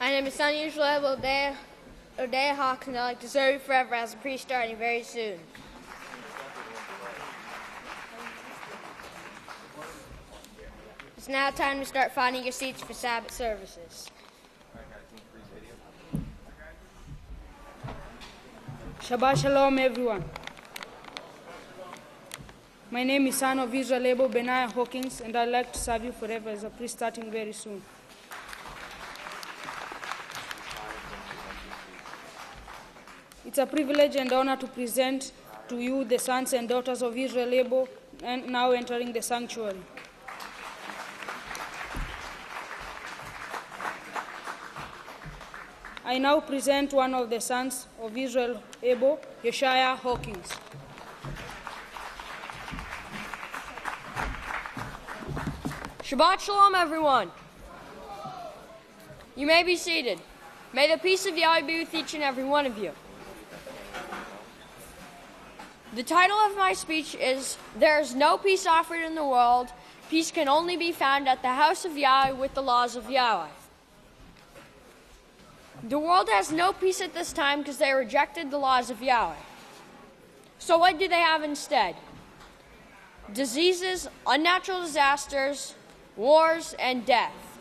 My name is Yisrayl Yliyah Hawk, and I'd like to serve you forever as a priest starting very soon. It's now time to start finding your seats for Sabbath services. Shabbat Shalom, everyone. My name is son of Yisrael Benyamin Hawkins, and I'd like to serve you forever as a priest starting very soon. It's a privilege and honor to present to you the sons and daughters of Yisrael and now entering the sanctuary. I now present one of the sons of Yisrael, Yeshaya Hawkins. Shabbat Shalom, everyone. You may be seated. May the peace of Yahweh be with each and every one of you. The title of my speech is, There is no peace offered in the world. Peace can only be found at the house of Yahweh with the laws of Yahweh. The world has no peace at this time because they rejected the laws of Yahweh. So what do they have instead? Diseases, unnatural disasters, wars, and death.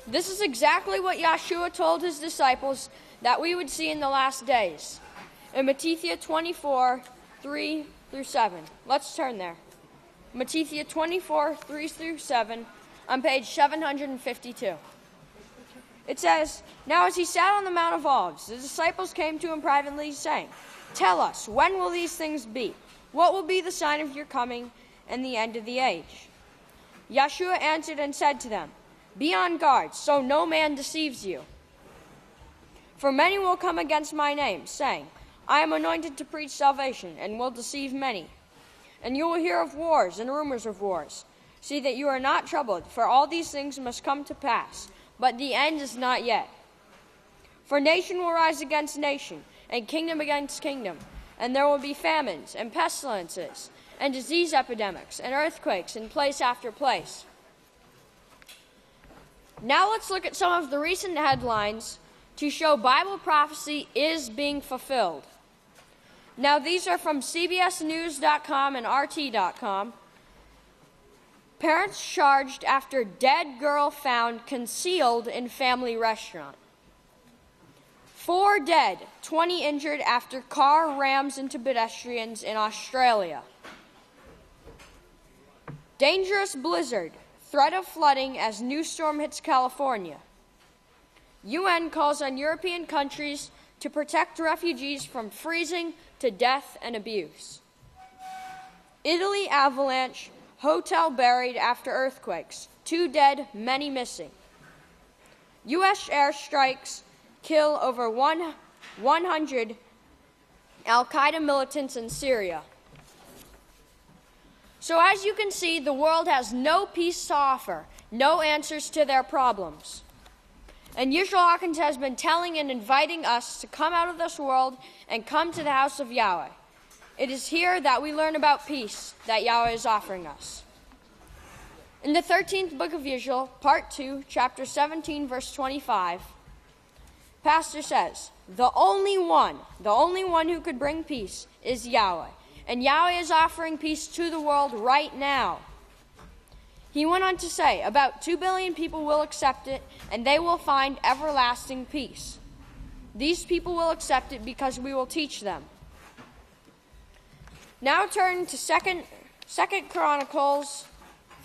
This is exactly what Yeshua told his disciples that we would see in the last days. In Matthew 24, 3 through 7. Let's turn there. Matthew 24, 3 through 7 on page 752. It says, Now as he sat on the Mount of Olives, the disciples came to him privately, saying, Tell us, when will these things be? What will be the sign of your coming and the end of the age? Yeshua answered and said to them, Be on guard, so no man deceives you. For many will come against my name, saying, I am anointed to preach salvation, and will deceive many. And you will hear of wars and rumors of wars. See that you are not troubled, for all these things must come to pass, but the end is not yet. For nation will rise against nation, and kingdom against kingdom, and there will be famines and pestilences, and disease epidemics, and earthquakes in place after place. Now let's look at some of the recent headlines to show Bible prophecy is being fulfilled. Now these are from CBSNews.com and RT.com. Parents charged after dead girl found concealed in family restaurant. 4 dead, 20 injured after car rams into pedestrians in Australia. Dangerous blizzard, threat of flooding as new storm hits California. UN calls on European countries to protect refugees from freezing to death and abuse. Italy avalanche, hotel buried after earthquakes. 2 dead, many missing. U.S. airstrikes kill over 100 Al-Qaeda militants in Syria. So as you can see, the world has no peace to offer, no answers to their problems. And Yisrael Hawkins has been telling and inviting us to come out of this world and come to the house of Yahweh. It is here that we learn about peace that Yahweh is offering us. In the 13th book of Yisrael, part 2, chapter 17, verse 25, Pastor says, the only one who could bring peace is Yahweh. And Yahweh is offering peace to the world right now. He went on to say, about 2 billion people will accept it, and they will find everlasting peace. These people will accept it because we will teach them. Now turn to 2 Chronicles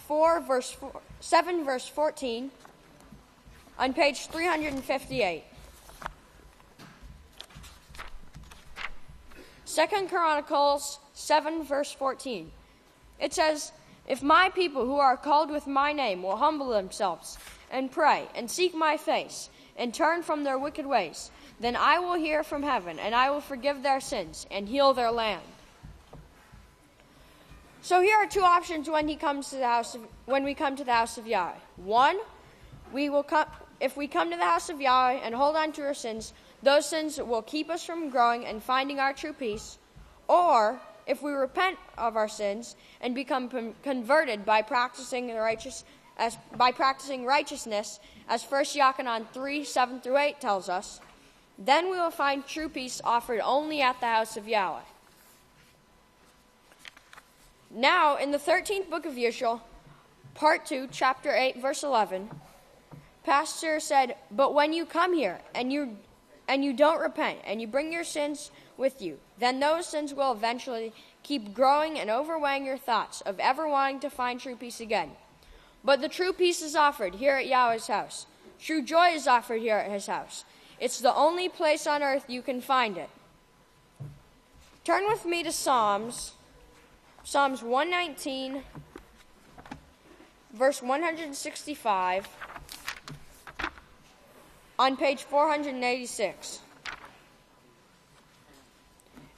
7, verse 14, on page 358. 2 Chronicles 7, verse 14. It says, If my people who are called with my name will humble themselves and pray and seek my face and turn from their wicked ways, then I will hear from heaven and I will forgive their sins and heal their land. So here are 2 options when we come to the house of Yahweh. 1, if we come to the house of Yahweh and hold on to our sins, those sins will keep us from growing and finding our true peace. Or if we repent of our sins and become converted by practicing the righteous by practicing righteousness, as 1 Kohan 3:7-8 tells us, then we will find true peace offered only at the house of Yahweh. Now, in the 13th book of Yisrayl, part 2, chapter 8, verse 11, Pastor said, "But when you come here and you don't repent and you bring your sins with you, then those sins will eventually keep growing and overweighing your thoughts of ever wanting to find true peace again. But the true peace is offered here at Yahweh's house. True joy is offered here at his house. It's the only place on earth you can find it." Turn with me to Psalms 119, verse 165, on page 486.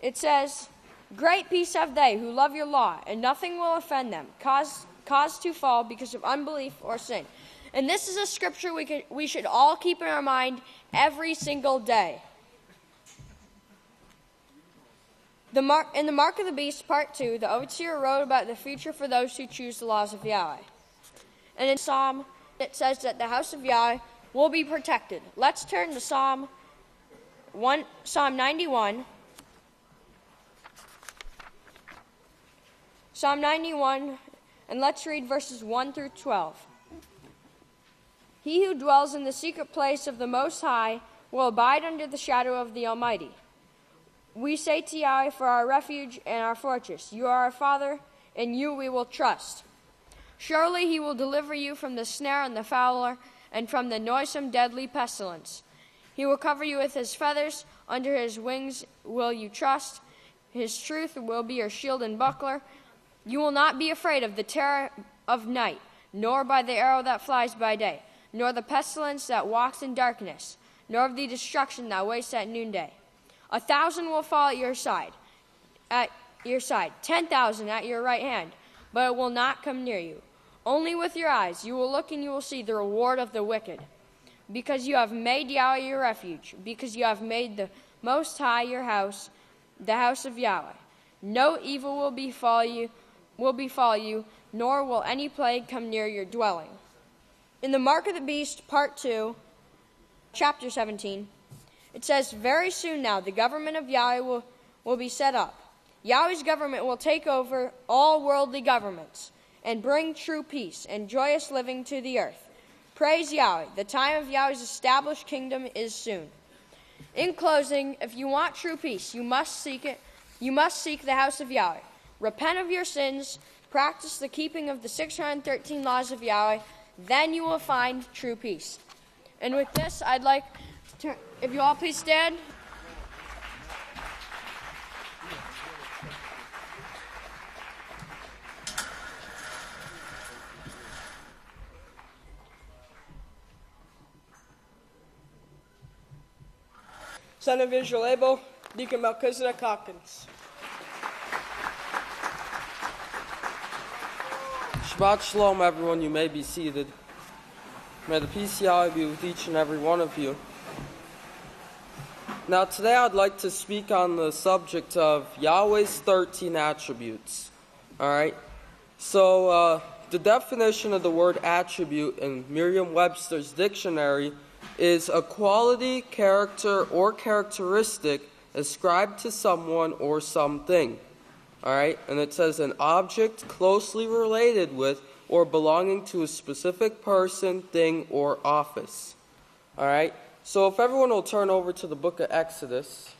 It says, "Great peace have they who love your law, and nothing will offend them, cause to fall because of unbelief or sin." And this is a scripture we should all keep in our mind every single day. In the Mark of the Beast, part 2, the overseer wrote about the future for those who choose the laws of Yahweh. And in Psalm, it says that the house of Yahweh will be protected. Let's turn to Psalm 91. Psalm 91, and let's read verses 1-12. "He who dwells in the secret place of the Most High will abide under the shadow of the Almighty. We say to Yahweh for our refuge and our fortress, you are our Father, in you we will trust. Surely he will deliver you from the snare and the fowler, and from the noisome deadly pestilence. He will cover you with his feathers, under his wings will you trust. His truth will be your shield and buckler. You will not be afraid of the terror of night, nor by the arrow that flies by day, nor the pestilence that walks in darkness, nor of the destruction that wastes at noonday. 1,000 will fall at your side, 10,000 at your right hand, but it will not come near you. Only with your eyes you will look and you will see the reward of the wicked. Because you have made Yahweh your refuge, because you have made the Most High your house, the house of Yahweh. No evil will befall you, nor will any plague come near your dwelling." In the Mark of the Beast, part 2, chapter 17, it says, "Very soon now the government of Yahweh will be set up. Yahweh's government will take over all worldly governments and bring true peace and joyous living to the earth. Praise Yahweh. The time of Yahweh's established kingdom is soon." In closing, if you want true peace, you must seek it. You must seek the house of Yahweh. Repent of your sins, practice the keeping of the 613 laws of Yahweh, then you will find true peace. And with this, I'd like to, if you all please stand. Son of Yisrayl, Deacon Melchizedek Hawkins. Shabbat Shalom, everyone. You may be seated. May the peace of Yahweh be with each and every one of you. Now, today I'd like to speak on the subject of Yahweh's 13 attributes. All right? So, the definition of the word attribute in Merriam-Webster's dictionary is a quality, character, or characteristic ascribed to someone or something. All right? And it says an object closely related with or belonging to a specific person, thing, or office. All right? So if everyone will turn over to the book of Exodus.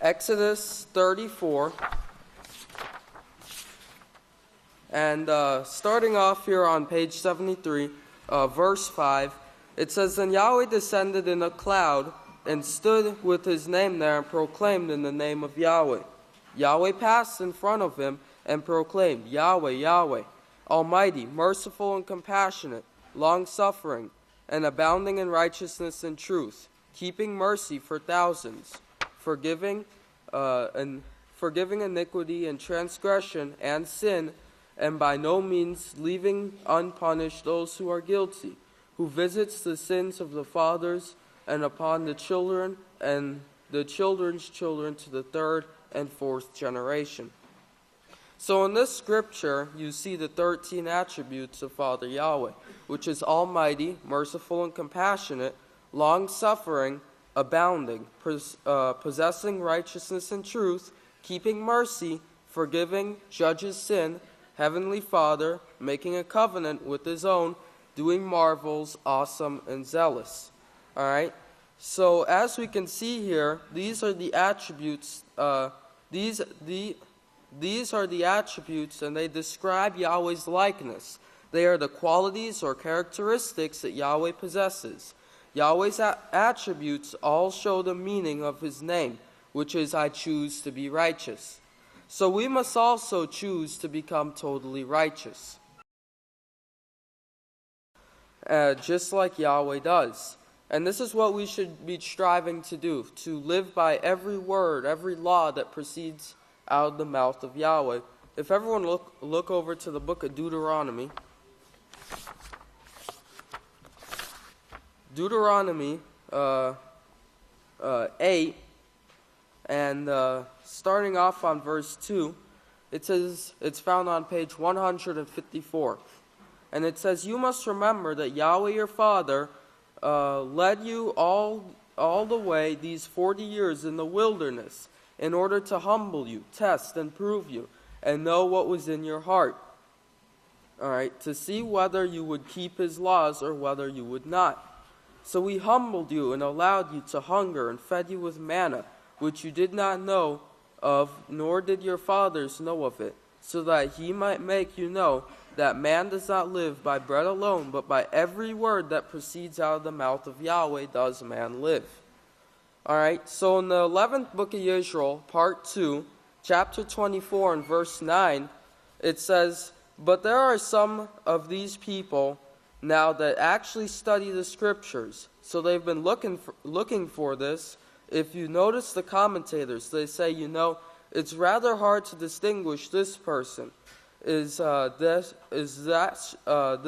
Exodus 34. And starting off here on page 73, verse 5, it says, "Then Yahweh descended in a cloud and stood with his name there and proclaimed in the name of Yahweh. Yahweh passed in front of him and proclaimed, Yahweh, Yahweh, Almighty, merciful and compassionate, long-suffering, and abounding in righteousness and truth, keeping mercy for thousands, forgiving iniquity and transgression and sin, and by no means leaving unpunished those who are guilty, who visits the sins of the fathers and upon the children and the children's children to the third and fourth generation." So in this scripture, you see the 13 attributes of Father Yahweh, which is almighty, merciful, and compassionate, long-suffering, abounding, possessing righteousness and truth, keeping mercy, forgiving, judges sin, heavenly Father, making a covenant with his own, doing marvels, awesome, and zealous. All right? So as we can see here, these are the attributes, these are the attributes, and they describe Yahweh's likeness. They are the qualities or characteristics that Yahweh possesses. Yahweh's attributes all show the meaning of his name, which is, I choose to be righteous. So we must also choose to become totally righteous, just like Yahweh does. And this is what we should be striving to do, to live by every word, every law that proceeds out of the mouth of Yahweh. If everyone look over to the book of Deuteronomy. Deuteronomy 8, and starting off on verse 2, it says, it's found on page 154. And it says, "You must remember that Yahweh your Father led you all the way these 40 years in the wilderness in order to humble you, test and prove you, and know what was in your heart. All right, to see whether you would keep his laws or whether you would not. So we humbled you and allowed you to hunger and fed you with manna, which you did not know of, nor did your fathers know of it, so that he might make you know that man does not live by bread alone, but by every word that proceeds out of the mouth of Yahweh does man live." All right, so in the 11th book of Yisrayl, part 2, chapter 24 and verse 9, it says, "But there are some of these people now that actually study the scriptures." So they've been looking for this. If you notice the commentators, they say, it's rather hard to distinguish this person. This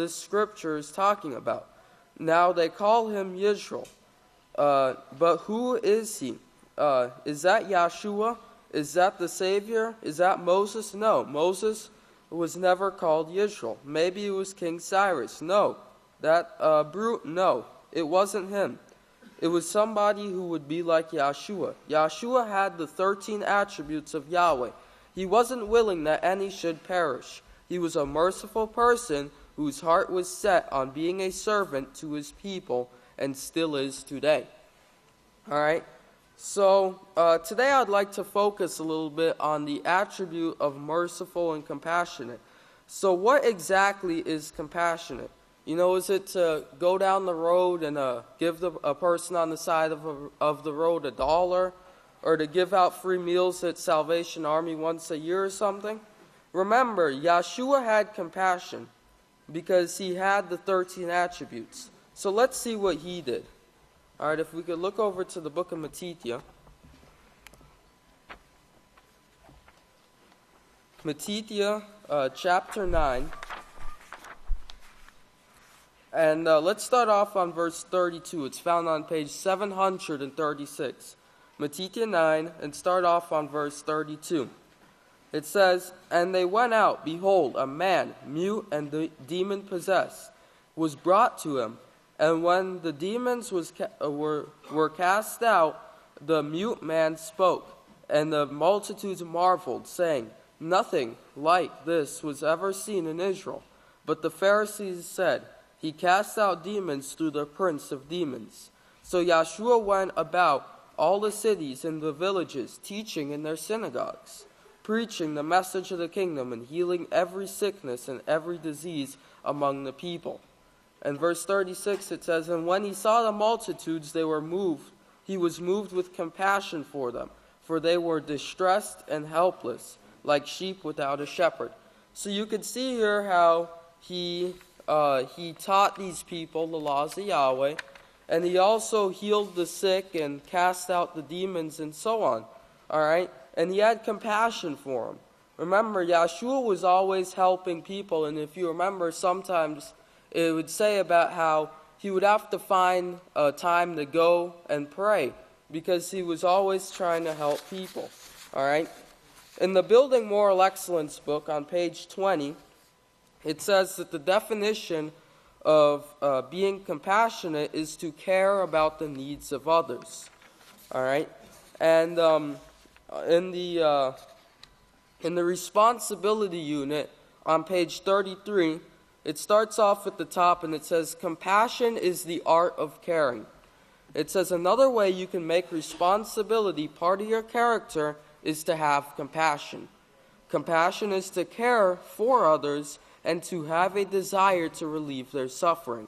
scripture is talking about. Now they call him Yisrayl. But who is he? Is that Yeshua? Is that the Savior? Is that Moses? No, Moses was never called Yisrayl. Maybe it was King Cyrus. No. That brute? No, it wasn't him. It was somebody who would be like Yeshua. Yeshua had the 13 attributes of Yahweh. He wasn't willing that any should perish. He was a merciful person whose heart was set on being a servant to his people and still is today. All right? So today I'd like to focus a little bit on the attribute of merciful and compassionate. So what exactly is compassionate? Is it to go down the road and give a person on the side of the road $1? Or to give out free meals at Salvation Army once a year or something? Remember, Yeshua had compassion because he had the 13 attributes. So let's see what he did. All right, if we could look over to the book of Matthew. Matthew chapter 9. And let's start off on verse 32. It's found on page 736. Matthew 9, and start off on verse 32. It says, "And they went out, behold, a man, mute and demon-possessed, was brought to him. And when the demons were cast out, the mute man spoke. And the multitudes marveled, saying, Nothing like this was ever seen in Israel. But the Pharisees said, He cast out demons through the prince of demons. So Yeshua went about all the cities and the villages, teaching in their synagogues, preaching the message of the kingdom, and healing every sickness and every disease among the people." And verse 36, it says, "And when he saw the multitudes, he was moved with compassion for them, for they were distressed and helpless, like sheep without a shepherd." So you can see here how he taught these people the laws of Yahweh, and he also healed the sick and cast out the demons and so on. All right? And he had compassion for them. Remember, Yeshua was always helping people, and if you remember, sometimes it would say about how he would have to find time to go and pray because he was always trying to help people. All right? In the Building Moral Excellence book on page 20, it says that the definition of being compassionate is to care about the needs of others. All right? And in the responsibility unit on page 33, it starts off at the top and it says, compassion is the art of caring. It says another way you can make responsibility part of your character is to have compassion. Compassion is to care for others and to have a desire to relieve their suffering.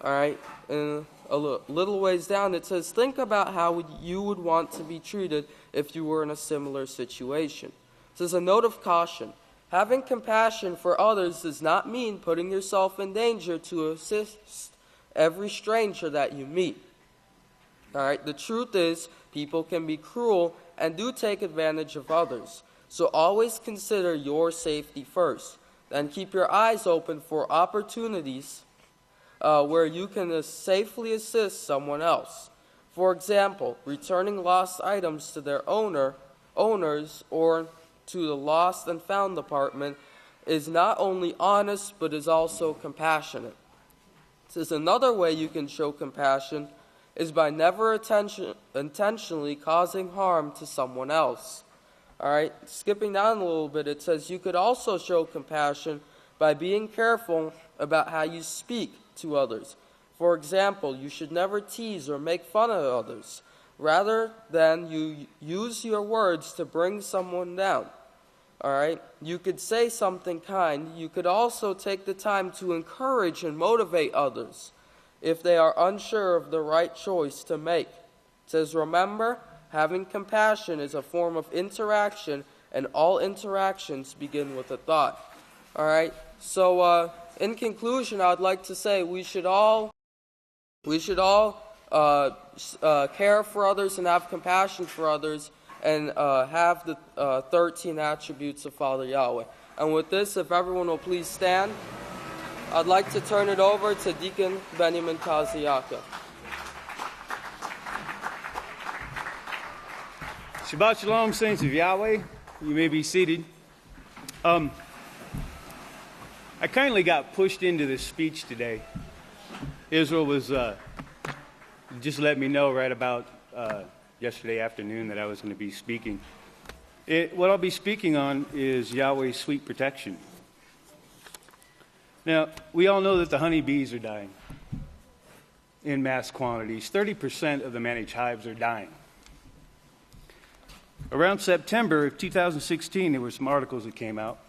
All right? And a little ways down, it says, think about how you would want to be treated if you were in a similar situation. It says, a note of caution. Having compassion for others does not mean putting yourself in danger to assist every stranger that you meet. All right? The truth is, people can be cruel and do take advantage of others. So always consider your safety first. Then keep your eyes open for opportunities where you can safely assist someone else. For example, returning lost items to their owners or to the lost and found department is not only honest but is also compassionate. It says another way you can show compassion is by never intentionally causing harm to someone else. All right, skipping down a little bit, it says you could also show compassion by being careful about how you speak to others. For example, you should never tease or make fun of others, rather than you use your words to bring someone down. All right, you could say something kind. You could also take the time to encourage and motivate others if they are unsure of the right choice to make. It says, remember, having compassion is a form of interaction, and all interactions begin with a thought. All right, so in conclusion, I'd like to say we should all care for others and have compassion for others, and have the 13 attributes of Father Yahweh. And with this, if everyone will please stand, I'd like to turn it over to Deacon Benyamin Kaziyaka. Shabbat Shalom, saints of Yahweh. You may be seated. I kindly got pushed into this speech today. Israel was just let me know right about yesterday afternoon that I was going to be speaking. What I'll be speaking on is Yahweh's sweet protection. Now, we all know that the honeybees are dying in mass quantities. 30% of the managed hives are dying. Around September of 2016, there were some articles that came out,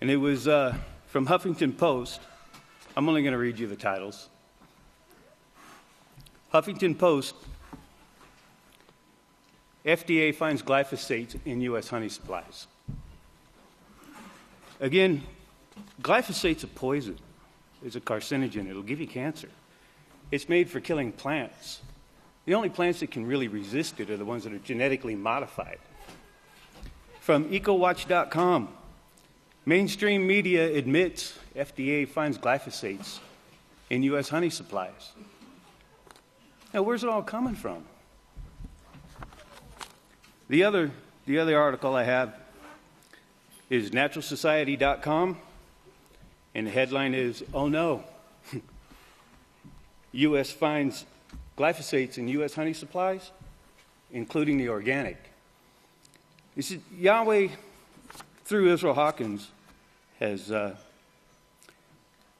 and it was from Huffington Post. I'm only going to read you the titles. Huffington Post, FDA finds glyphosate in U.S. honey supplies. Again, glyphosate's a poison. It's a carcinogen. It'll give you cancer. It's made for killing plants. The only plants that can really resist it are the ones that are genetically modified. From EcoWatch.com, mainstream media admits FDA finds glyphosates in U.S. honey supplies. Now, where's it all coming from? The other article I have is naturalsociety.com, and the headline is, oh no, U.S. finds glyphosates in U.S. honey supplies, including the organic. You see, Yahweh, through Israel Hawkins, has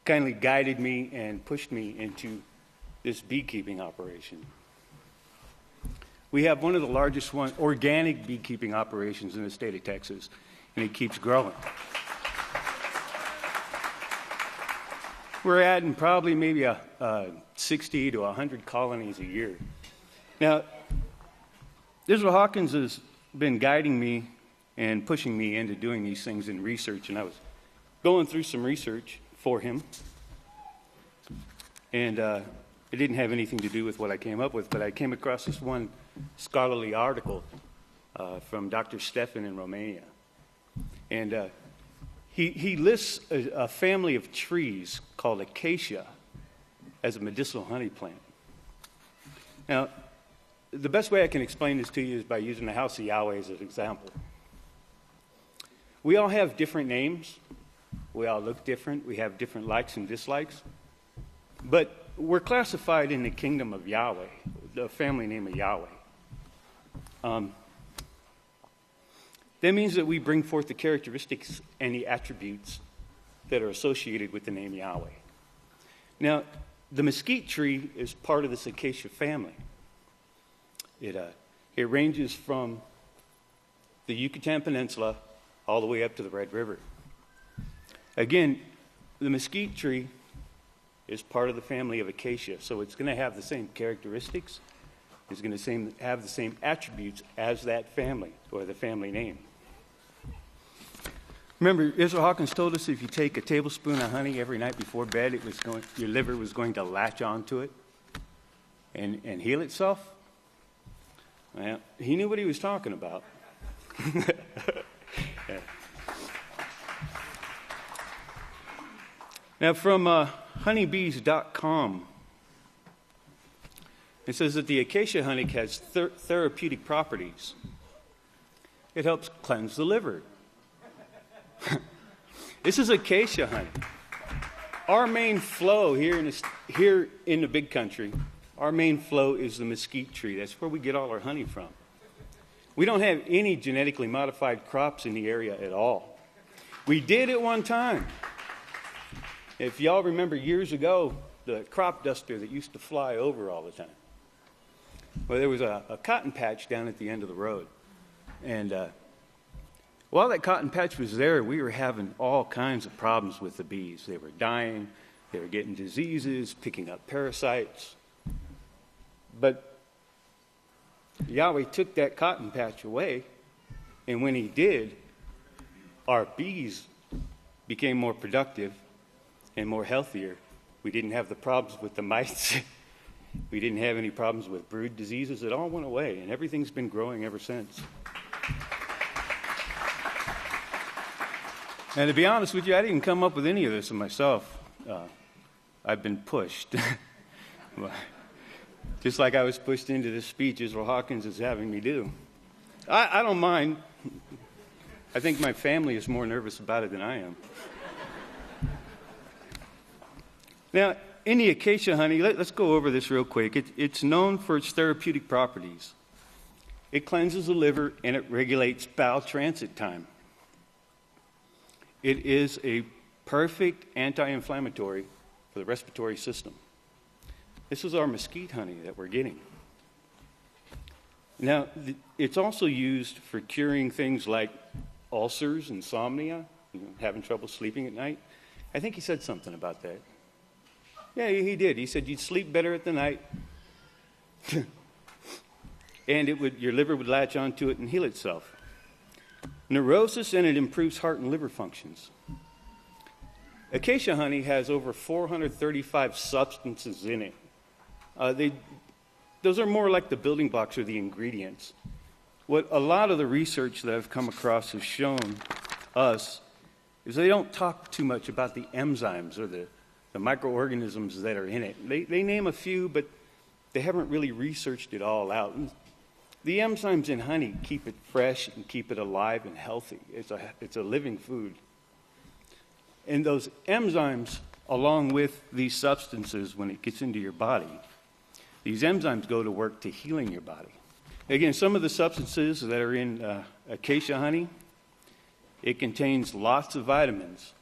kindly guided me and pushed me into this beekeeping operation. We have one of the largest organic beekeeping operations in the state of Texas, and it keeps growing. We're adding probably maybe 60 to 100 colonies a year. Now, Israel Hawkins has been guiding me and pushing me into doing these things in research, and I was going through some research for him, and it didn't have anything to do with what I came up with, but I came across this one scholarly article from Dr. Stefan in Romania. And he lists a family of trees called acacia as a medicinal honey plant. Now, the best way I can explain this to you is by using the house of Yahweh as an example. We all have different names. We all look different. We have different likes and dislikes. But we're classified in the kingdom of Yahweh, the family name of Yahweh. That means that we bring forth the characteristics and the attributes that are associated with the name Yahweh. Now, the mesquite tree is part of this acacia family. It ranges from the Yucatan Peninsula all the way up to the Red River. Again, the mesquite tree is part of the family of acacia, so it's going to have the same characteristics. It's going to have the same attributes as that family, or the family name. Remember, Yisrayl Hawkins told us if you take a tablespoon of honey every night before bed, your liver was going to latch onto it and heal itself. Well, he knew what he was talking about. Yeah. Now, from honeybees.com, it says that the acacia honey has therapeutic properties. It helps cleanse the liver. This is acacia honey. Our main flow here in the big country, our main flow is the mesquite tree. That's where we get all our honey from. We don't have any genetically modified crops in the area at all. We did at one time. If y'all remember years ago, the crop duster that used to fly over all the time. Well, there was a cotton patch down at the end of the road. And while that cotton patch was there, we were having all kinds of problems with the bees. They were dying, they were getting diseases, picking up parasites. But Yahweh took that cotton patch away, and when he did, our bees became more productive and more healthier. We didn't have the problems with the mites. We didn't have any problems with brood diseases. It all went away, and everything's been growing ever since. And to be honest with you, I didn't come up with any of this myself. I've been pushed. Just like I was pushed into this speech Yisrayl Hawkins is having me do. I don't mind. I think my family is more nervous about it than I am. Now, in the acacia honey, let's go over this real quick. It's known for its therapeutic properties. It cleanses the liver and it regulates bowel transit time. It is a perfect anti-inflammatory for the respiratory system. This is our mesquite honey that we're getting. Now, it's also used for curing things like ulcers, insomnia, having trouble sleeping at night. I think he said something about that. Yeah, he did. He said you'd sleep better at the night, and your liver would latch onto it and heal itself. Neurosis, and it improves heart and liver functions. Acacia honey has over 435 substances in it. Those are more like the building blocks or the ingredients. What a lot of the research that I've come across has shown us is they don't talk too much about the enzymes or the microorganisms that are in it. They name a few, but they haven't really researched it all out. And the enzymes in honey keep it fresh and keep it alive and healthy. It's a living food. And those enzymes, along with these substances, when it gets into your body, these enzymes go to work to healing your body. Again, some of the substances that are in acacia honey, it contains lots of vitamins,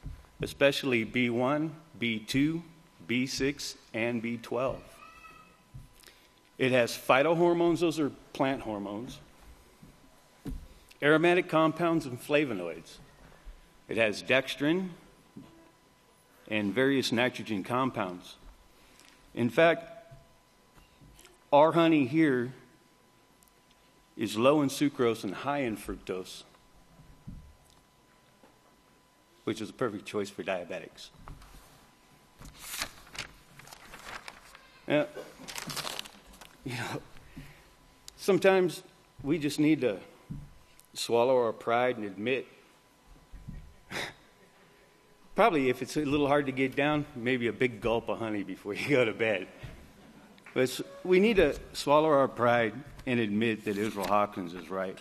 especially B1, B2, B6, and B12. It has phytohormones, those are plant hormones, aromatic compounds, and flavonoids. It has dextrin and various nitrogen compounds. In fact, our honey here is low in sucrose and high in fructose, which is a perfect choice for diabetics. Now, sometimes we just need to swallow our pride and admit, probably if it's a little hard to get down, maybe a big gulp of honey before you go to bed. But we need to swallow our pride and admit that Yisrayl Hawkins is right.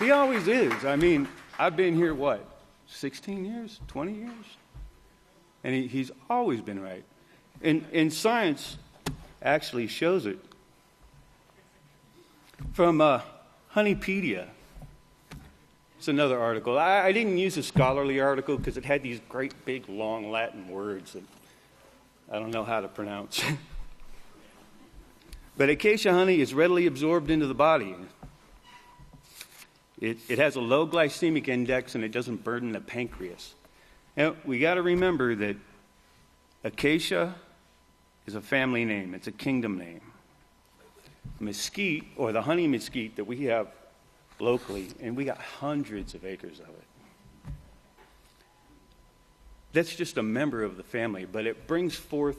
He always is. I mean, I've been here, 16 years, 20 years? And he's always been right. And science actually shows it. From Honeypedia, it's another article. I didn't use a scholarly article because it had these great big long Latin words that I don't know how to pronounce. But acacia honey is readily absorbed into the body. It has a low glycemic index and it doesn't burden the pancreas. Now, we got to remember that acacia is a family name. It's a kingdom name. Mesquite, or the honey mesquite that we have locally, and we got hundreds of acres of it. That's just a member of the family, but it brings forth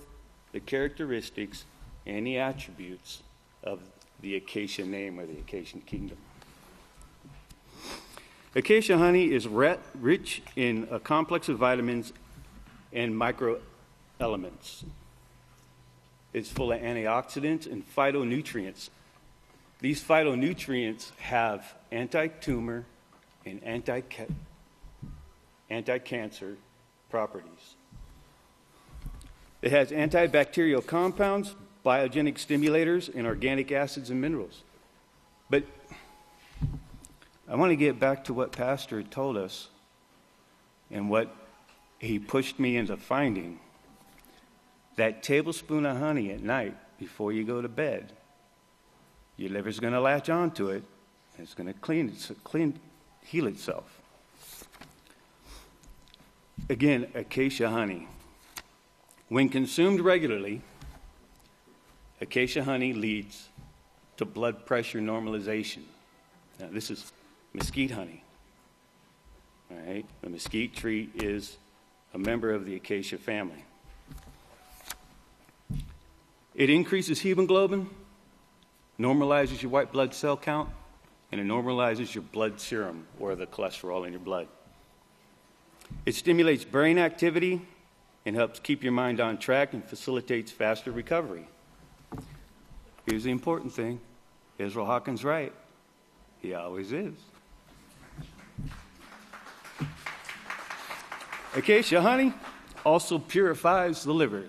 the characteristics and the attributes of the acacia name or the acacian kingdom. Acacia honey is rich in a complex of vitamins and microelements. It's full of antioxidants and phytonutrients. These phytonutrients have anti-tumor and anti-cancer properties. It has antibacterial compounds, biogenic stimulators, and organic acids and minerals. But I want to get back to what Pastor had told us and what he pushed me into finding. That tablespoon of honey at night before you go to bed, your liver's going to latch onto it, and it's going to heal itself. Again, acacia honey. When consumed regularly, acacia honey leads to blood pressure normalization. Now, this is mesquite honey. All right? The mesquite tree is a member of the acacia family. It increases hemoglobin, normalizes your white blood cell count, and it normalizes your blood serum, or the cholesterol in your blood. It stimulates brain activity and helps keep your mind on track and facilitates faster recovery. Here's the important thing. Yisrayl Hawkins right. He always is. Acacia honey also purifies the liver.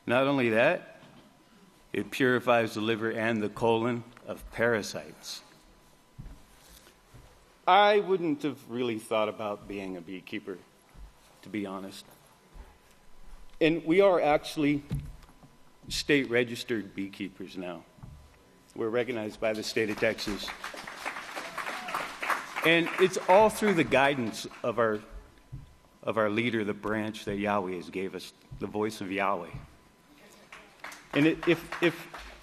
Not only that, it purifies the liver and the colon of parasites. I wouldn't have really thought about being a beekeeper, to be honest. And we are actually state registered beekeepers now. We're recognized by the state of Texas. And it's all through the guidance of our leader, the branch that Yahweh has gave us, the voice of Yahweh. And if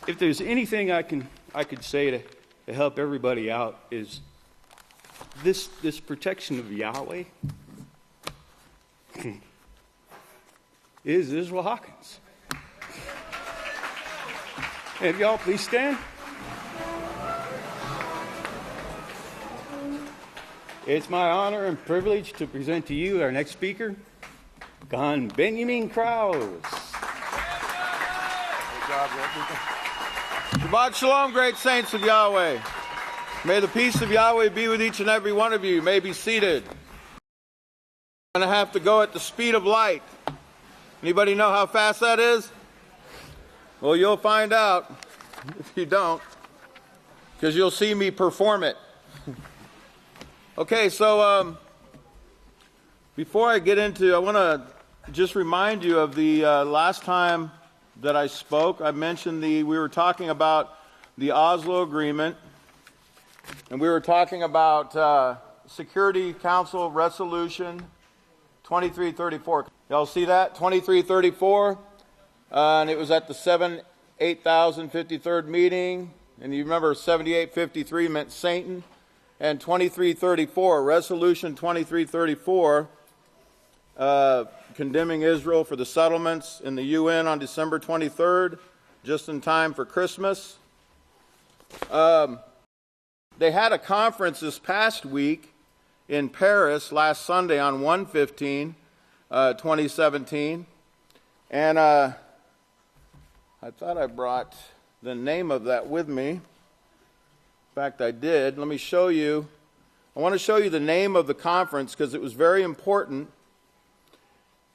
there's anything I could say to help everybody out is this protection of Yahweh is Yisrayl Hawkins. And y'all please stand. It's my honor and privilege to present to you our next speaker, Kohan Benyamin Krause. Shabbat Shalom, great saints of Yahweh. May the peace of Yahweh be with each and every one of you. You may be seated. I'm going to have to go at the speed of light. Anybody know how fast that is? Well, you'll find out if you don't, because you'll see me perform it. Okay, so before I get into, I want to just remind you of the last time that I spoke. I mentioned we were talking about the Oslo Agreement, and we were talking about Security Council Resolution 2334. Y'all see that? 2334, and it was at the 8053rd meeting, and you remember 7853 meant Satan, and 2334, Resolution 2334, condemning Israel for the settlements in the UN on December 23rd, just in time for Christmas. They had a conference this past week in Paris last Sunday on 1/15/2017, and I thought I brought the name of that with me. fact, I did. Let me show you. I want to show you the name of the conference because it was very important.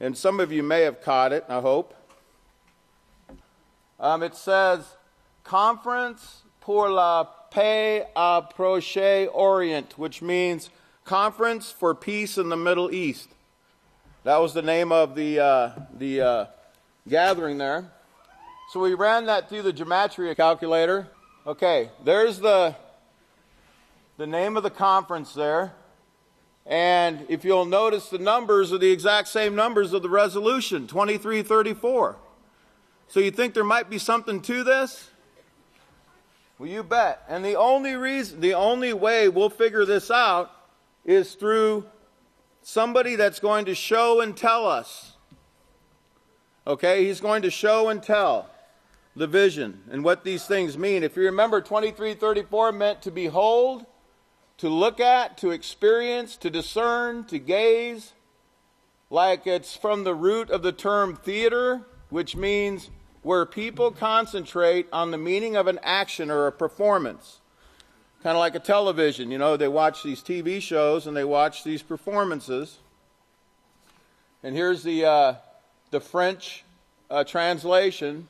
And some of you may have caught it, I hope. It says, Conference pour la Paix à Proche-Orient, which means Conference for Peace in the Middle East. That was the name of the gathering there. So we ran that through the gematria calculator. Okay, there's the name of the conference there. And if you'll notice, the numbers are the exact same numbers of the resolution, 2334. So you think there might be something to this? Well, you bet. And the only way we'll figure this out is through somebody that's going to show and tell us. Okay, he's going to show and tell the vision and what these things mean. If you remember, 2334 meant to behold, to look at, to experience, to discern, to gaze, like it's from the root of the term theater, which means where people concentrate on the meaning of an action or a performance. Kind of like a television, you know, they watch these TV shows and they watch these performances. And here's the French translation.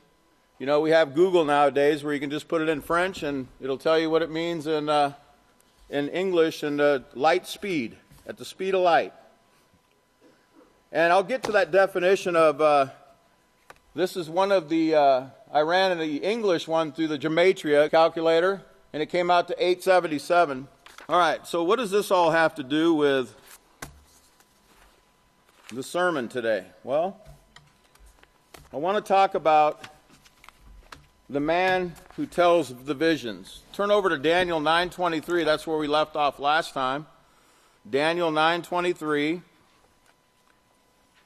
You know, we have Google nowadays where you can just put it in French and it'll tell you what it means in English and light speed, at the speed of light. And I'll get to that definition of, this is one of the, I ran the English one through the gematria calculator, and it came out to 877. All right, so what does this all have to do with the sermon today? Well, I want to talk about the man who tells the visions. Turn over to Daniyl 9:23. That's where we left off last time. Daniyl 9:23.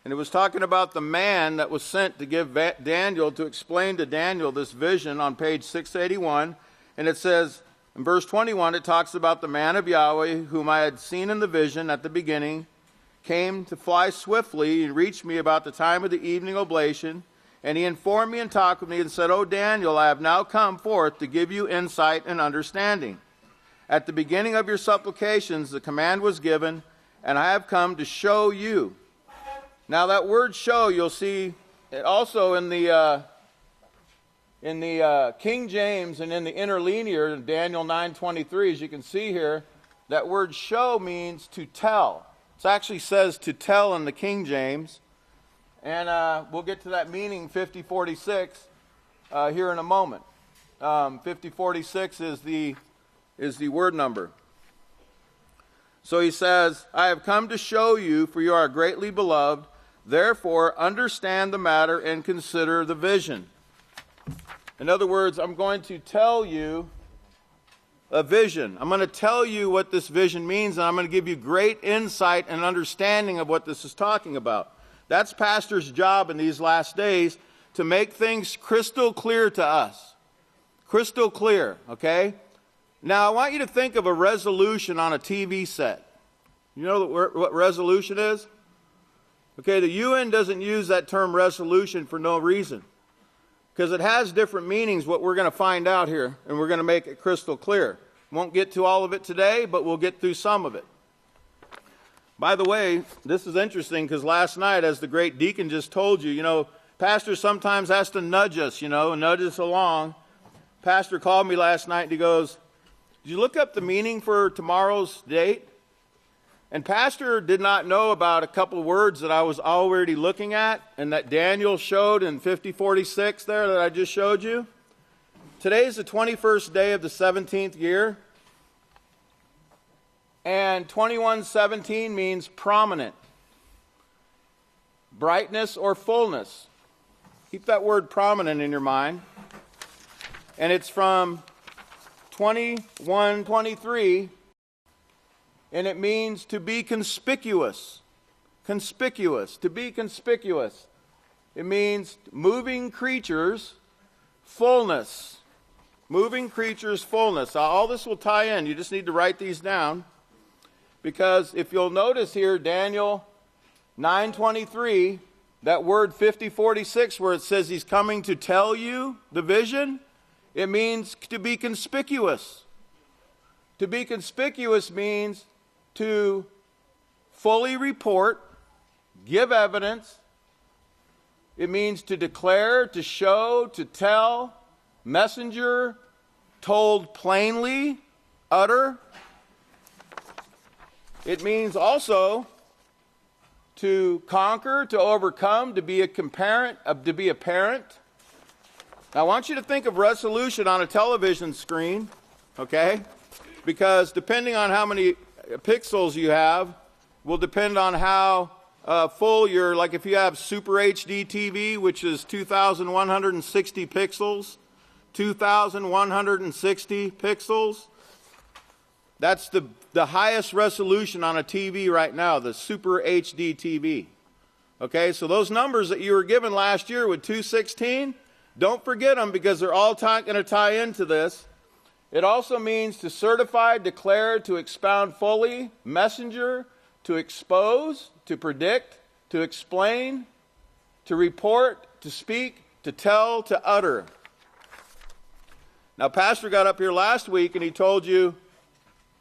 And it was talking about the man that was sent to give Daniyl, to explain to Daniyl this vision on page 681. And it says, in verse 21, it talks about the man of Yahweh, whom I had seen in the vision at the beginning, came to fly swiftly and reached me about the time of the evening oblation. And he informed me and talked with me and said, O Daniyl, I have now come forth to give you insight and understanding. At the beginning of your supplications, the command was given, and I have come to show you. Now that word show, you'll see it also in the King James and in the interlinear, Daniyl 9:23, as you can see here, that word show means to tell. It actually says to tell in the King James. And we'll get to that meaning, 5046, here in a moment. 5046 is the word number. So he says, I have come to show you, for you are greatly beloved. Therefore, understand the matter and consider the vision. In other words, I'm going to tell you a vision. I'm going to tell you what this vision means, and I'm going to give you great insight and understanding of what this is talking about. That's pastor's job in these last days, to make things crystal clear to us. Crystal clear, okay? Now, I want you to think of a resolution on a TV set. You know what resolution is? Okay, the UN doesn't use that term resolution for no reason, because it has different meanings, what we're going to find out here, and we're going to make it crystal clear. Won't get to all of it today, but we'll get through some of it. By the way, this is interesting because last night, as the Great Deacon just told you, you know, Pastor sometimes has to nudge us, nudge us along. Pastor called me last night and he goes, did you look up the meaning for tomorrow's date? And Pastor did not know about a couple words that I was already looking at and that Daniyl showed in 5046 there that I just showed you. Today is the 21st day of the 17th year. And 2117 means prominent, brightness or fullness. Keep that word prominent in your mind. And it's from 2123, and it means to be conspicuous. Conspicuous, to be conspicuous. It means moving creatures, fullness. Moving creatures, fullness. All this will tie in. You just need to write these down. Because if you'll notice here, Daniyl 9:23, that word 5046, where it says he's coming to tell you the vision, it means to be conspicuous. To be conspicuous means to fully report, give evidence. It means to declare, to show, to tell, messenger, told plainly, utter. It means also to conquer, to overcome, to be a parent. Now, I want you to think of resolution on a television screen, okay? Because depending on how many pixels you have will depend on how full your, like if you have Super HD TV, which is 2,160 pixels, 2,160 pixels, that's the highest resolution on a TV right now, the Super HD TV. Okay, so those numbers that you were given last year with 216, don't forget them because they're all going to tie into this. It also means to certify, declare, to expound fully, messenger, to expose, to predict, to explain, to report, to speak, to tell, to utter. Now, Pastor got up here last week and he told you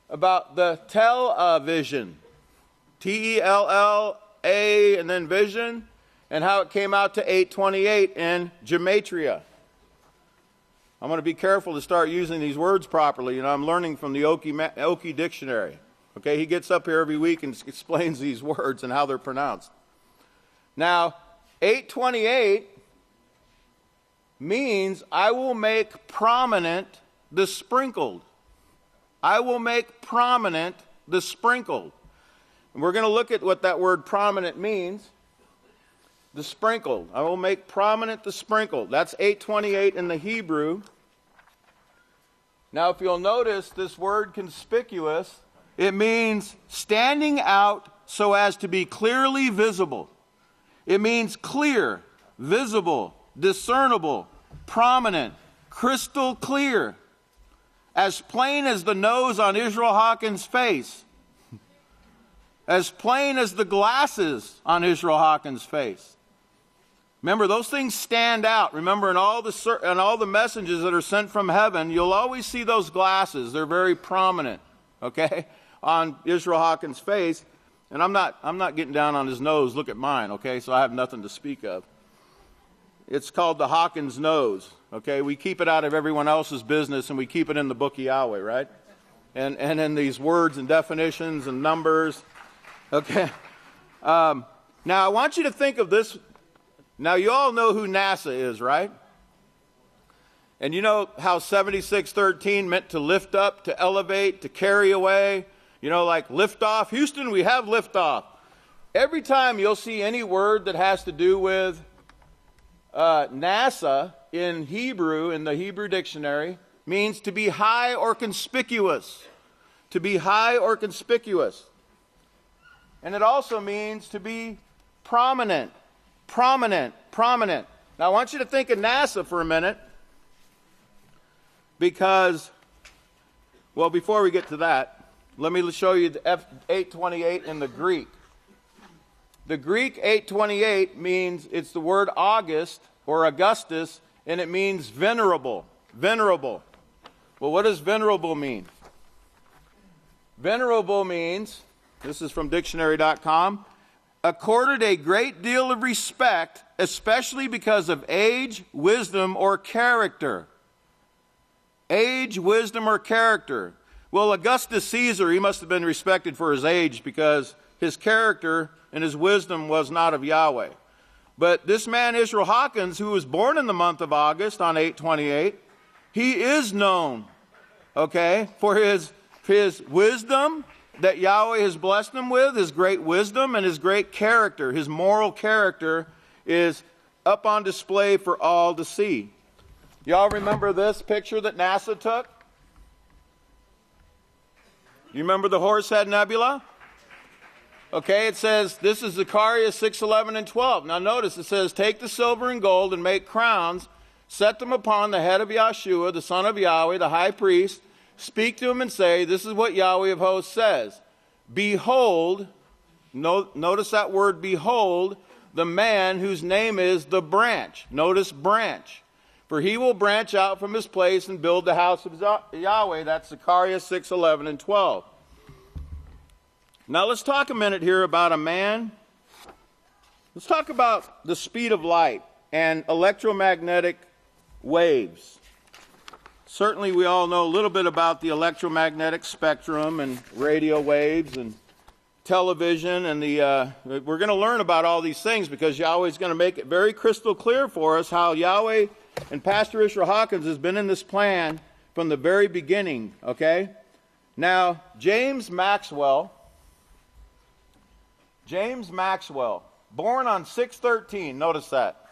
about the television, T-E-L-L-A and then vision, and how it came out to 828 in gematria. I'm going to be careful to start using these words properly. You know, I'm learning from the Okie dictionary. Okay, he gets up here every week and explains these words and how they're pronounced. Now, 828 means I will make prominent the sprinkled. I will make prominent the sprinkled. And we're going to look at what that word prominent means. The sprinkled. I will make prominent the sprinkled. That's 828 in the Hebrew. Now, if you'll notice this word conspicuous, it means standing out so as to be clearly visible. It means clear, visible, discernible, prominent, crystal clear. As plain as the nose on Israel Hawkins' face. As plain as the glasses on Israel Hawkins' face. Remember, those things stand out. Remember, in all the messages that are sent from heaven, you'll always see those glasses. They're very prominent, okay, on Israel Hawkins' face. And I'm not getting down on his nose. Look at mine, okay, so I have nothing to speak of. It's called the Hawkins nose, okay? We keep it out of everyone else's business, and we keep it in the book of Yahweh, right? And in these words and definitions and numbers, okay? Now, I want you to think of this. Now, you all know who NASA is, right? And you know how 7613 meant to lift up, to elevate, to carry away. You know, like lift off. Houston, we have lift off. Every time you'll see any word that has to do with NASA in Hebrew, in the Hebrew dictionary, means to be high or conspicuous. To be high or conspicuous. And it also means to be prominent. Prominent, prominent. Now, I want you to think of NASA for a minute. Because, well, before we get to that, let me show you the F828 in the Greek. The Greek 828 means, it's the word August or Augustus, and it means venerable. Venerable. Well, what does venerable mean? Venerable means, this is from dictionary.com, accorded a great deal of respect, especially because of age, wisdom, or character. Age, wisdom, or character. Well, Augustus Caesar, he must have been respected for his age because his character and his wisdom was not of Yahweh. But this man, Israel Hawkins, who was born in the month of August on 828, he is known, okay, for his wisdom that Yahweh has blessed him with, his great wisdom and his great character. His moral character is up on display for all to see. Y'all remember this picture that NASA took? You remember the Horsehead Nebula? Okay, it says, this is Zechariah 6:11 and 12. Now notice, it says, take the silver and gold and make crowns, set them upon the head of Yahshua, the son of Yahweh, the high priest. Speak to him and say, this is what Yahweh of hosts says. Behold, notice that word behold, the man whose name is the branch. Notice branch. For he will branch out from his place and build the house of Yahweh. That's Zechariah 6:11 and 12. Now let's talk a minute here about a man. Let's talk about the speed of light and electromagnetic waves. Certainly we all know a little bit about the electromagnetic spectrum and radio waves and television, and we're going to learn about all these things because Yahweh is going to make it very crystal clear for us how Yahweh and Pastor Yisrayl Hawkins has been in this plan from the very beginning, okay? Now, James Maxwell, born on 6/13, notice that,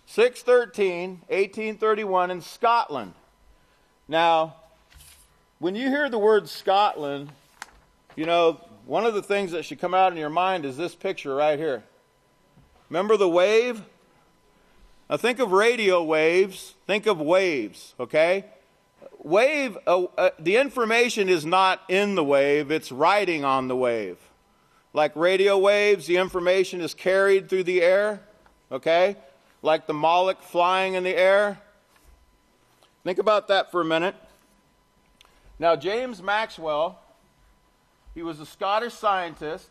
6/13, 1831 in Scotland. Now, when you hear the word Scotland, you know, one of the things that should come out in your mind is this picture right here. Remember the wave? Now think of radio waves, think of waves, okay? Wave, the information is not in the wave, it's riding on the wave. Like radio waves, the information is carried through the air, okay? Like the Moloch flying in the air. Think about that for a minute. Now, James Maxwell, he was a Scottish scientist.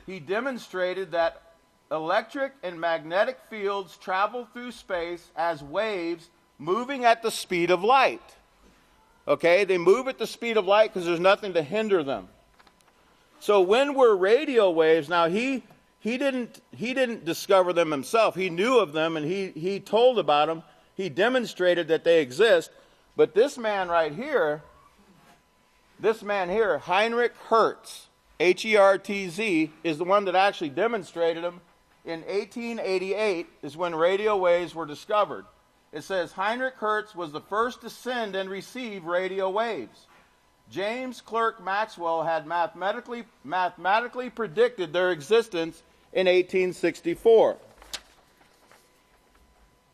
He demonstrated that electric and magnetic fields travel through space as waves moving at the speed of light. Okay, they move at the speed of light because there's nothing to hinder them. So when we're radio waves, now he didn't discover them himself. He knew of them and he told about them. He demonstrated that they exist. But this man right here, Heinrich Hertz, Hertz, is the one that actually demonstrated them. In 1888 is when radio waves were discovered. It says Heinrich Hertz was the first to send and receive radio waves. James Clerk Maxwell had mathematically predicted their existence in 1864.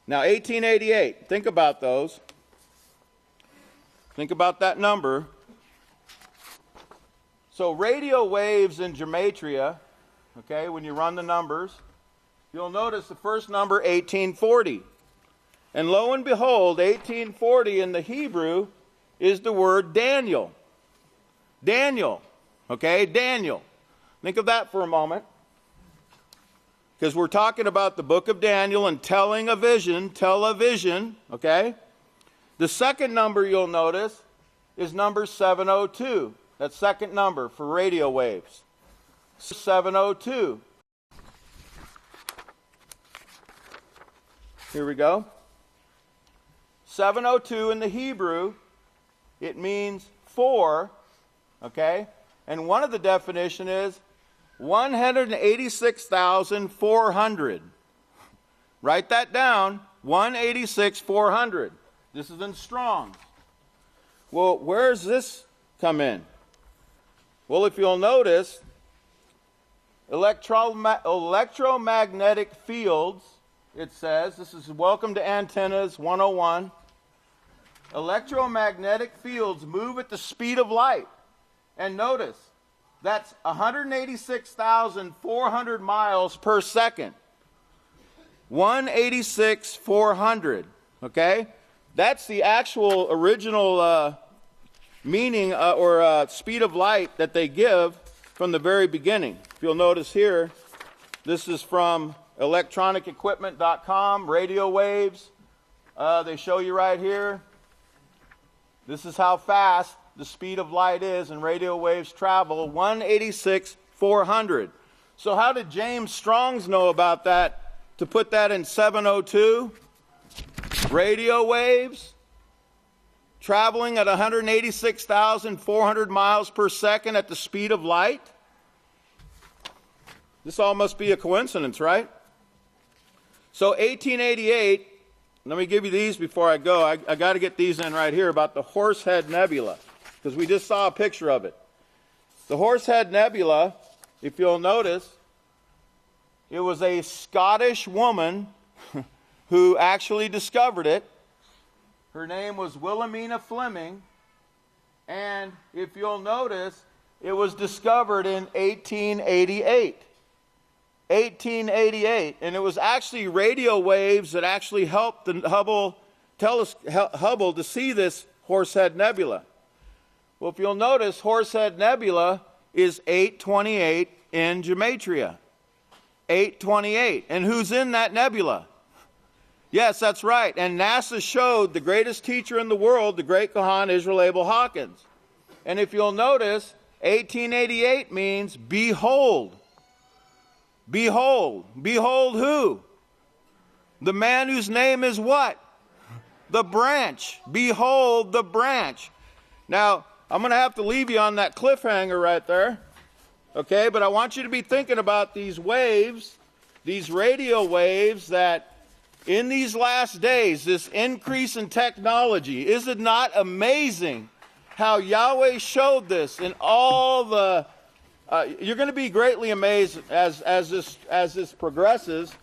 Now, 1888, think about those. Think about that number. So radio waves in gematria, okay, when you run the numbers, you'll notice the first number, 1840. And lo and behold, 1840 in the Hebrew is the word Daniyl. Daniyl, okay, Daniyl. Think of that for a moment. Because we're talking about the book of Daniyl and telling a vision, tell a vision, okay? The second number you'll notice is number 702. That second number for radio waves. 702. Here we go. 702 in the Hebrew, it means 4, okay? And one of the definition is 186,400. Write that down, 186,400. This is in Strong's. Well, where does this come in? Well, if you'll notice, electromagnetic fields, it says, this is Welcome to Antennas 101. Electromagnetic fields move at the speed of light. And notice, that's 186,400 miles per second. 186,400, okay? That's the actual original meaning or speed of light that they give from the very beginning. If you'll notice here, this is from electronicequipment.com, radio waves. They show you right here. This is how fast the speed of light is, and radio waves travel 186,400. So how did James Strong's know about that to put that in 702? Radio waves traveling at 186,400 miles per second at the speed of light? This all must be a coincidence, right? So 1888, let me give you these before I go. I got to get these in right here about the Horsehead Nebula, because we just saw a picture of it. The Horsehead Nebula, if you'll notice, it was a Scottish woman who actually discovered it. Her name was Wilhelmina Fleming, and if you'll notice, it was discovered in 1888. 1888, and it was actually radio waves that actually helped the Hubble Hubble to see this Horsehead Nebula. Well, if you'll notice, Horsehead Nebula is 828 in gematria. 828. And who's in that nebula? Yes, that's right. And NASA showed the greatest teacher in the world, the Great Kohan Yliyah Hawkins. And if you'll notice, 1888 means behold. Behold. Behold who? The man whose name is what? The branch. Behold the branch. Now, I'm going to have to leave you on that cliffhanger right there. Okay, but I want you to be thinking about these waves, these radio waves that in these last days, this increase in technology, is it not amazing how Yahweh showed this in all the, you're going to be greatly amazed as this progresses.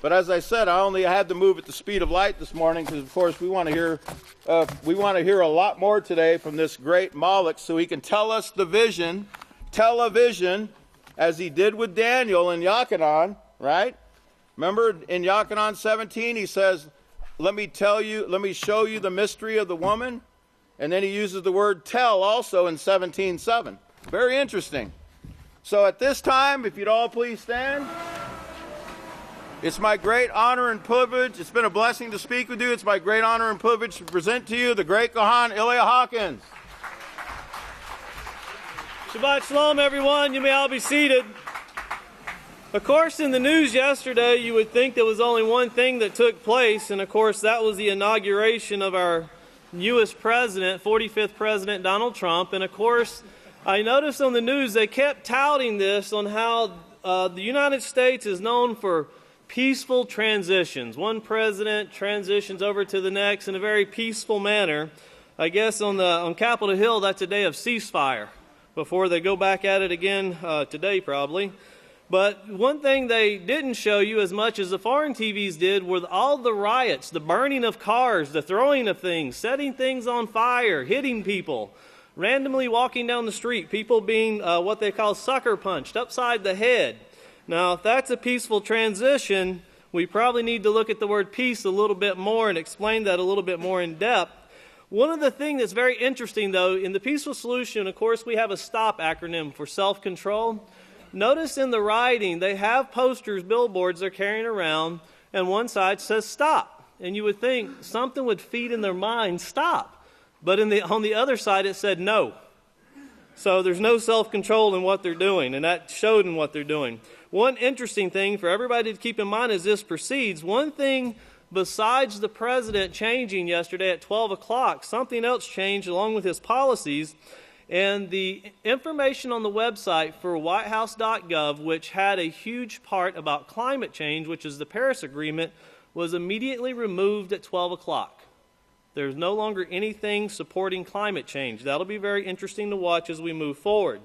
But as I said, I only had to move at the speed of light this morning because, of course, we want to hear a lot more today from this great Moloch, so he can tell us the vision, tell a vision, as he did with Daniyl in Yochanan, right? Remember in Yochanan 17, he says, let me show you the mystery of the woman. And then he uses the word tell also in 17:7. Very interesting. So at this time, if you'd all please stand. It's my great honor and privilege. It's been a blessing to speak with you. It's my great honor and privilege to present to you the Great Kohan Yliyah Hawkins. Shabbat Shalom, everyone. You may all be seated. Of course, in the news yesterday, you would think there was only one thing that took place, and of course, that was the inauguration of our newest president, 45th President Donald Trump. And of course, I noticed on the news they kept touting this on how the United States is known for peaceful transitions. One president transitions over to the next in a very peaceful manner. I guess on Capitol Hill, that's a day of ceasefire before they go back at it again today probably. But one thing they didn't show you as much as the foreign TVs did were all the riots, the burning of cars, the throwing of things, setting things on fire, hitting people, randomly walking down the street, people being what they call sucker punched upside the head. Now, if that's a peaceful transition, we probably need to look at the word peace a little bit more and explain that a little bit more in depth. One of the things that's very interesting, though, in the peaceful solution, of course, we have a STOP acronym for self-control. Notice in the writing, they have posters, billboards they're carrying around, and one side says stop. And you would think something would feed in their mind, stop. But on the other side, it said no. So there's no self-control in what they're doing, and that showed in what they're doing. One interesting thing for everybody to keep in mind as this proceeds, one thing besides the president changing yesterday at 12 o'clock, something else changed along with his policies, and the information on the website for whitehouse.gov, which had a huge part about climate change, which is the Paris Agreement, was immediately removed at 12 o'clock. There's no longer anything supporting climate change. That'll be very interesting to watch as we move forward.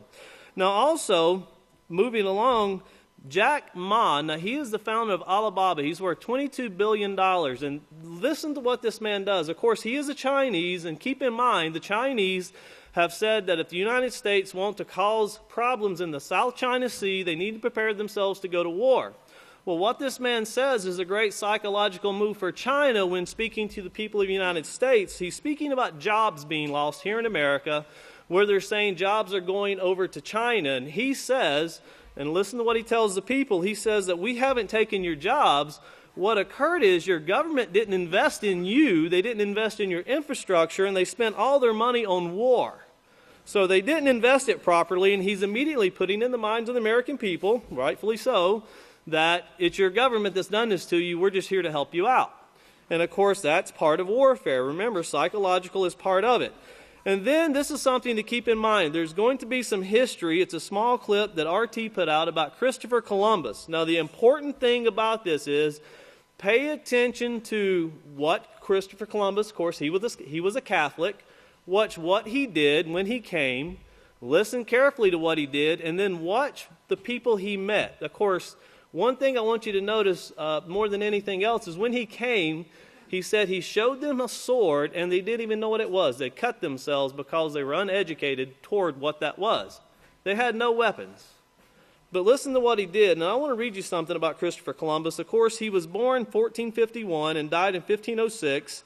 Now also, moving along, Jack Ma, now he is the founder of Alibaba. He's worth $22 billion. And listen to what this man does. Of course, he is a Chinese, and keep in mind, the Chinese have said that if the United States want to cause problems in the South China Sea, they need to prepare themselves to go to war. Well, what this man says is a great psychological move for China when speaking to the people of the United States. He's speaking about jobs being lost here in America, where they're saying jobs are going over to China. And he says, and listen to what he tells the people, he says that we haven't taken your jobs. What occurred is your government didn't invest in you, they didn't invest in your infrastructure, and they spent all their money on war. So they didn't invest it properly, and he's immediately putting in the minds of the American people, rightfully so, that it's your government that's done this to you, we're just here to help you out. And of course, that's part of warfare. Remember, psychological is part of it. And then this is something to keep in mind. There's going to be some history. It's a small clip that RT put out about Christopher Columbus. Now, the important thing about this is pay attention to what Christopher Columbus, of course, he was a Catholic. Watch what he did when he came. Listen carefully to what he did, and then watch the people he met. Of course, one thing I want you to notice more than anything else is when he came, he said he showed them a sword, and they didn't even know what it was. They cut themselves because they were uneducated toward what that was. They had no weapons. But listen to what he did. Now, I want to read you something about Christopher Columbus. Of course, he was born 1451 and died in 1506.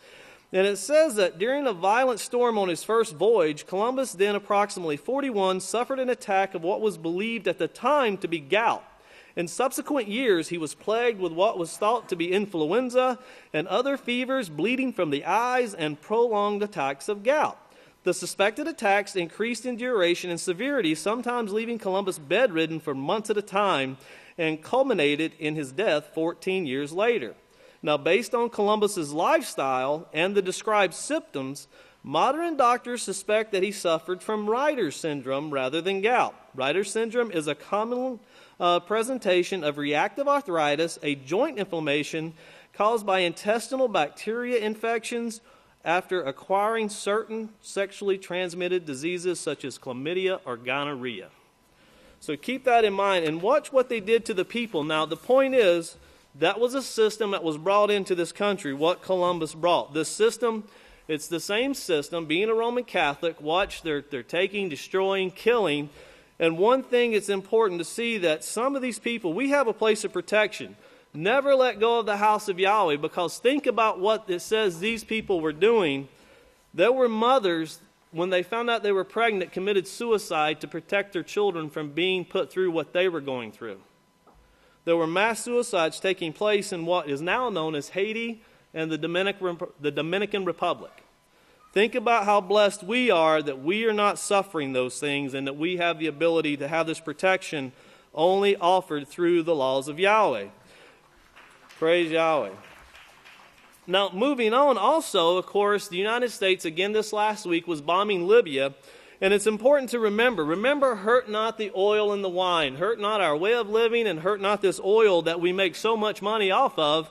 And it says that during a violent storm on his first voyage, Columbus, then approximately 41, suffered an attack of what was believed at the time to be gout. In subsequent years, he was plagued with what was thought to be influenza and other fevers, bleeding from the eyes, and prolonged attacks of gout. The suspected attacks increased in duration and severity, sometimes leaving Columbus bedridden for months at a time, and culminated in his death 14 years later. Now, based on Columbus's lifestyle and the described symptoms, modern doctors suspect that he suffered from Reiter's syndrome rather than gout. Reiter's syndrome is a common presentation of reactive arthritis, a joint inflammation caused by intestinal bacteria infections after acquiring certain sexually transmitted diseases such as chlamydia or gonorrhea. So keep that in mind and watch what they did to the people. Now, the point is, that was a system that was brought into this country, what Columbus brought. This system, it's the same system. Being a Roman Catholic, watch, they're taking, destroying, killing. And one thing it's important to see that some of these people, we have a place of protection. Never let go of the house of Yahweh, because think about what it says these people were doing. There were mothers, when they found out they were pregnant, committed suicide to protect their children from being put through what they were going through. There were mass suicides taking place in what is now known as Haiti and the Dominican Republic. Think about how blessed we are that we are not suffering those things and that we have the ability to have this protection only offered through the laws of Yahweh. Praise Yahweh. Now, moving on also, of course, the United States, again this last week, was bombing Libya. And it's important to remember, hurt not the oil and the wine. Hurt not our way of living, and hurt not this oil that we make so much money off of.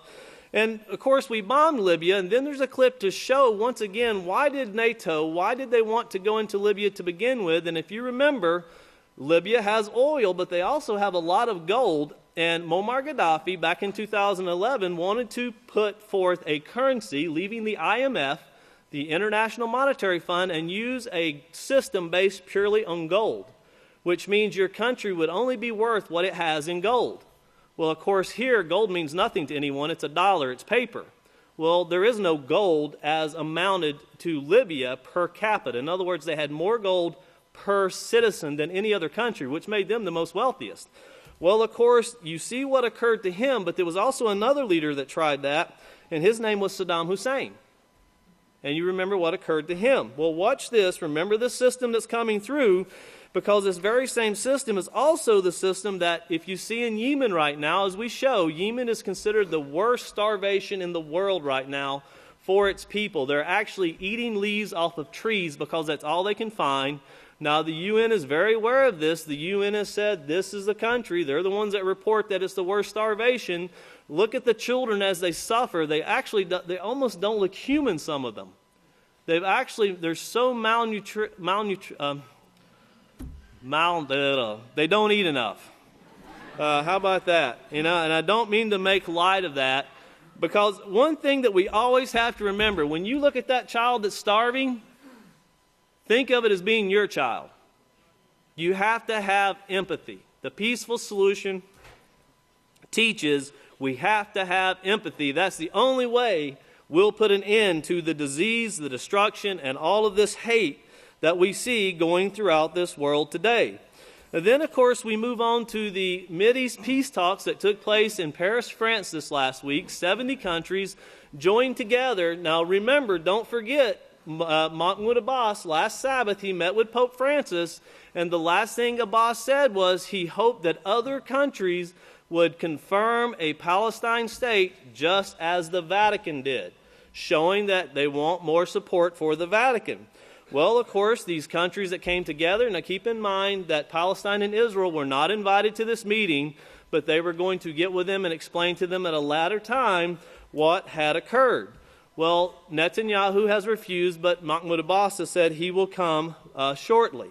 And, of course, we bombed Libya, and then there's a clip to show, once again, why did they want to go into Libya to begin with? And if you remember, Libya has oil, but they also have a lot of gold. And Muammar Gaddafi, back in 2011, wanted to put forth a currency, leaving the IMF, the International Monetary Fund, and use a system based purely on gold, which means your country would only be worth what it has in gold. Well, of course, here, gold means nothing to anyone. It's a dollar. It's paper. Well, there is no gold as amounted to Libya per capita. In other words, they had more gold per citizen than any other country, which made them the most wealthiest. Well, of course, you see what occurred to him, but there was also another leader that tried that, and his name was Saddam Hussein. And you remember what occurred to him. Well, watch this. Remember the system that's coming through, because this very same system is also the system that, if you see in Yemen right now, as we show, Yemen is considered the worst starvation in the world right now for its people. They're actually eating leaves off of trees because that's all they can find. Now, the UN is very aware of this. The UN has said this is the country. They're the ones that report that it's the worst starvation. Look at the children as they suffer. They almost don't look human, some of them. They're so they don't eat enough. How about that? And I don't mean to make light of that, because one thing that we always have to remember, when you look at that child that's starving, think of it as being your child. You have to have empathy. The peaceful solution teaches we have to have empathy. That's the only way we'll put an end to the disease, the destruction, and all of this hate that we see going throughout this world today. And then, of course, we move on to the Mideast peace talks that took place in Paris, France this last week. 70 countries joined together. Now, remember, don't forget, Mahmoud Abbas, last Sabbath, he met with Pope Francis, and the last thing Abbas said was he hoped that other countries would confirm a Palestine state just as the Vatican did, showing that they want more support for the Vatican. Well, of course, these countries that came together, now keep in mind that Palestine and Israel were not invited to this meeting, but they were going to get with them and explain to them at a later time what had occurred. Well, Netanyahu has refused, but Mahmoud Abbas has said he will come shortly.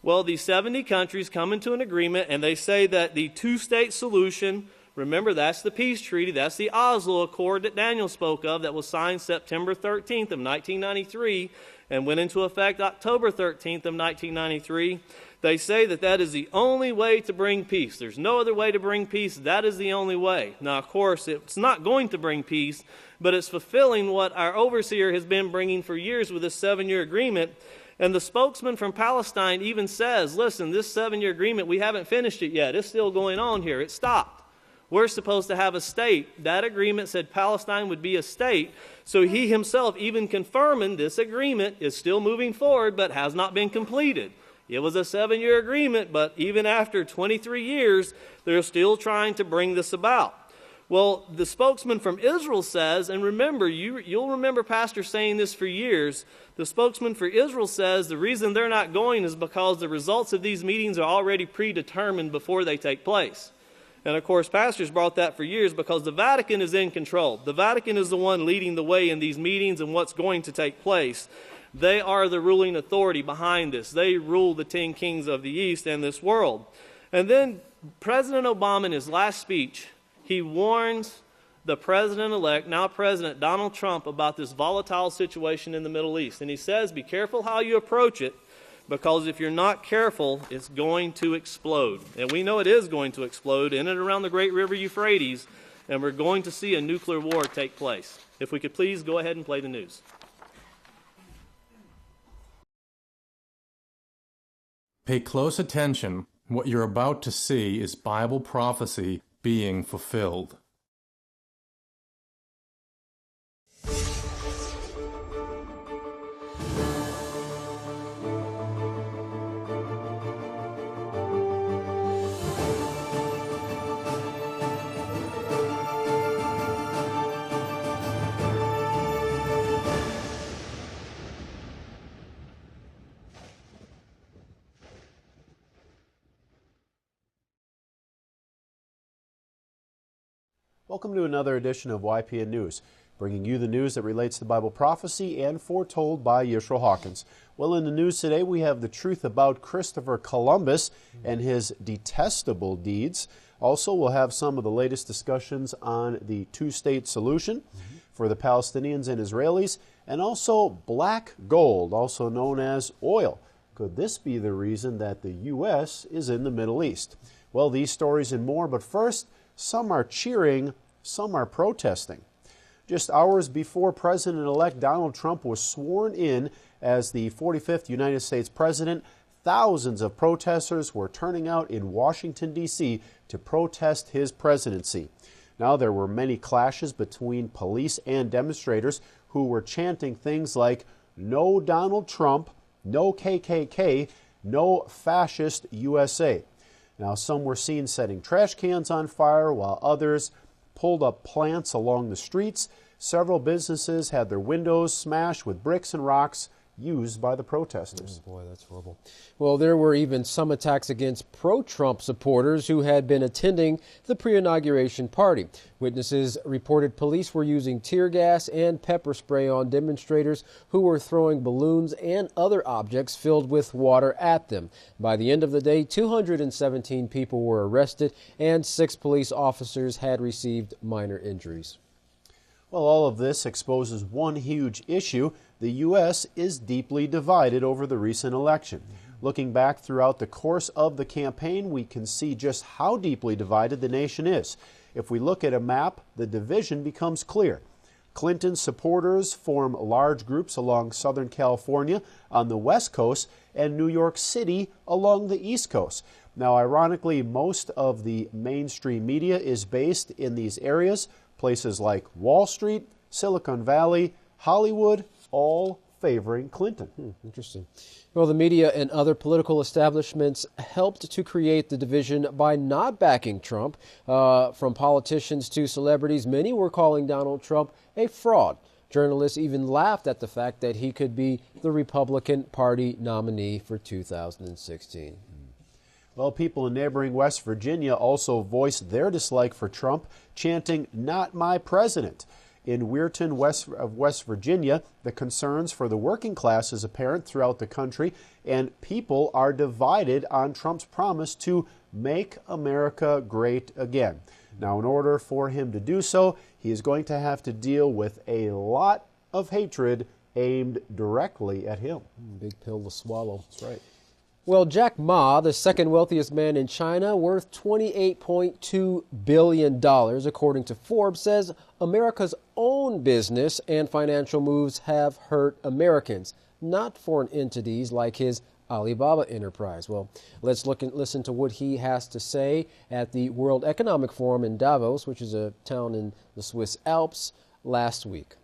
Well, these 70 countries come into an agreement, and they say that the two-state solution, remember, that's the peace treaty, that's the Oslo Accord that Daniyl spoke of, that was signed September 13th of 1993 and went into effect October 13th of 1993, They say that that is the only way to bring peace. There's no other way to bring peace. That is the only way. Now, of course, it's not going to bring peace, but it's fulfilling what our overseer has been bringing for years with this 7-year agreement. And the spokesman from Palestine even says, listen, this 7-year agreement, we haven't finished it yet. It's still going on here. It stopped. We're supposed to have a state. That agreement said Palestine would be a state. So he himself even confirming this agreement is still moving forward, but has not been completed. It was a 7-year agreement, but even after 23 years, they're still trying to bring this about. Well, the spokesman from Israel says, and remember, you'll remember Pastor saying this for years, the spokesman for Israel says the reason they're not going is because the results of these meetings are already predetermined before they take place. And of course, pastors brought that for years because the Vatican is in control. The Vatican is the one leading the way in these meetings and what's going to take place. They are the ruling authority behind this. They rule the 10 kings of the East and this world. And then President Obama, in his last speech, he warns the president-elect, now President Donald Trump, about this volatile situation in the Middle East. And he says, be careful how you approach it, because if you're not careful, it's going to explode. And we know it is going to explode in and around the great river Euphrates, and we're going to see a nuclear war take place. If we could please go ahead and play the news. Pay close attention. What you're about to see is Bible prophecy being fulfilled. Welcome to another edition of YPN News, bringing you the news that relates to Bible prophecy and foretold by Yisrayl Hawkins. Well, in the news today, we have the truth about Christopher Columbus and his detestable deeds. Also, we'll have some of the latest discussions on the two-state solution for the Palestinians and Israelis, and also black gold, also known as oil. Could this be the reason that the U.S. is in the Middle East? Well, these stories and more, but first, some are cheering, some are protesting. Just hours before President-elect Donald Trump was sworn in as the 45th United States President, thousands of protesters were turning out in Washington, D.C. to protest his presidency. Now, there were many clashes between police and demonstrators who were chanting things like, "No Donald Trump, no KKK, no fascist USA." Now, some were seen setting trash cans on fire, while others pulled up plants along the streets. Several businesses had their windows smashed with bricks and rocks used by the protesters. Oh boy, that's horrible. Well, there were even some attacks against pro-Trump supporters who had been attending the pre-inauguration party. Witnesses reported police were using tear gas and pepper spray on demonstrators who were throwing balloons and other objects filled with water at them. By the end of the day, 217 people were arrested and 6 police officers had received minor injuries. Well, all of this exposes one huge issue. The U.S. is deeply divided over the recent election. Looking back throughout the course of the campaign, we can see just how deeply divided the nation is. If we look at a map, the division becomes clear. Clinton supporters form large groups along Southern California on the West Coast and New York City along the East Coast. Now, ironically, most of the mainstream media is based in these areas. Places like Wall Street, Silicon Valley, Hollywood, all favoring Clinton. Interesting. Well, the media and other political establishments helped to create the division by not backing Trump. From politicians to celebrities, many were calling Donald Trump a fraud. Journalists even laughed at the fact that he could be the Republican Party nominee for 2016. Well, people in neighboring West Virginia also voiced their dislike for Trump, chanting, "Not my president." In Weirton, West Virginia, the concerns for the working class is apparent throughout the country, and people are divided on Trump's promise to make America great again. Now, in order for him to do so, he is going to have to deal with a lot of hatred aimed directly at him. Big pill to swallow. That's right. Well, Jack Ma, the second wealthiest man in China, worth $28.2 billion, according to Forbes, says America's own business and financial moves have hurt Americans, not foreign entities like his Alibaba enterprise. Well, let's look and listen to what he has to say at the World Economic Forum in Davos, which is a town in the Swiss Alps, last week.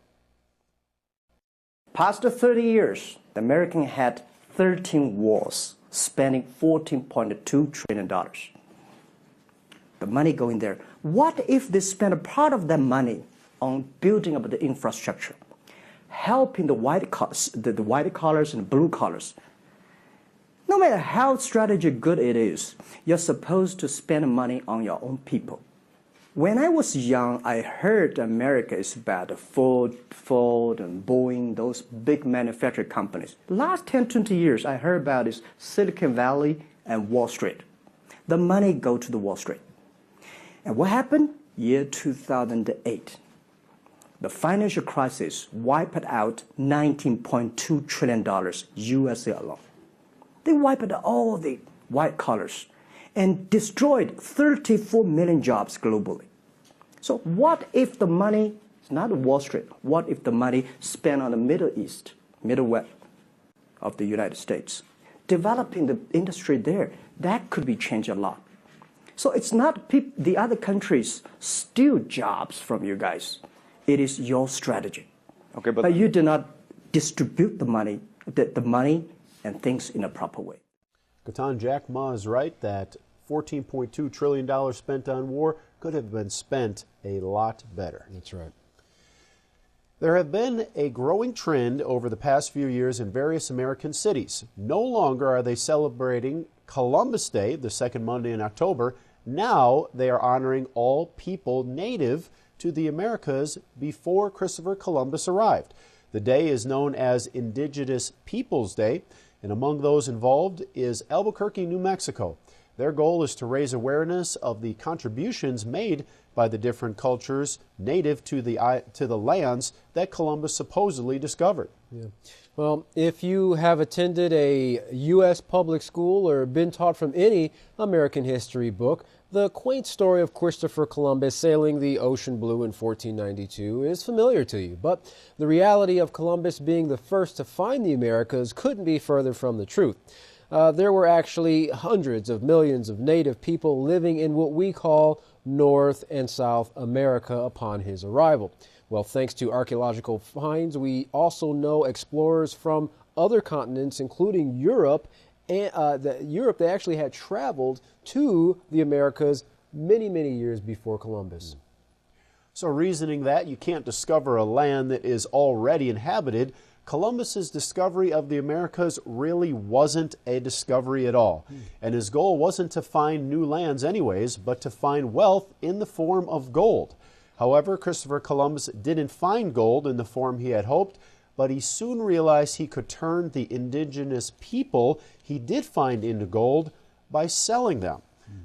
Past 30 years, the American had 13 wars, spending $14.2 trillion. The money going there. What if they spend a part of that money on building up the infrastructure, helping the white collars and the blue collars? No matter how strategy good it is, you're supposed to spend money on your own people. When I was young, I heard America is bad. Ford and Boeing, those big manufacturing companies. Last 10, 20 years, I heard about is Silicon Valley and Wall Street. The money go to the Wall Street. And what happened? Year 2008. The financial crisis wiped out $19.2 trillion USA alone. They wiped out all the white collars and destroyed 34 million jobs globally. So what if the money is not Wall Street? What if the money spent on the Middle East, Middle West of the United States, developing the industry there? That could be changed a lot. So it's not the other countries steal jobs from you guys. It is your strategy. Okay, but you do not distribute the money and things in a proper way. Kohan, Jack Ma is right that $14.2 trillion spent on war could have been spent a lot better. That's right. There have been a growing trend over the past few years in various American cities. No longer are they celebrating Columbus Day, the second Monday in October. Now they are honoring all people native to the Americas before Christopher Columbus arrived. The day is known as Indigenous Peoples Day, and among those involved is Albuquerque, New Mexico. Their goal is to raise awareness of the contributions made by the different cultures native to the lands that Columbus supposedly discovered. Yeah. Well, if you have attended a U.S. public school or been taught from any American history book, the quaint story of Christopher Columbus sailing the ocean blue in 1492 is familiar to you. But the reality of Columbus being the first to find the Americas couldn't be further from the truth. There were actually hundreds of millions of native people living in what we call North and South America upon his arrival. Well, thanks to archaeological finds, we also know explorers from other continents, including Europe, and they actually had traveled to the Americas many, many years before Columbus. So reasoning that you can't discover a land that is already inhabited, Columbus's discovery of the Americas really wasn't a discovery at all. And his goal wasn't to find new lands anyways, but to find wealth in the form of gold. However, Christopher Columbus didn't find gold in the form he had hoped, but he soon realized he could turn the indigenous people he did find into gold by selling them.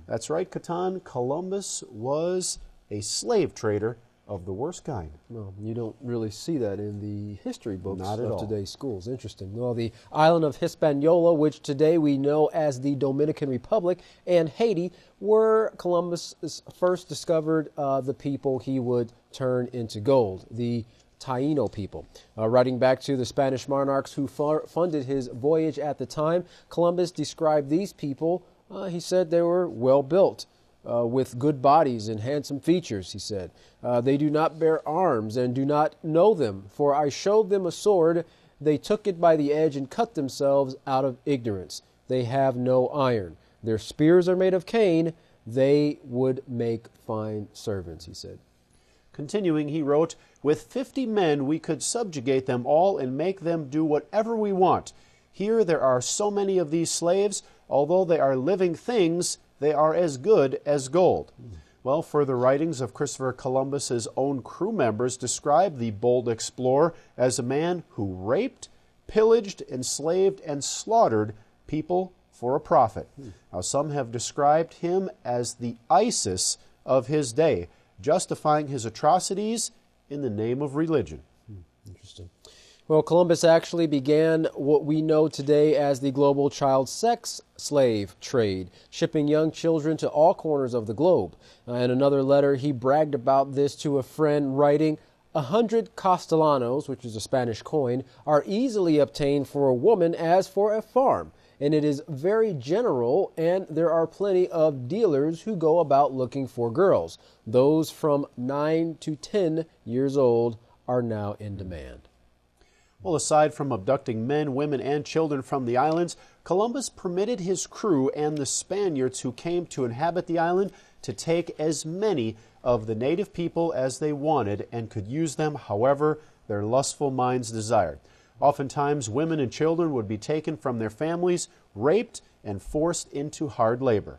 That's right, Kohan. Columbus was a slave trader of the worst kind. Well, you don't really see that in the history books of today's schools. Interesting. Well, the island of Hispaniola, which today we know as the Dominican Republic, and Haiti were Columbus' first discovered the people he would turn into gold, the Taino people. Writing back to the Spanish monarchs who funded his voyage at the time, Columbus described these people, he said they were well built, with good bodies and handsome features, he said. They do not bear arms and do not know them, for I showed them a sword. They took it by the edge and cut themselves out of ignorance. They have no iron. Their spears are made of cane. They would make fine servants, he said. Continuing, he wrote, with 50 men we could subjugate them all and make them do whatever we want. Here there are so many of these slaves, although they are living things, they are as good as gold. Well, further writings of Christopher Columbus's own crew members describe the bold explorer as a man who raped, pillaged, enslaved, and slaughtered people for a profit. Now, some have described him as the ISIS of his day, justifying his atrocities in the name of religion. Interesting. Well, Columbus actually began what we know today as the global child sex slave trade, shipping young children to all corners of the globe. In another letter, he bragged about this to a friend, writing, 100 castellanos, which is a Spanish coin, are easily obtained for a woman as for a farm. And it is very general, and there are plenty of dealers who go about looking for girls. Those from 9 to 10 years old are now in demand. Well, aside from abducting men, women, and children from the islands, Columbus permitted his crew and the Spaniards who came to inhabit the island to take as many of the native people as they wanted and could use them however their lustful minds desired. Oftentimes, women and children would be taken from their families, raped, and forced into hard labor.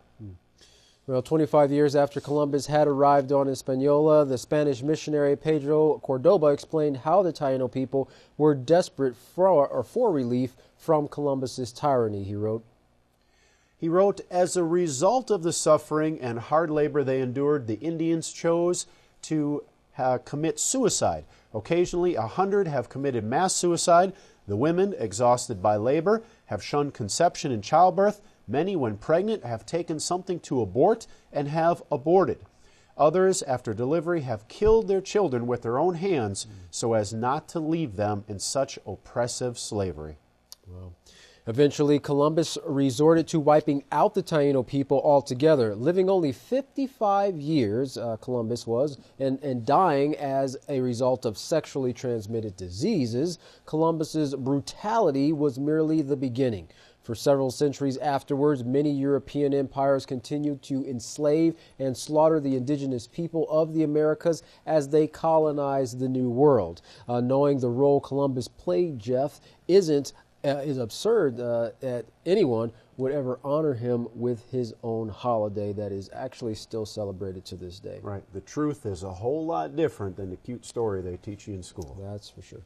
Well, 25 years after Columbus had arrived on Hispaniola, the Spanish missionary Pedro Cordoba explained how the Taino people were desperate for relief from Columbus's tyranny, he wrote. As a result of the suffering and hard labor they endured, the Indians chose to commit suicide. Occasionally, 100 have committed mass suicide. The women, exhausted by labor, have shunned conception and childbirth. Many, when pregnant, have taken something to abort and have aborted. Others, after delivery, have killed their children with their own hands so as not to leave them in such oppressive slavery. Wow. Eventually, Columbus resorted to wiping out the Taino people altogether, living only 55 years, Columbus was, and dying as a result of sexually transmitted diseases. Columbus's brutality was merely the beginning. For several centuries afterwards, many European empires continued to enslave and slaughter the indigenous people of the Americas as they colonized the New World. Knowing the role Columbus played, Jeff, is absurd that anyone would ever honor him with his own holiday that is actually still celebrated to this day. Right. The truth is a whole lot different than the cute story they teach you in school. That's for sure.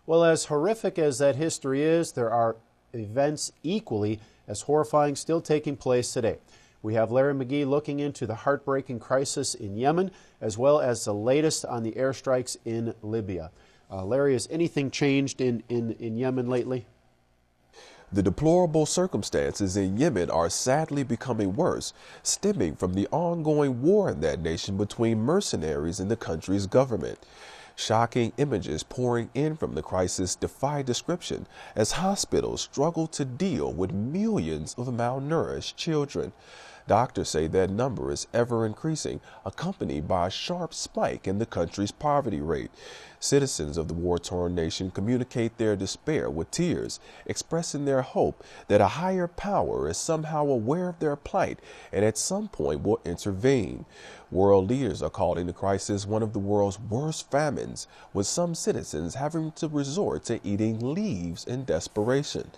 Well, as horrific as that history is, there are events equally as horrifying still taking place today. We have Larry McGee looking into the heartbreaking crisis in Yemen, as well as the latest on the airstrikes in Libya. Larry, has anything changed in Yemen lately? The deplorable circumstances in Yemen are sadly becoming worse, stemming from the ongoing war in that nation between mercenaries and the country's government. Shocking images pouring in from the crisis defy description as hospitals struggle to deal with millions of malnourished children. Doctors say that number is ever increasing, accompanied by a sharp spike in the country's poverty rate. Citizens of the war-torn nation communicate their despair with tears, expressing their hope that a higher power is somehow aware of their plight and at some point will intervene. World leaders are calling the crisis one of the world's worst famines, with some citizens having to resort to eating leaves in desperation.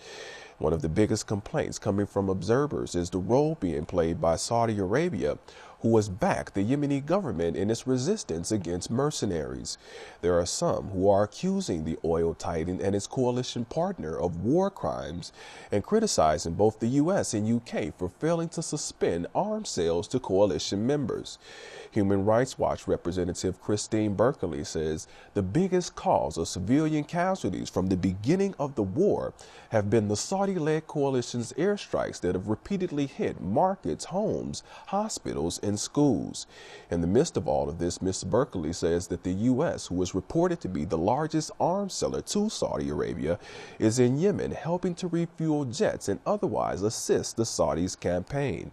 One of the biggest complaints coming from observers is the role being played by Saudi Arabia, who has backed the Yemeni government in its resistance against mercenaries. There are some who are accusing the oil titan and its coalition partner of war crimes and criticizing both the U.S. and U.K. for failing to suspend arms sales to coalition members. Human Rights Watch representative Christine Berkeley says the biggest cause of civilian casualties from the beginning of the war have been the Saudi-led coalition's airstrikes that have repeatedly hit markets, homes, hospitals, and schools. In the midst of all of this, Ms. Berkeley says that the U.S., who is reported to be the largest arms seller to Saudi Arabia, is in Yemen helping to refuel jets and otherwise assist the Saudis' campaign.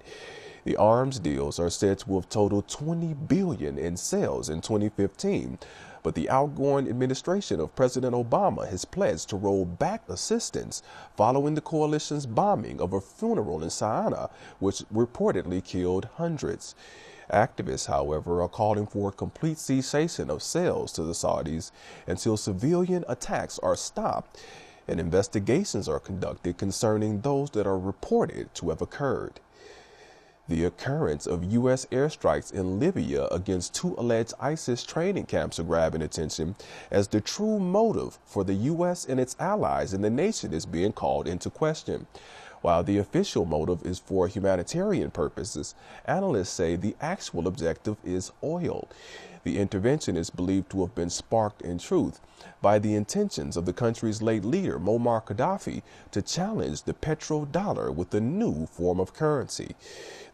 The arms deals are said to have totaled $20 billion in sales in 2015, but the outgoing administration of President Obama has pledged to roll back assistance following the coalition's bombing of a funeral in Sana'a, which reportedly killed hundreds. Activists, however, are calling for a complete cessation of sales to the Saudis until civilian attacks are stopped and investigations are conducted concerning those that are reported to have occurred. The occurrence of U.S. airstrikes in Libya against two alleged ISIS training camps are grabbing attention as the true motive for the U.S. and its allies in the nation is being called into question. While the official motive is for humanitarian purposes, analysts say the actual objective is oil. The intervention is believed to have been sparked, in truth, by the intentions of the country's late leader, Muammar Gaddafi, to challenge the petrodollar with a new form of currency.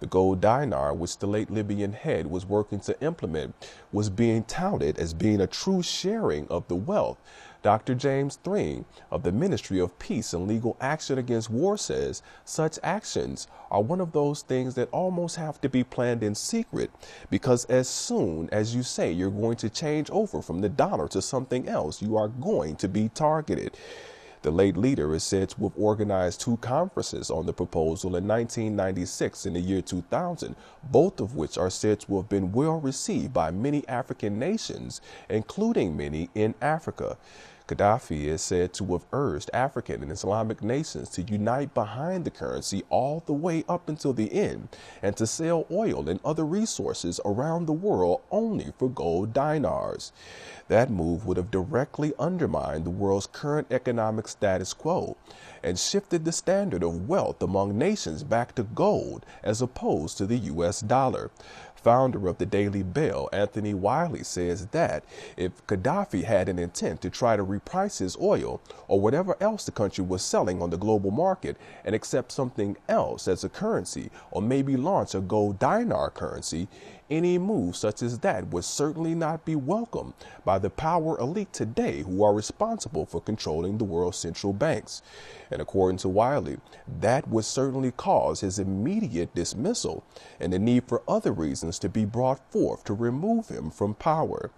The gold dinar, which the late Libyan head was working to implement, was being touted as being a true sharing of the wealth. Dr. James Thring of the Ministry of Peace and Legal Action Against War says such actions are one of those things that almost have to be planned in secret, because as soon as you say you're going to change over from the dollar to something else, you are going to be targeted. The late leader is said to have organized 2 conferences on the proposal in 1996 and the year 2000, both of which are said to have been well received by many African nations, including many in Africa. Gaddafi is said to have urged African and Islamic nations to unite behind the currency all the way up until the end, and to sell oil and other resources around the world only for gold dinars. That move would have directly undermined the world's current economic status quo and shifted the standard of wealth among nations back to gold as opposed to the U.S. dollar. Founder of the Daily Bell, Anthony Wiley, says that if Gaddafi had an intent to try to reprice his oil or whatever else the country was selling on the global market and accept something else as a currency, or maybe launch a gold dinar currency, any move such as that would certainly not be welcomed by the power elite today who are responsible for controlling the world's central banks. And according to Wiley, that would certainly cause his immediate dismissal and the need for other reasons to be brought forth to remove him from power.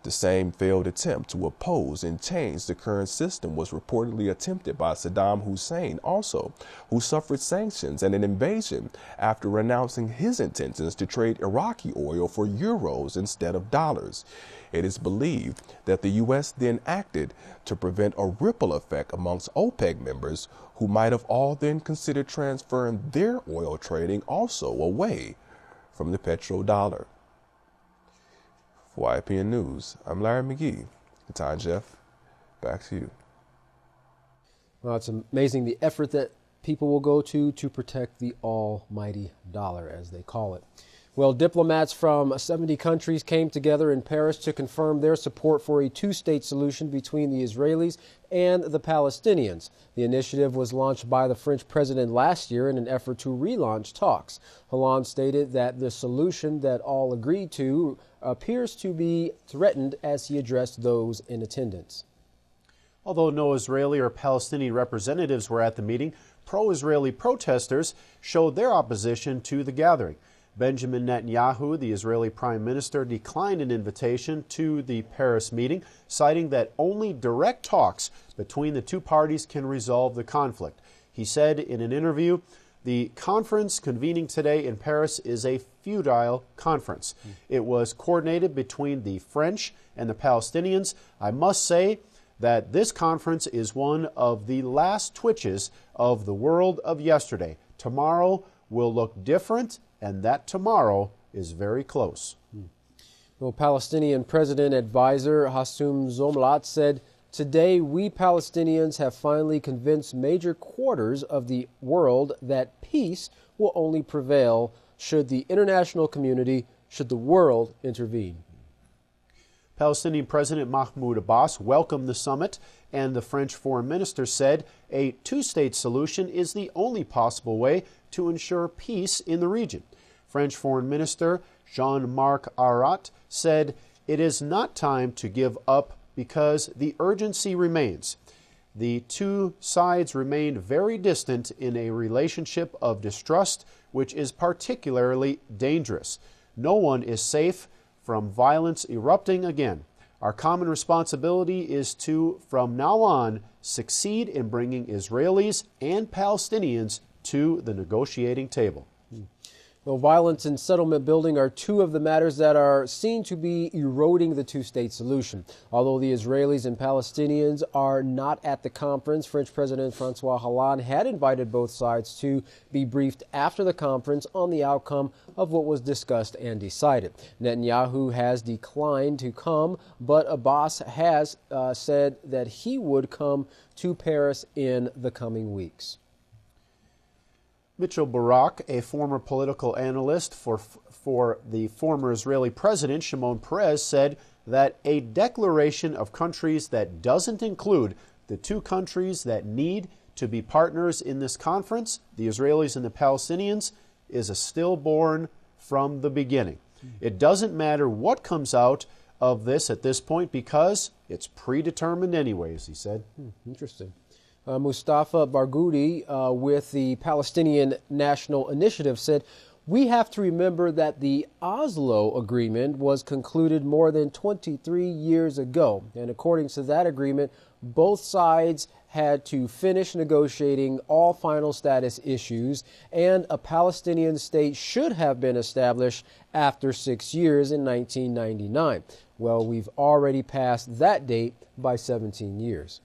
The same failed attempt to oppose and change the current system was reportedly attempted by Saddam Hussein also, who suffered sanctions and an invasion after announcing his intentions to trade Iraqi oil for euros instead of dollars. It is believed that the U.S. then acted to prevent a ripple effect amongst OPEC members who might have all then considered transferring their oil trading also away from the petrodollar. For YPN News, I'm Larry McGee. Good time, Jeff. Back to you. Well, it's amazing the effort that people will go to protect the almighty dollar, as they call it. Well, diplomats from 70 countries came together in Paris to confirm their support for a 2-state solution between the Israelis and the Palestinians. The initiative was launched by the French president last year in an effort to relaunch talks. Hollande stated that the solution that all agreed to appears to be threatened as he addressed those in attendance. Although no Israeli or Palestinian representatives were at the meeting, pro-Israeli protesters showed their opposition to the gathering. Benjamin Netanyahu, the Israeli prime minister, declined an invitation to the Paris meeting, citing that only direct talks between the two parties can resolve the conflict. He said in an interview, "The conference convening today in Paris is a futile conference. It was coordinated between the French and the Palestinians. I must say that this conference is one of the last twitches of the world of yesterday. Tomorrow will look different, and that tomorrow is very close." Well, Palestinian President Advisor Hassoum Zomlat said, "Today, we Palestinians have finally convinced major quarters of the world that peace will only prevail should the international community, should the world intervene." Palestinian President Mahmoud Abbas welcomed the summit, and the French foreign minister said a 2-state solution is the only possible way to ensure peace in the region. French Foreign Minister Jean-Marc Ayrault said, "It is not time to give up because the urgency remains. The two sides remain very distant in a relationship of distrust, which is particularly dangerous. No one is safe from violence erupting again. Our common responsibility is to, from now on, succeed in bringing Israelis and Palestinians to the negotiating table." Well, violence and settlement building are two of the matters that are seen to be eroding the 2-state solution. Although the Israelis and Palestinians are not at the conference, French President François Hollande had invited both sides to be briefed after the conference on the outcome of what was discussed and decided. Netanyahu has declined to come, but Abbas has said that he would come to Paris in the coming weeks. Mitchell Barak, a former political analyst for the former Israeli president, Shimon Peres, said that a declaration of countries that doesn't include the two countries that need to be partners in this conference, the Israelis and the Palestinians, is a stillborn from the beginning. It doesn't matter what comes out of this at this point because it's predetermined anyways, he said. Interesting. Mustafa Barghouti with the Palestinian National Initiative said, "We have to remember that the Oslo Agreement was concluded more than 23 years ago. And according to that agreement, both sides had to finish negotiating all final status issues, and a Palestinian state should have been established after 6 years in 1999. Well, we've already passed that date by 17 years.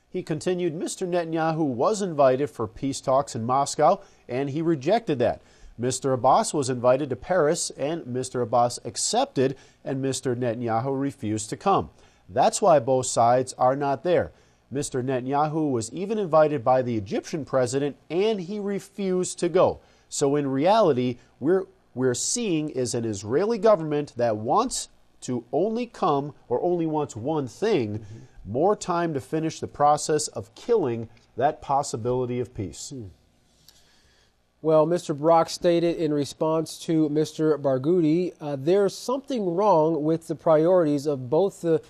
He continued, Mr. Netanyahu was invited for peace talks in Moscow, and he rejected that. Mr. Abbas was invited to Paris, and Mr. Abbas accepted, and Mr. Netanyahu refused to come. That's why both sides are not there. Mr. Netanyahu was even invited by the Egyptian president, and he refused to go. So in reality, we're seeing is an Israeli government that wants to only come, or only wants one thing, more time to finish the process of killing that possibility of peace. Well, Mr. Brock stated in response to Mr. Barghouti, there's something wrong with the priorities of both the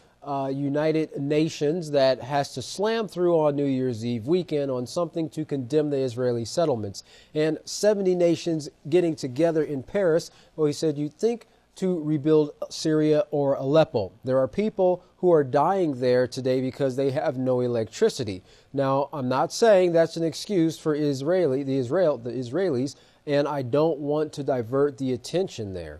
United Nations that has to slam through on New Year's Eve weekend on something to condemn the Israeli settlements. And 70 nations getting together in Paris, well, he said, you'd think to rebuild Syria or Aleppo. There are people who are dying there today because they have no electricity. Now, I'm not saying that's an excuse for the Israelis, and I don't want to divert the attention there.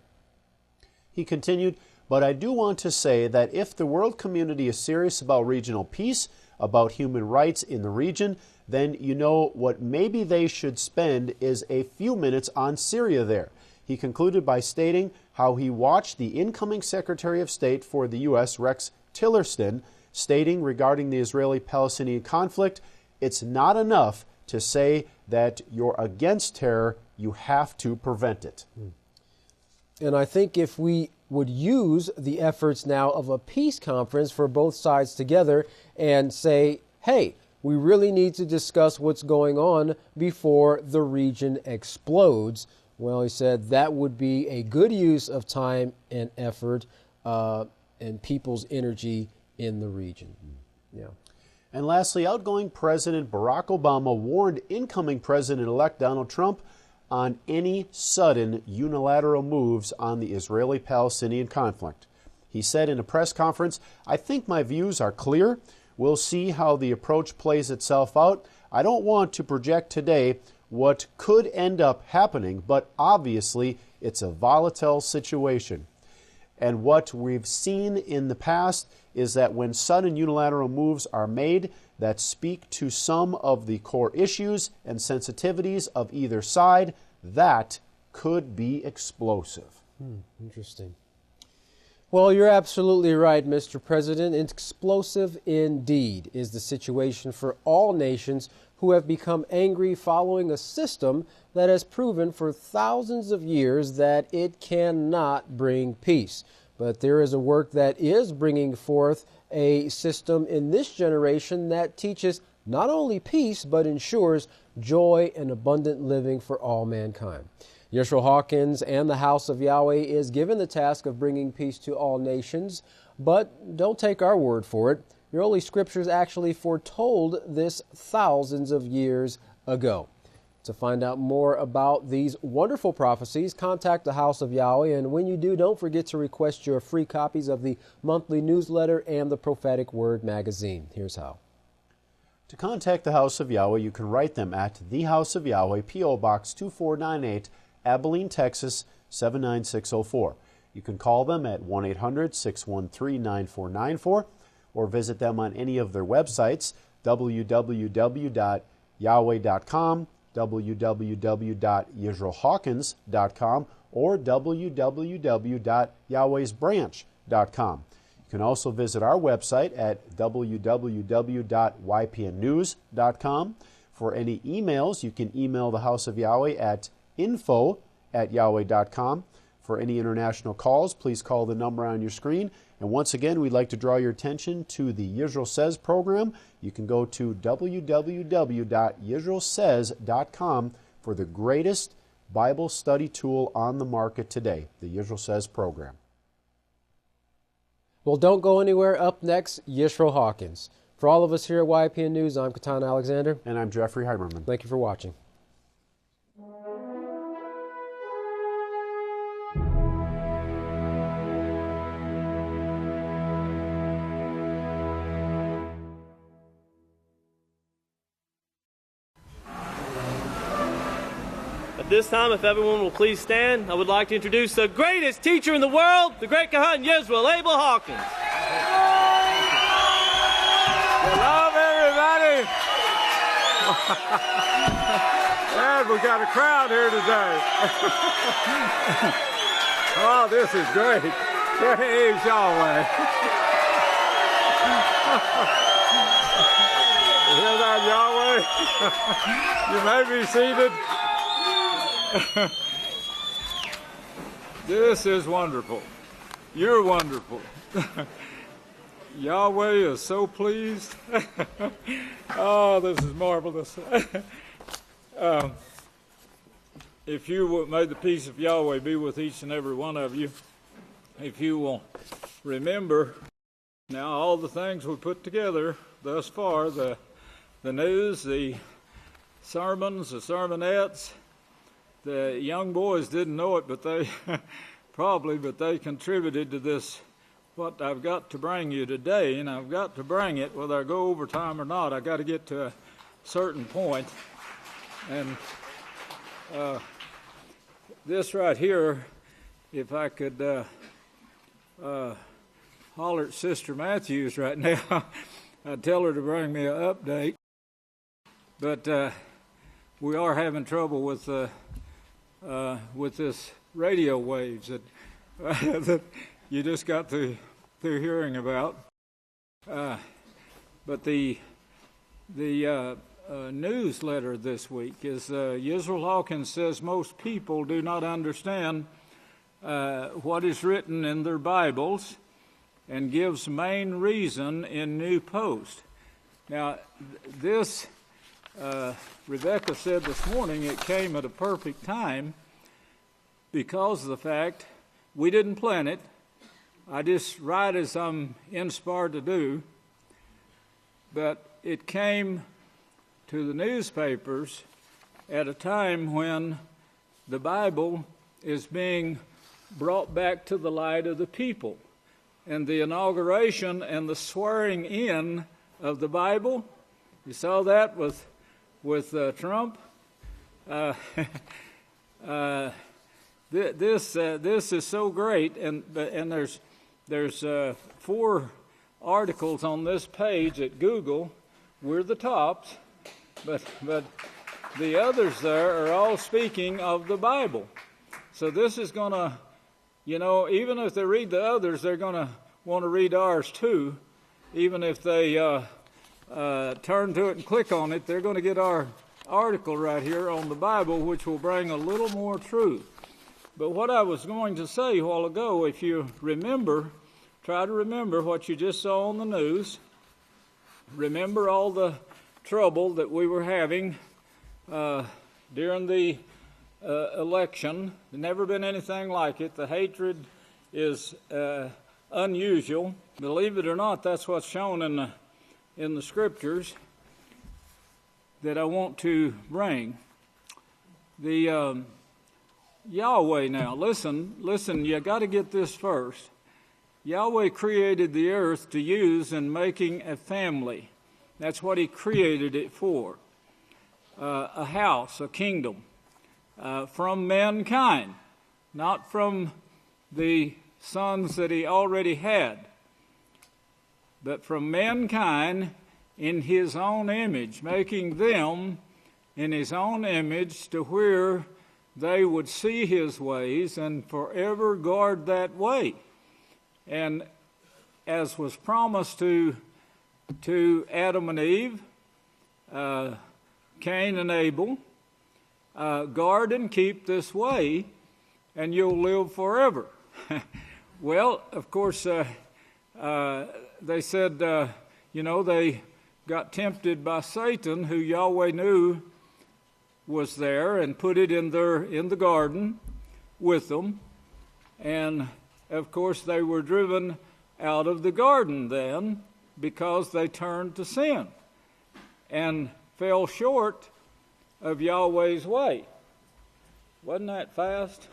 He continued, but I do want to say that if the world community is serious about regional peace, about human rights in the region, then you know what maybe they should spend is a few minutes on Syria there. He concluded by stating how he watched the incoming Secretary of State for the U.S., Rex Tillerson, stating regarding the Israeli-Palestinian conflict, it's not enough to say that you're against terror, you have to prevent it. And I think if we would use the efforts now of a peace conference for both sides together and say, hey, we really need to discuss what's going on before the region explodes. Well, he said that would be a good use of time and effort and people's energy in the region. Yeah. And lastly, outgoing President Barack Obama warned incoming President-elect Donald Trump on any sudden unilateral moves on the Israeli-Palestinian conflict. He said in a press conference, I think my views are clear. We'll see how the approach plays itself out. I don't want to project today what could end up happening, but obviously it's a volatile situation. And what we've seen in the past is that when sudden unilateral moves are made that speak to some of the core issues and sensitivities of either side, that could be explosive. Interesting. Well, you're absolutely right, Mr. President. Explosive indeed is the situation for all nations who have become angry following a system that has proven for thousands of years that it cannot bring peace. But there is a work that is bringing forth a system in this generation that teaches not only peace, but ensures joy and abundant living for all mankind. Yisrayl Hawkins and the House of Yahweh is given the task of bringing peace to all nations, but don't take our word for it. Your Holy Scriptures actually foretold this thousands of years ago. To find out more about these wonderful prophecies, contact the House of Yahweh, and when you do, don't forget to request your free copies of the monthly newsletter and the Prophetic Word magazine. Here's how. To contact the House of Yahweh, you can write them at The House of Yahweh, P.O. Box 2498, Abilene, Texas 79604. You can call them at 1-800-613-9494 or visit them on any of their websites, www.yahweh.com, www.yisraelhawkins.com, or www.yahwehsbranch.com. You can also visit our website at www.ypnnews.com. For any emails, you can email the House of Yahweh at info@yahweh.com. For any international calls, please call the number on your screen. And once again, we'd like to draw your attention to the Yisrayl Says program. You can go to www.yisraelsays.com for the greatest Bible study tool on the market today, the Yisrayl Says program. Well, don't go anywhere. Up next, Yisrayl Hawkins. For all of us here at YPN News, I'm Kohan Alexander. And I'm Jeffrey Heimerman. Thank you for watching. At this time, if everyone will please stand, I would like to introduce the greatest teacher in the world, the Great Kohan Yisrayl Hawkins. Hello, everybody. And we got a crowd here today. Oh, this is great. Praise Yahweh. You hear that, Yahweh? You may be seated. This is wonderful. You're wonderful. Yahweh is so pleased. Oh, this is marvelous. If you will, may the peace of Yahweh be with each and every one of you. If you will remember now all the things we put together thus far, the news, the sermons, the sermonettes. The young boys didn't know it, but they but they contributed to this, what I've got to bring you today, and I've got to bring it whether I go over time or not. I've got to get to a certain point. And this right here, if I could holler at Sister Matthews right now, I'd tell her to bring me an update. But we are having trouble with this radio waves that that you just got through hearing about. But the newsletter this week is Yisrayl Hawkins says most people do not understand what is written in their Bibles and gives main reason in new post. Now, this Rebecca said this morning it came at a perfect time because of the fact we didn't plan it. I just write as I'm inspired to do. But it came to the newspapers at a time when the Bible is being brought back to the light of the people. And the inauguration and the swearing in of the Bible, you saw that with Trump. This is so great, and there's 4 articles on this page at Google. We're the tops, but the others there are all speaking of the Bible. So this is going to, even if they read the others, they're going to want to read ours too. Even if they turn to it and click on it, they're going to get our article right here on the Bible, which will bring a little more truth. But what I was going to say a while ago, if you remember, try to remember what you just saw on the news. Remember all the trouble that we were having during the election. There's never been anything like it. The hatred is unusual. Believe it or not, that's what's shown in the scriptures that I want to bring. The Yahweh now, listen, you got to get this first. Yahweh created the earth to use in making a family. That's what he created it for. A house, a kingdom, from mankind, not from the sons that he already had, but from mankind in his own image, making them in his own image to where they would see his ways and forever guard that way. And as was promised to Adam and Eve, Cain and Abel, guard and keep this way, and you'll live forever. Well, of course, they said, they got tempted by Satan, who Yahweh knew was there, and put it in the garden with them. And, of course, they were driven out of the garden then because they turned to sin and fell short of Yahweh's way. Wasn't that fast?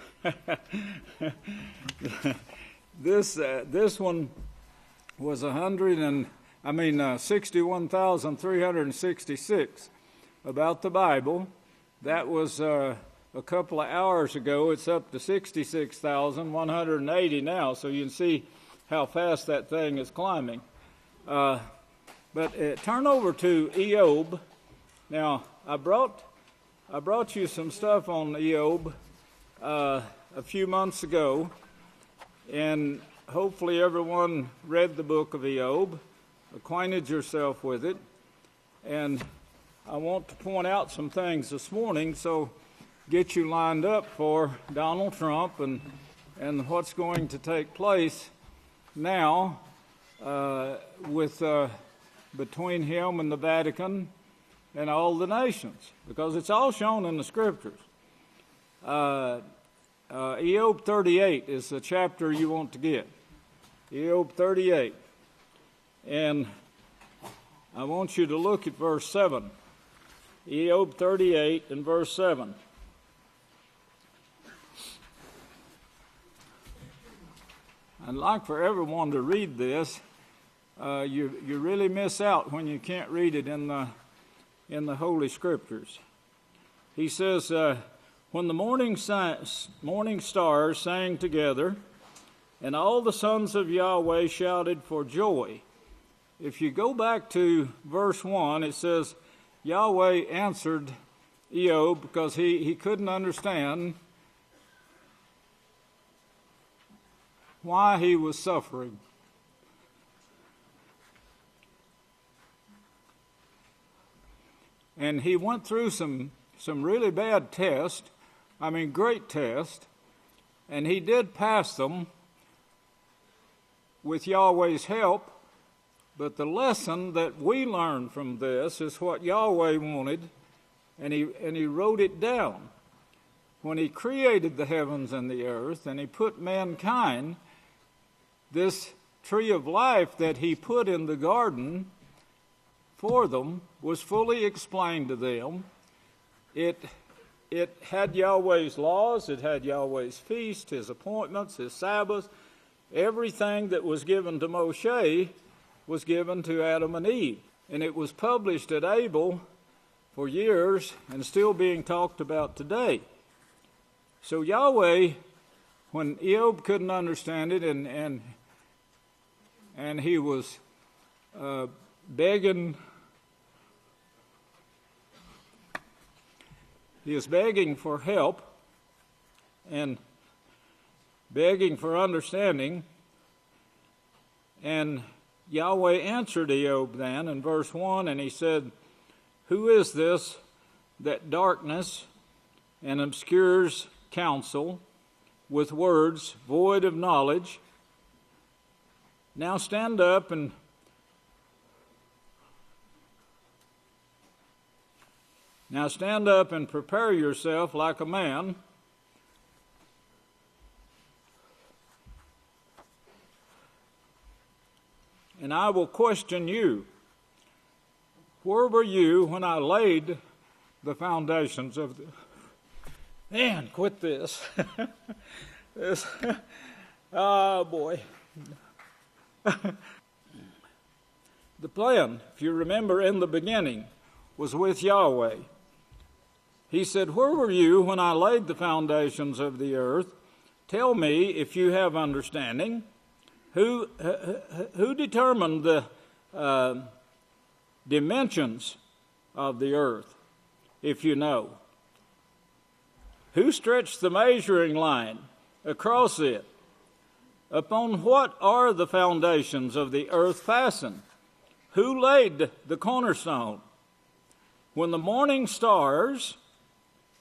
This one was 61,366 about the Bible. That was a couple of hours ago. It's up to 66,180 now, so you can see how fast that thing is climbing. But turn over to Eob. Now, I brought you some stuff on Eob a few months ago, and hopefully everyone read the book of Eob, acquainted yourself with it, and I want to point out some things this morning, so get you lined up for Donald Trump and what's going to take place now with between him and the Vatican and all the nations, because it's all shown in the Scriptures. Eob 38 is the chapter you want to get. Eob 38. And I want you to look at verse 7. Eob 38 and verse 7. I'd like for everyone to read this. You really miss out when you can't read it in the Holy Scriptures. He says, when the morning stars sang together, and all the sons of Yahweh shouted for joy. If you go back to verse 1, it says, Yahweh answered Eob because he couldn't understand why he was suffering. And he went through some really bad tests, great tests, and he did pass them with Yahweh's help. But the lesson that we learn from this is what Yahweh wanted, and he wrote it down. When he created the heavens and the earth, and he put mankind, this tree of life that he put in the garden for them was fully explained to them. It had Yahweh's laws, it had Yahweh's feast, his appointments, his Sabbath. Everything that was given to Moshe was given to Adam and Eve. And it was published at Abel for years and still being talked about today. So Yahweh, when Eob couldn't understand it and he was begging, he was begging for help and begging for understanding, and Yahweh answered Eob then in verse 1, and he said, who is this that darkness and obscures counsel with words void of knowledge? Now stand up and prepare yourself like a man, and I will question you. Where were you when I laid the foundations of the... Man, quit this. Oh, boy. The plan, if you remember in the beginning, was with Yahweh. He said, where were you when I laid the foundations of the earth? Tell me if you have understanding. Who determined the dimensions of the earth, if you know? Who stretched the measuring line across it? Upon what are the foundations of the earth fastened? Who laid the cornerstone? when the morning stars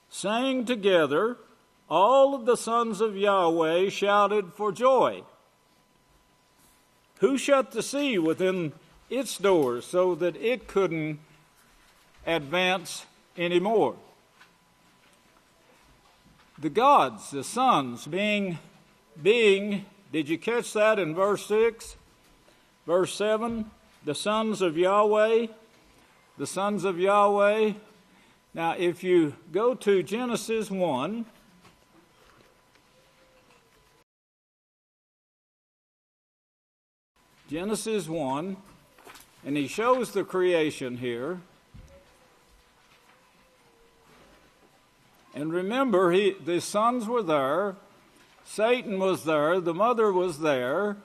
sang together, all of the sons of Yahweh shouted for joy. Who shut the sea within its doors so that it couldn't advance anymore? The gods, the sons, being, did you catch that in verse 6? Verse 7, the sons of Yahweh, the sons of Yahweh. Now, if you go to Genesis 1, Genesis 1, and he shows the creation here. And remember, the sons were there, Satan was there, the mother was there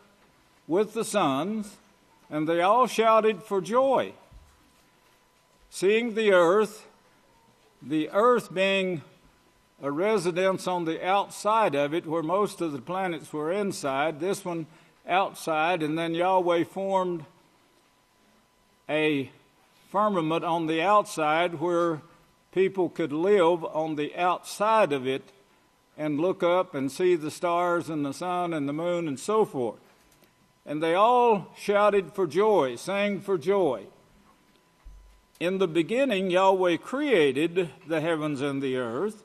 with the sons, and they all shouted for joy, seeing the earth being a residence on the outside of it, where most of the planets were inside, this one outside, and then Yahweh formed a firmament on the outside where people could live on the outside of it and look up and see the stars and the sun and the moon and so forth. And they all shouted for joy, sang for joy. In the beginning, Yahweh created the heavens and the earth.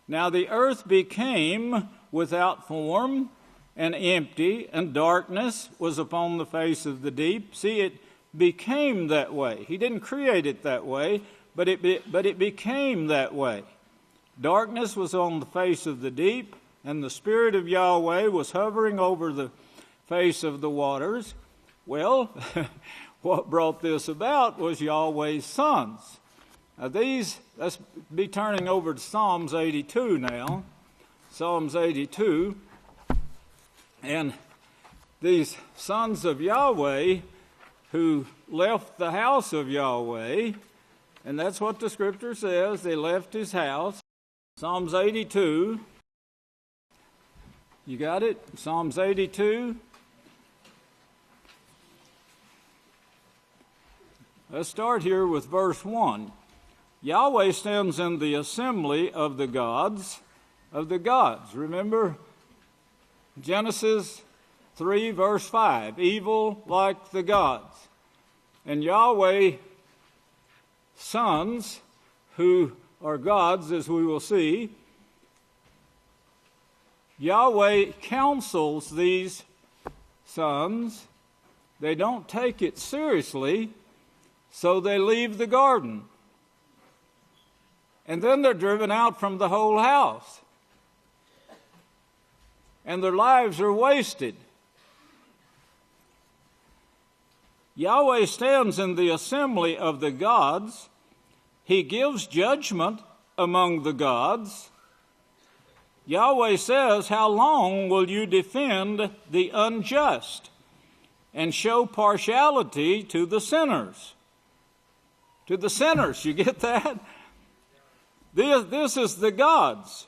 Now the earth became without form and empty, and darkness was upon the face of the deep. See, it became that way. He didn't create it that way, but it became that way. Darkness was on the face of the deep, and the Spirit of Yahweh was hovering over the face of the waters. Well, what brought this about was Yahweh's sons. Now let's be turning over to Psalms 82 now. Psalms 82. And these sons of Yahweh who left the house of Yahweh, and that's what the scripture says, they left his house. Psalms 82. You got it? Psalms 82. Let's start here with verse 1. Yahweh stands in the assembly of the gods. Remember Genesis 3, verse 5, evil like the gods. And Yahweh, sons, who are gods, as we will see, Yahweh counsels these sons. They don't take it seriously, so they leave the garden. And then they're driven out from the whole house. And their lives are wasted. Yahweh stands in the assembly of the gods. He gives judgment among the gods. Yahweh says, how long will you defend the unjust and show partiality to the sinners? To the sinners, you get that? This is the gods.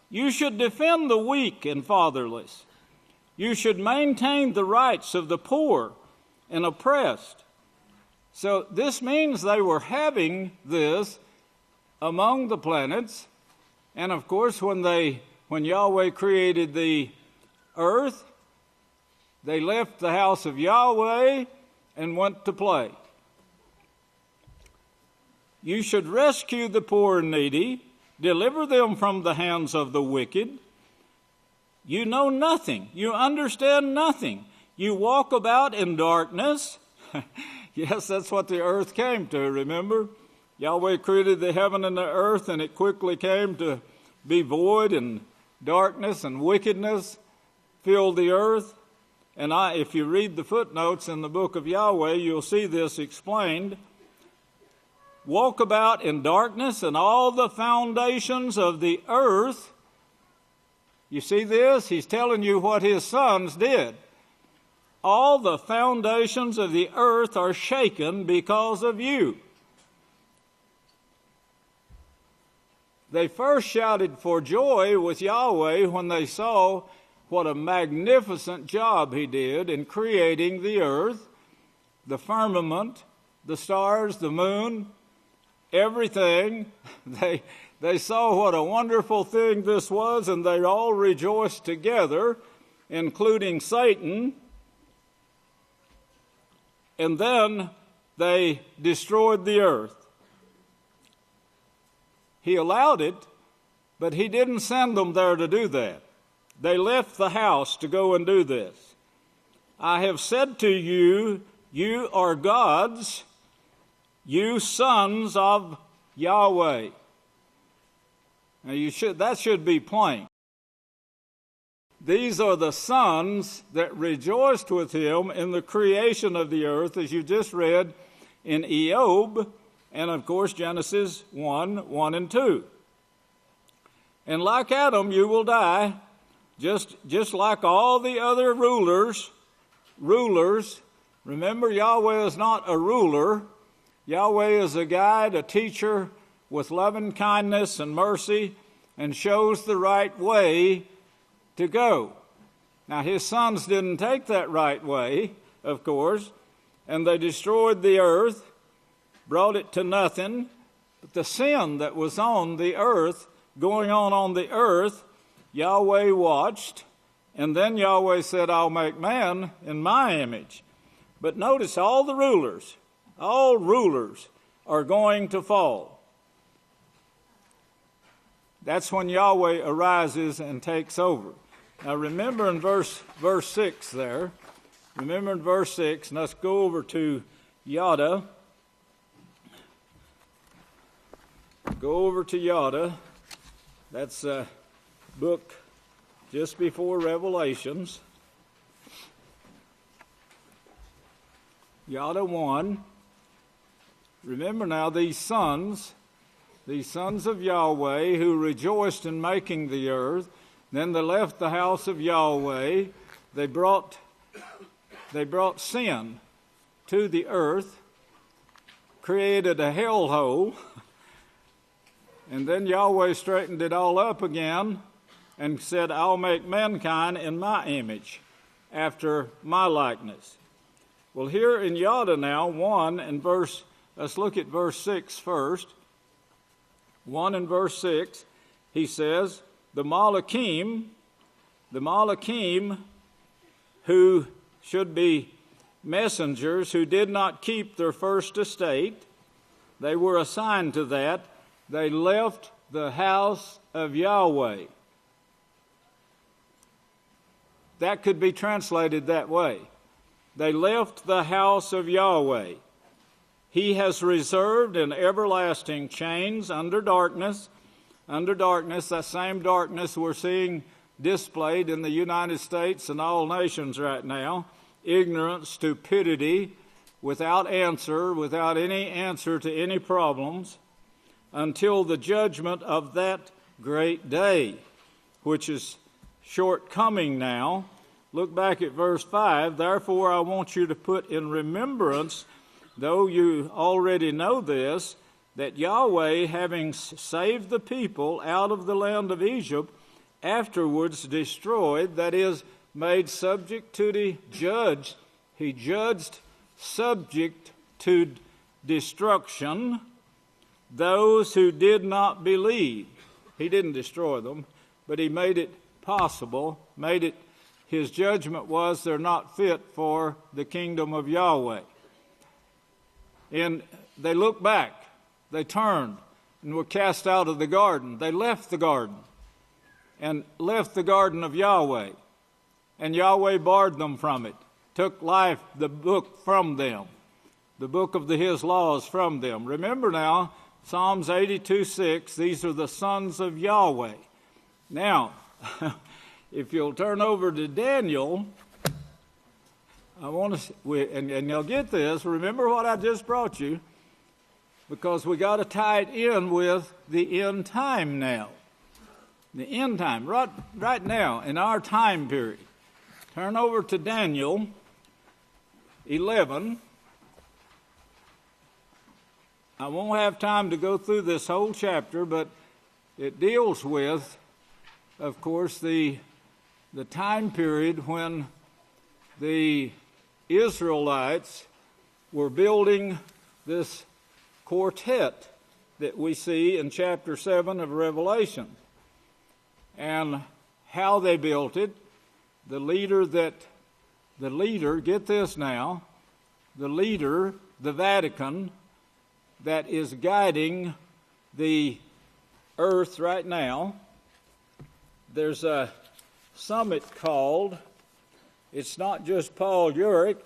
You should defend the weak and fatherless. You should maintain the rights of the poor and oppressed. So this means they were having this among the planets. And of course, when Yahweh created the earth, they left the house of Yahweh and went to play. You should rescue the poor and needy, deliver them from the hands of the wicked. You know nothing. You understand nothing. You walk about in darkness. Yes, that's what the earth came to, remember? Yahweh created the heaven and the earth, and it quickly came to be void, and darkness and wickedness filled the earth. And if you read the footnotes in the book of Yahweh, you'll see this explained. Walk about in darkness, and all the foundations of the earth. You see this? He's telling you what his sons did. All the foundations of the earth are shaken because of you. They first shouted for joy with Yahweh when they saw what a magnificent job he did in creating the earth, the firmament, the stars, the moon, everything. They saw what a wonderful thing this was, and they all rejoiced together, including Satan. And then they destroyed the earth. He allowed it, but he didn't send them there to do that. They left the house to go and do this. I have said to you, you are gods, you sons of Yahweh. Now that should be plain. These are the sons that rejoiced with him in the creation of the earth, as you just read in Eob, and of course Genesis 1 and 2. And like Adam, you will die, just like all the other rulers. Remember, Yahweh is not a ruler. Yahweh is a guide, a teacher with loving kindness and mercy, and shows the right way to go. Now, his sons didn't take that right way, of course, and they destroyed the earth, brought it to nothing. But the sin that was on the earth, going on the earth, Yahweh watched, and then Yahweh said, I'll make man in my image. But notice all rulers are going to fall. That's when Yahweh arises and takes over. Now remember in verse 6 there. Remember in verse 6, and let's go over to Yada. Go over to Yada. That's a book just before Revelations. Yada 1. Remember now these sons of Yahweh who rejoiced in making the earth. Then they left the house of Yahweh. They brought sin to the earth, created a hellhole, and then Yahweh straightened it all up again and said, I'll make mankind in my image, after my likeness. Well, here in Yada now, 1 and verse, let's look at verse 6 first. 1 and verse 6, he says, the Malachim who should be messengers who did not keep their first estate, they were assigned to that. They left the house of Yahweh. That could be translated that way. They left the house of Yahweh. He has reserved in everlasting chains under darkness, that same darkness we're seeing displayed in the United States and all nations right now, ignorance, stupidity, without any answer to any problems, until the judgment of that great day, which is shortcoming now. Look back at verse 5. Therefore, I want you to put in remembrance, though you already know this, that Yahweh, having saved the people out of the land of Egypt, afterwards destroyed, that is, made subject to the judge. He judged subject to destruction those who did not believe. He didn't destroy them, but he made it possible, his judgment was they're not fit for the kingdom of Yahweh. And they looked back, they turned, and were cast out of the garden. They left the garden, and left the garden of Yahweh. And Yahweh barred them from it, took life, the book from them, the book of his laws from them. Remember now, Psalms 82:6, these are the sons of Yahweh. Now, if you'll turn over to Daniyl, I want to, and you'll get this, remember what I just brought you, because we got to tie it in with the end time now. The end time, right now, in our time period. Turn over to Daniyl 11. I won't have time to go through this whole chapter, but it deals with, of course, the time period when the Israelites were building this quartet that we see in chapter 7 of Revelation, and how they built it. The leader, get this now, the leader, the Vatican, that is guiding the earth right now. There's a summit called, it's not just Paul Yliyah,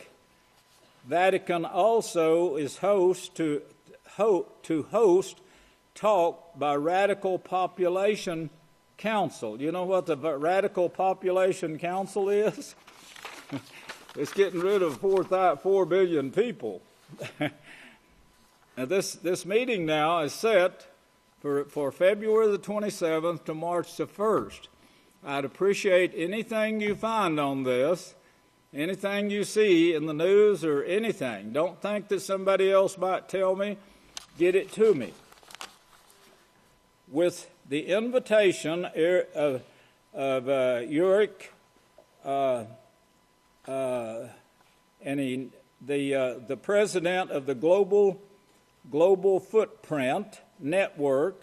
Vatican also is host to host talk by Radical Population Council. You know what the Radical Population Council is? It's getting rid of 4 billion people. Now this meeting now is set for February the 27th to March the 1st. I'd appreciate anything you find on this, anything you see in the news or anything. Don't think that somebody else might tell me. Get it to me. With the invitation of Yliyah, and the president of the Global Footprint Network,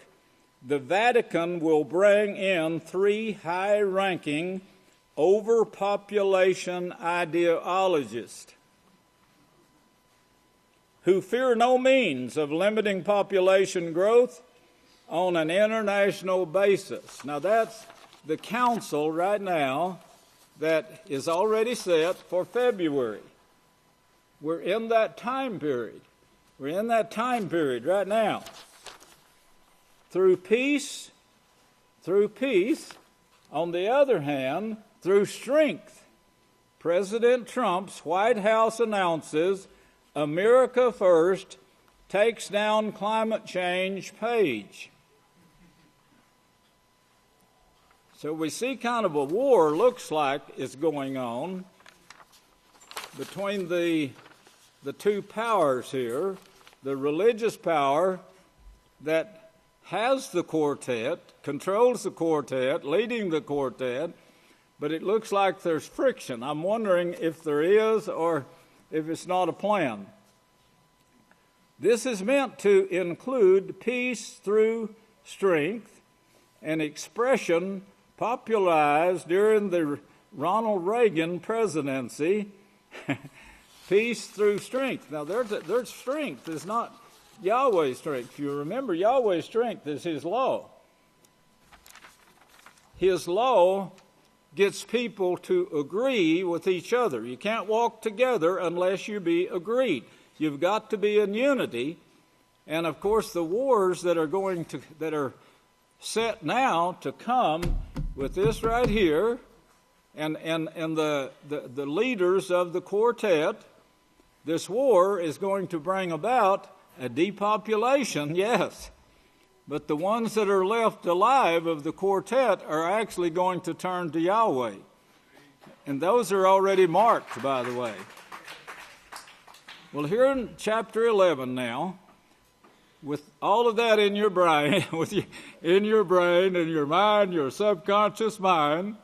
the Vatican will bring in 3 high-ranking overpopulation ideologists who fear no means of limiting population growth on an international basis. Now that's the council right now that is already set for February. We're in that time period. We're in that time period right now. Through peace, on the other hand, through strength, President Trump's White House announces America First takes down climate change page. So we see kind of a war, looks like, is going on between the two powers here, the religious power that has the quartet, controls the quartet, leading the quartet, but it looks like there's friction. I'm wondering if there is or if it's not a plan. This is meant to include peace through strength, an expression popularized during the Ronald Reagan presidency. Peace through strength. Now, their strength is not Yahweh's strength. If you remember, Yahweh's strength is His law. His law gets people to agree with each other. You can't walk together unless you be agreed. You've got to be in unity. And of course, the wars that are set now to come with this right here, and the leaders of the quartet, this war is going to bring about a depopulation, yes. But the ones that are left alive of the quartet are actually going to turn to Yahweh. And those are already marked, by the way. Well, here in chapter 11 now, with all of that in your brain, in your brain and your mind, your subconscious mind,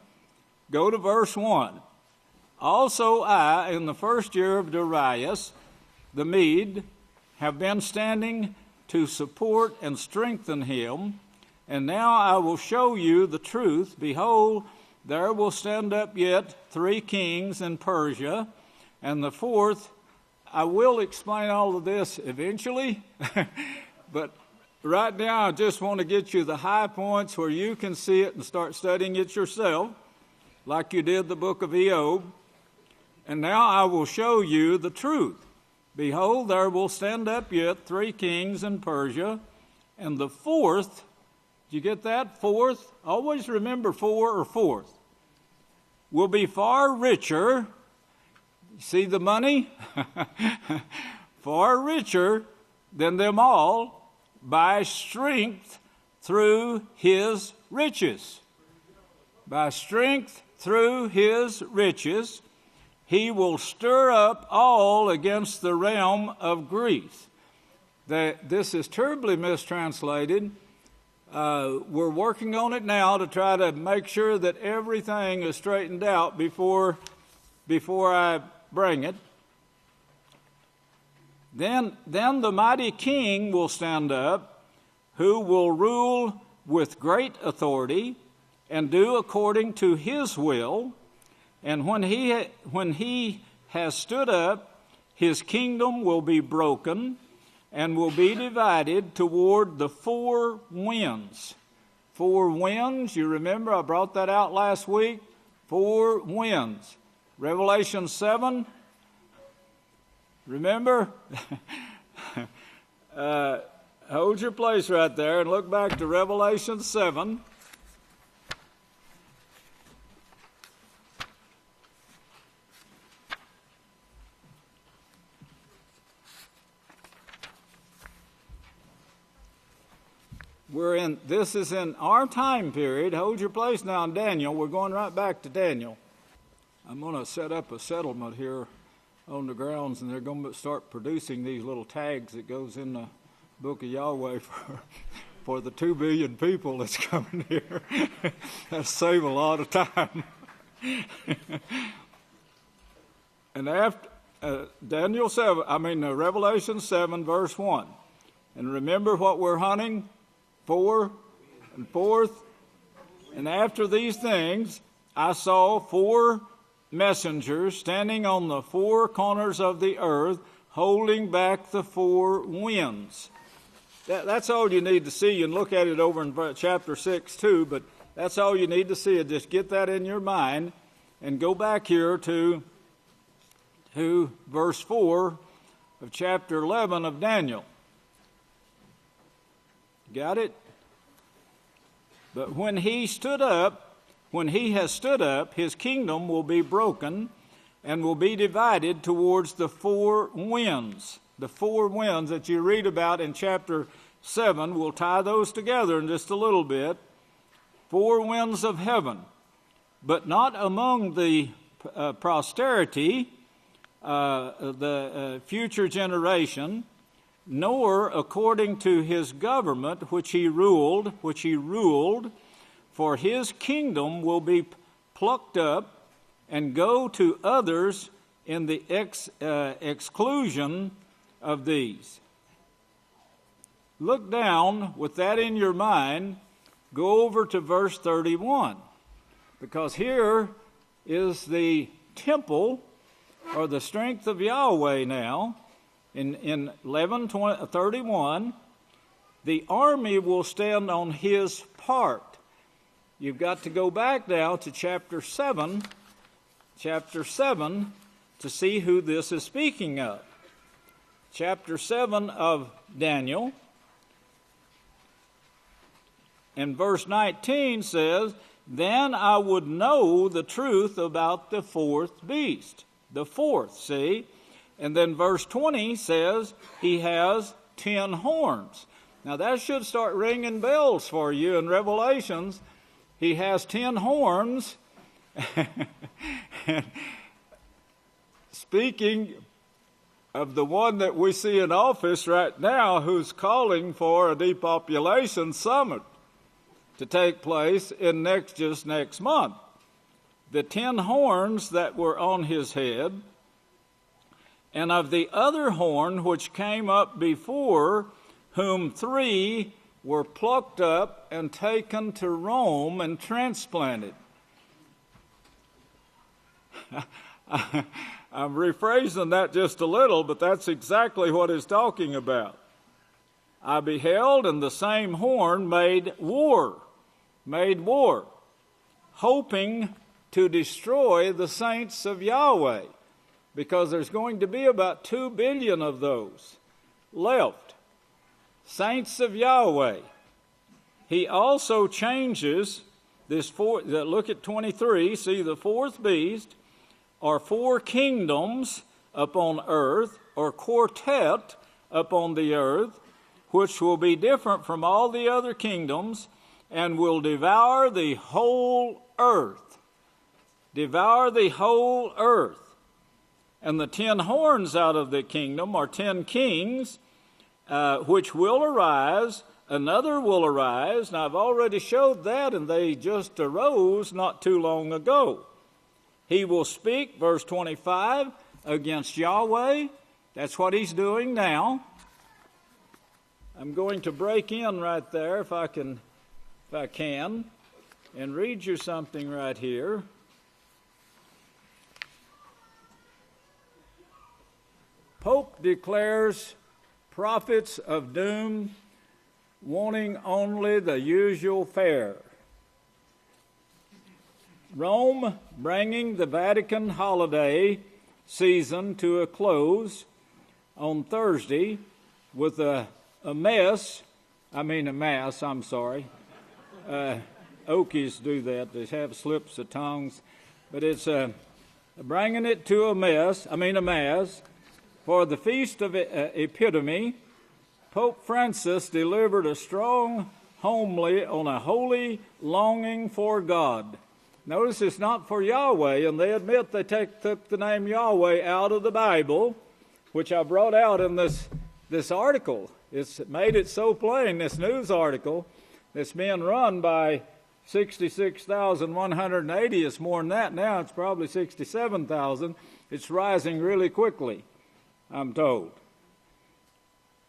go to verse 1. Also I, in the first year of Darius, the Mede, have been standing to support and strengthen him, and now I will show you the truth. Behold, there will stand up yet 3 kings in Persia, and the 4th, I will explain all of this eventually, but right now I just want to get you the high points where you can see it and start studying it yourself, like you did the book of Job. And now I will show you the truth. Behold, there will stand up yet 3 kings in Persia, and the 4th, did you get that? 4th, always remember 4 or 4th, will be far richer. See the money? Far richer than them all by strength through his riches. By strength through his riches, he will stir up all against the realm of Greece. This is terribly mistranslated. We're working on it now to try to make sure that everything is straightened out before I bring it. Then the mighty king will stand up, who will rule with great authority and do according to his will. And when he has stood up, his kingdom will be broken and will be divided toward the four winds. Four winds, you remember I brought that out last week? Four winds. Revelation 7, remember? Hold your place right there and look back to Revelation 7. This is in our time period. Hold your place now in Daniyl. We're going right back to Daniyl. I'm going to set up a settlement here on the grounds, and they're going to start producing these little tags that goes in the book of Yahweh for the 2 billion people that's coming here. That'll save a lot of time. And after Revelation 7, verse 1. And remember what we're hunting? 4 and 4th. And after these things, I saw 4 messengers standing on the 4 corners of the earth, holding back the 4 winds. That's all you need to see. You can look at it over in chapter 6 too, but that's all you need to see. Just get that in your mind and go back here to verse 4 of chapter 11 of Daniyl. Got it? But when he has stood up, his kingdom will be broken and will be divided towards the 4 winds. The 4 winds that you read about in chapter 7, we'll tie those together in just a little bit. 4 winds of heaven, but not among the posterity, the future generation, nor according to his government which he ruled, for his kingdom will be plucked up and go to others in the exclusion of these. Look down with that in your mind, go over to verse 31, because here is the temple or the strength of Yahweh now. In 11:31, the army will stand on his part. You've got to go back now to chapter 7 to see who this is speaking of. Chapter 7 of Daniyl, and verse 19 says, "Then I would know the truth about the 4th beast." The 4th, see? And then verse 20 says he has 10 horns. Now that should start ringing bells for you in Revelations. He has 10 horns. Speaking of the one that we see in office right now, who's calling for a depopulation summit to take place in next month. The 10 horns that were on his head, and of the other horn which came up before, whom 3 were plucked up and taken to Rome and transplanted. I'm rephrasing that just a little, but that's exactly what it's talking about. I beheld, and the same horn made war, hoping to destroy the saints of Yahweh, because there's going to be about 2 billion of those left. Saints of Yahweh. He also changes this look at 23, see the 4th beast, are 4 kingdoms upon earth, or quartet upon the earth, which will be different from all the other kingdoms, and will devour the whole earth. Devour the whole earth. And the 10 horns out of the kingdom are 10 kings, which will arise. Another will arise. Now, I've already showed that, and they just arose not too long ago. He will speak, verse 25, against Yahweh, That's what he's doing now. I'm going to break in right there if I can, and read you something right here. Pope declares prophets of doom wanting only the usual fare. Rome bringing the Vatican holiday season to a close on Thursday with a mass. Okies do that. They have slips of tongues. But it's bringing it to a mass. For the Feast of Epitome, Pope Francis delivered a strong homily on a holy longing for God. Notice it's not for Yahweh, and they admit they took the name Yahweh out of the Bible, which I brought out in this article. It's made it so plain, this news article, that's being run by 66,180. It's more than that now. It's probably 67,000. It's rising really quickly, I'm told.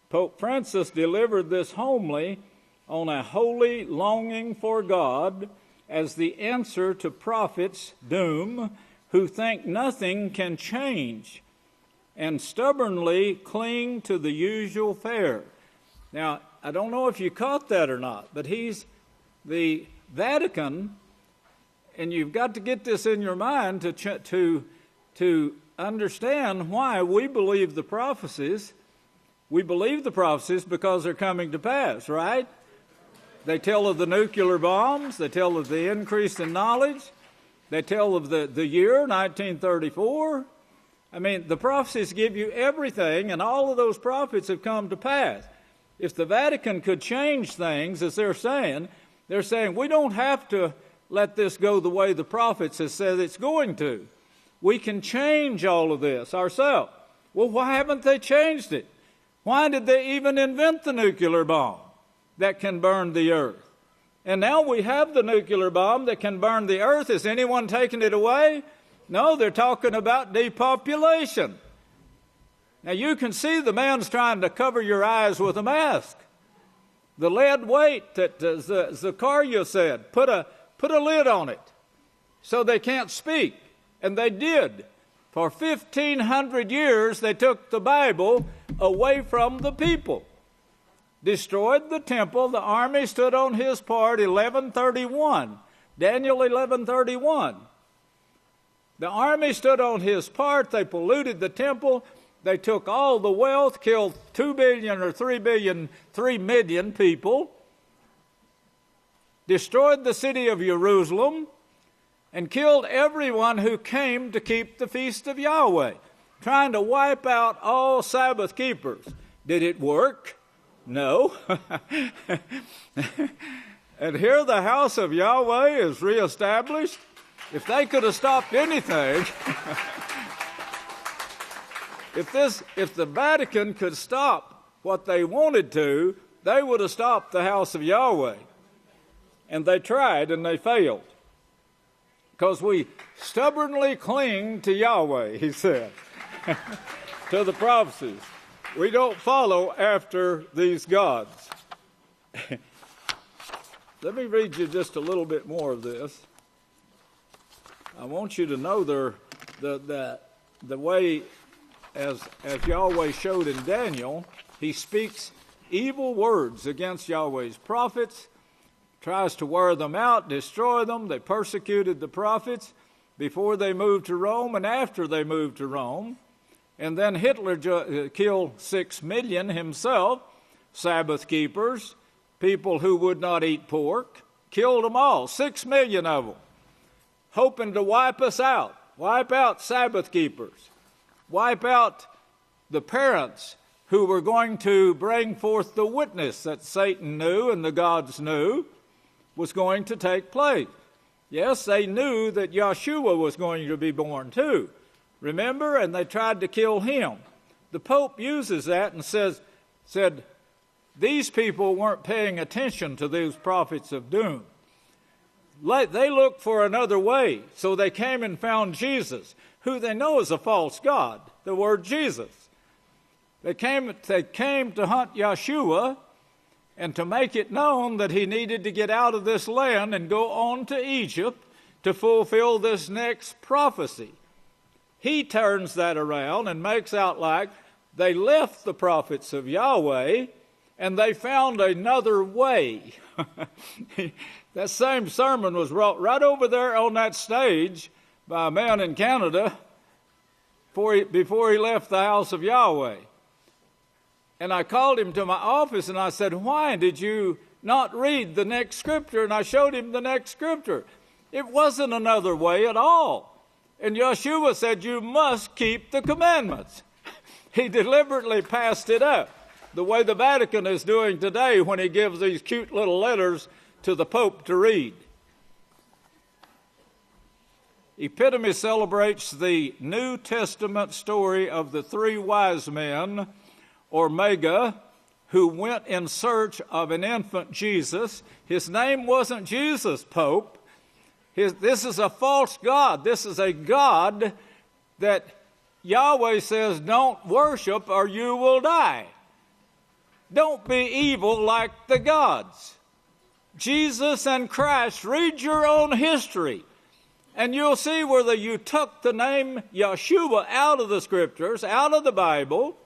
Pope Francis delivered this homily on a holy longing for God as the answer to prophets' doom who think nothing can change and stubbornly cling to the usual fare. Now, I don't know if you caught that or not, but he's the Vatican, and you've got to get this in your mind to understand why we believe the prophecies. We believe the prophecies because they're coming to pass, right? They tell of the nuclear bombs. They tell of the increase in knowledge. They tell of the year, 1934. The prophecies give you everything, and all of those prophets have come to pass. If the Vatican could change things, as they're saying we don't have to let this go the way the prophets have said it's going to. We can change all of this ourselves. Well, why haven't they changed it? Why did they even invent the nuclear bomb that can burn the earth? And now we have the nuclear bomb that can burn the earth. Is anyone taking it away? No, they're talking about depopulation. Now you can see the man's trying to cover your eyes with a mask. The lead weight that Zechariah said, put a lid on it so they can't speak. And they did. For 1,500 years, they took the Bible away from the people. Destroyed the temple. The army stood on his part, 1131. Daniyl 1131. The army stood on his part. They polluted the temple. They took all the wealth, killed 2 billion or 3 million people, destroyed the city of Jerusalem, and killed everyone who came to keep the feast of Yahweh, trying to wipe out all Sabbath keepers. Did it work? No. And here the house of Yahweh is reestablished. If they could have stopped anything, if the Vatican could stop what they wanted to, they would have stopped the house of Yahweh. And they tried and they failed. Because we stubbornly cling to Yahweh, he said, to the prophecies. We don't follow after these gods. Let me read you just a little bit more of this. I want you to know the way, as Yahweh showed in Daniyl, he speaks evil words against Yahweh's prophets, tries to wear them out, destroy them. They persecuted the prophets before they moved to Rome and after they moved to Rome. And then Hitler killed 6 million himself, Sabbath keepers, people who would not eat pork, killed them all, 6 million of them, hoping to wipe us out, wipe out Sabbath keepers, wipe out the parents who were going to bring forth the witness that Satan knew and the gods knew was going to take place. Yes, they knew that Yeshua was going to be born too. Remember? And they tried to kill him. The Pope uses that and said these people weren't paying attention to these prophets of doom. They looked for another way, so they came and found Jesus, who they know is a false god, the word Jesus. They came to hunt Yeshua and to make it known that he needed to get out of this land and go on to Egypt to fulfill this next prophecy. He turns that around and makes out like they left the prophets of Yahweh and they found another way. That same sermon was brought right over there on that stage by a man in Canada before he left the house of Yahweh. And I called him to my office and I said, "Why did you not read the next scripture?" And I showed him the next scripture. It wasn't another way at all. And Yeshua said, "You must keep the commandments." He deliberately passed it up, the way the Vatican is doing today when he gives these cute little letters to the Pope to read. Epitome celebrates the New Testament story of the three wise men, or Magi, who went in search of an infant Jesus. His name wasn't Jesus, Pope. This is a false god. This is a god that Yahweh says don't worship or you will die. Don't be evil like the gods. Jesus and Christ, read your own history, and you'll see whether you took the name Yeshua out of the scriptures, out of the Bible,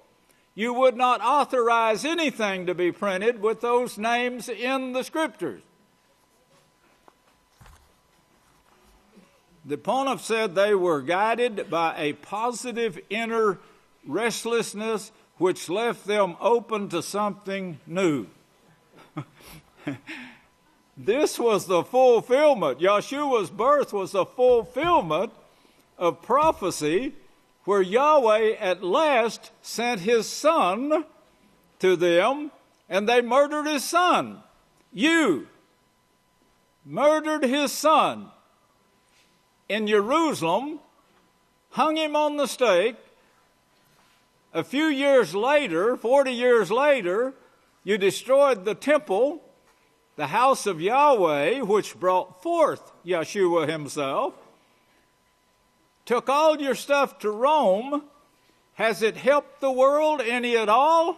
you would not authorize anything to be printed with those names in the scriptures. The Pontiff said they were guided by a positive inner restlessness which left them open to something new. This was the fulfillment. Yeshua's birth was a fulfillment of prophecy where Yahweh at last sent his son to them, and they murdered his son. You murdered his son in Jerusalem, hung him on the stake. A few years later, 40 years later, you destroyed the temple, the house of Yahweh, which brought forth Yeshua himself. Took all your stuff to Rome. Has it helped the world any at all?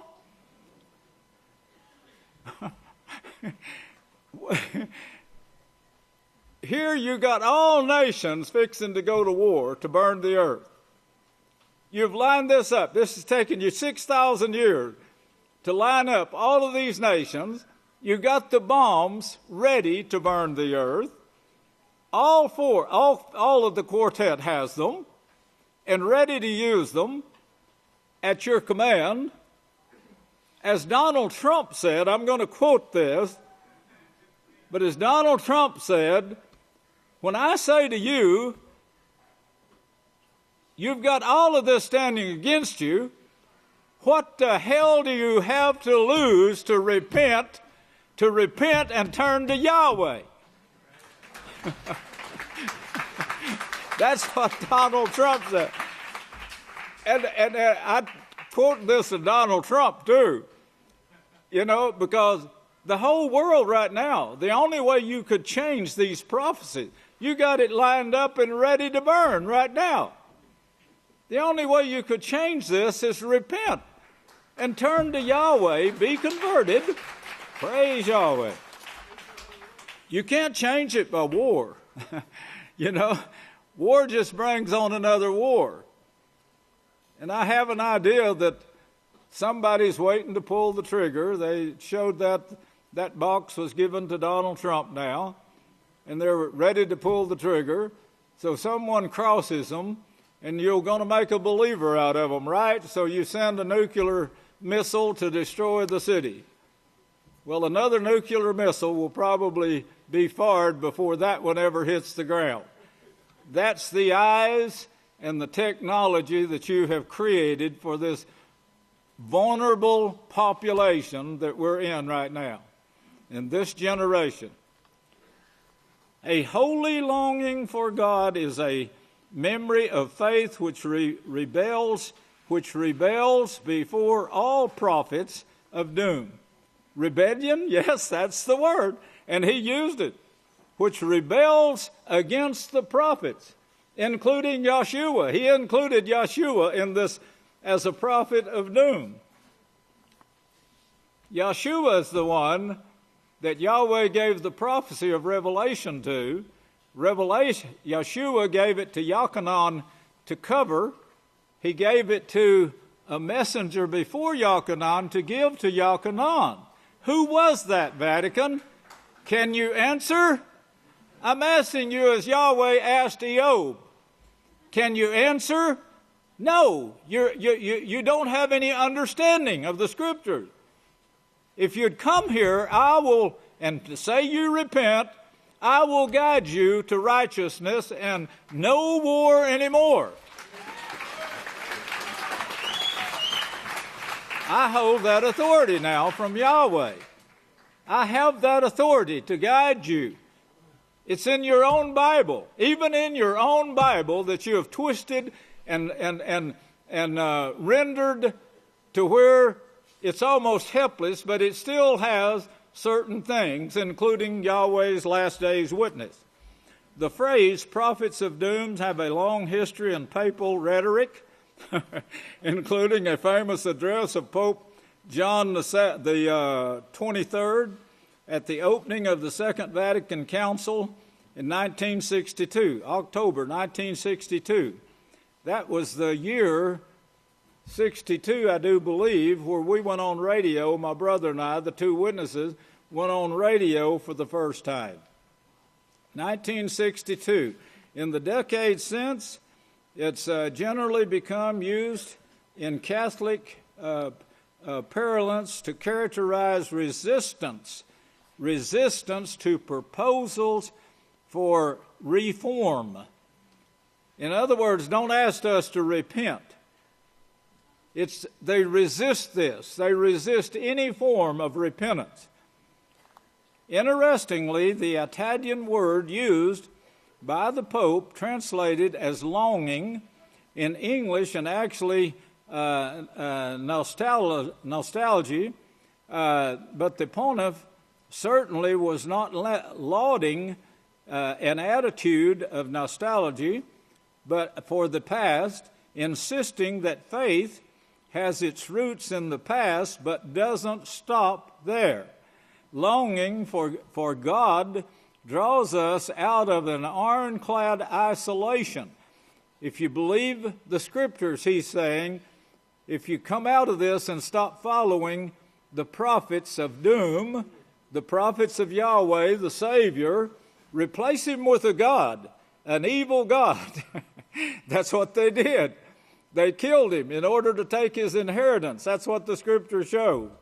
Here you got all nations fixing to go to war to burn the earth. You've lined this up. This has taken you 6,000 years to line up all of these nations. You got the bombs ready to burn the earth. All of the quartet has them and ready to use them at your command. As Donald Trump said, I'm going to quote this, but as Donald Trump said, when I say to you, you've got all of this standing against you, what the hell do you have to lose to repent and turn to Yahweh? That's what Donald Trump said. And I quote this to Donald Trump too, because the whole world right now, the only way you could change these prophecies, you got it lined up and ready to burn right now. The only way you could change this is repent and turn to Yahweh, be converted. Praise Yahweh. You can't change it by war. War just brings on another war. And I have an idea that somebody's waiting to pull the trigger. They showed that box was given to Donald Trump now, and they're ready to pull the trigger. So someone crosses them, and you're going to make a believer out of them, right? So you send a nuclear missile to destroy the city. Well, another nuclear missile will probably be fired before that one ever hits the ground. That's the eyes and the technology that you have created for this vulnerable population that we're in right now, in this generation. A holy longing for God is a memory of faith which rebels before all prophets of doom. Rebellion, yes, that's the word, and he used it, which rebels against the prophets, including Yeshua. He included Yeshua in this as a prophet of doom. Yeshua is the one that Yahweh gave the prophecy of Revelation to. Yeshua gave it to Yochanan to cover. He gave it to a messenger before Yochanan to give to Yochanan. Who was that, Vatican? Can you answer? I'm asking you as Yahweh asked Eob. Can you answer? No, you don't have any understanding of the Scriptures. If you'd come here, and to say you repent, I will guide you to righteousness and no war anymore. I hold that authority now from Yahweh. I have that authority to guide you. It's in your own Bible, even in your own Bible that you have twisted and rendered to where it's almost helpless, but it still has certain things, including Yahweh's last days witness. The phrase prophets of doom have a long history in papal rhetoric, including a famous address of Pope John the 23rd at the opening of the Second Vatican Council in 1962, October 1962. That was the year 62, I do believe, where we went on radio, my brother and I, the two witnesses, went on radio for the first time. 1962. In the decades since, it's generally become used in Catholic parlance to characterize resistance to proposals for reform. In other words, don't ask us to repent. They resist this. They resist any form of repentance. Interestingly, the Italian word used by the Pope, translated as longing in English and actually nostalgia, but the pontiff certainly was not lauding an attitude of nostalgia, but for the past, insisting that faith has its roots in the past but doesn't stop there. Longing for God draws us out of an ironclad isolation. If you believe the Scriptures, he's saying, if you come out of this and stop following the prophets of doom, the prophets of Yahweh, the Savior, replace him with a God, an evil God. That's what they did. They killed him in order to take his inheritance. That's what the Scriptures show.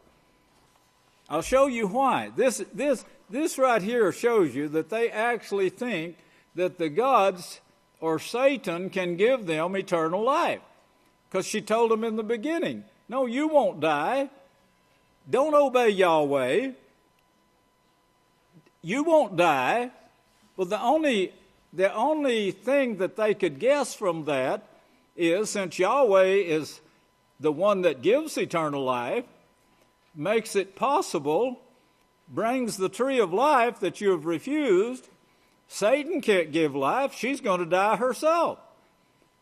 I'll show you why. This right here shows you that they actually think that the gods or Satan can give them eternal life. Because she told them in the beginning, no, you won't die. Don't obey Yahweh. You won't die. Well, the only thing that they could guess from that is, since Yahweh is the one that gives eternal life, makes it possible, brings the tree of life that you have refused, Satan can't give life. She's going to die herself.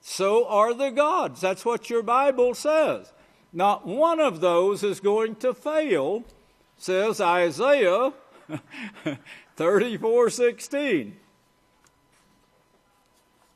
So are the gods. That's what your Bible says. Not one of those is going to fail, says Isaiah 34:16.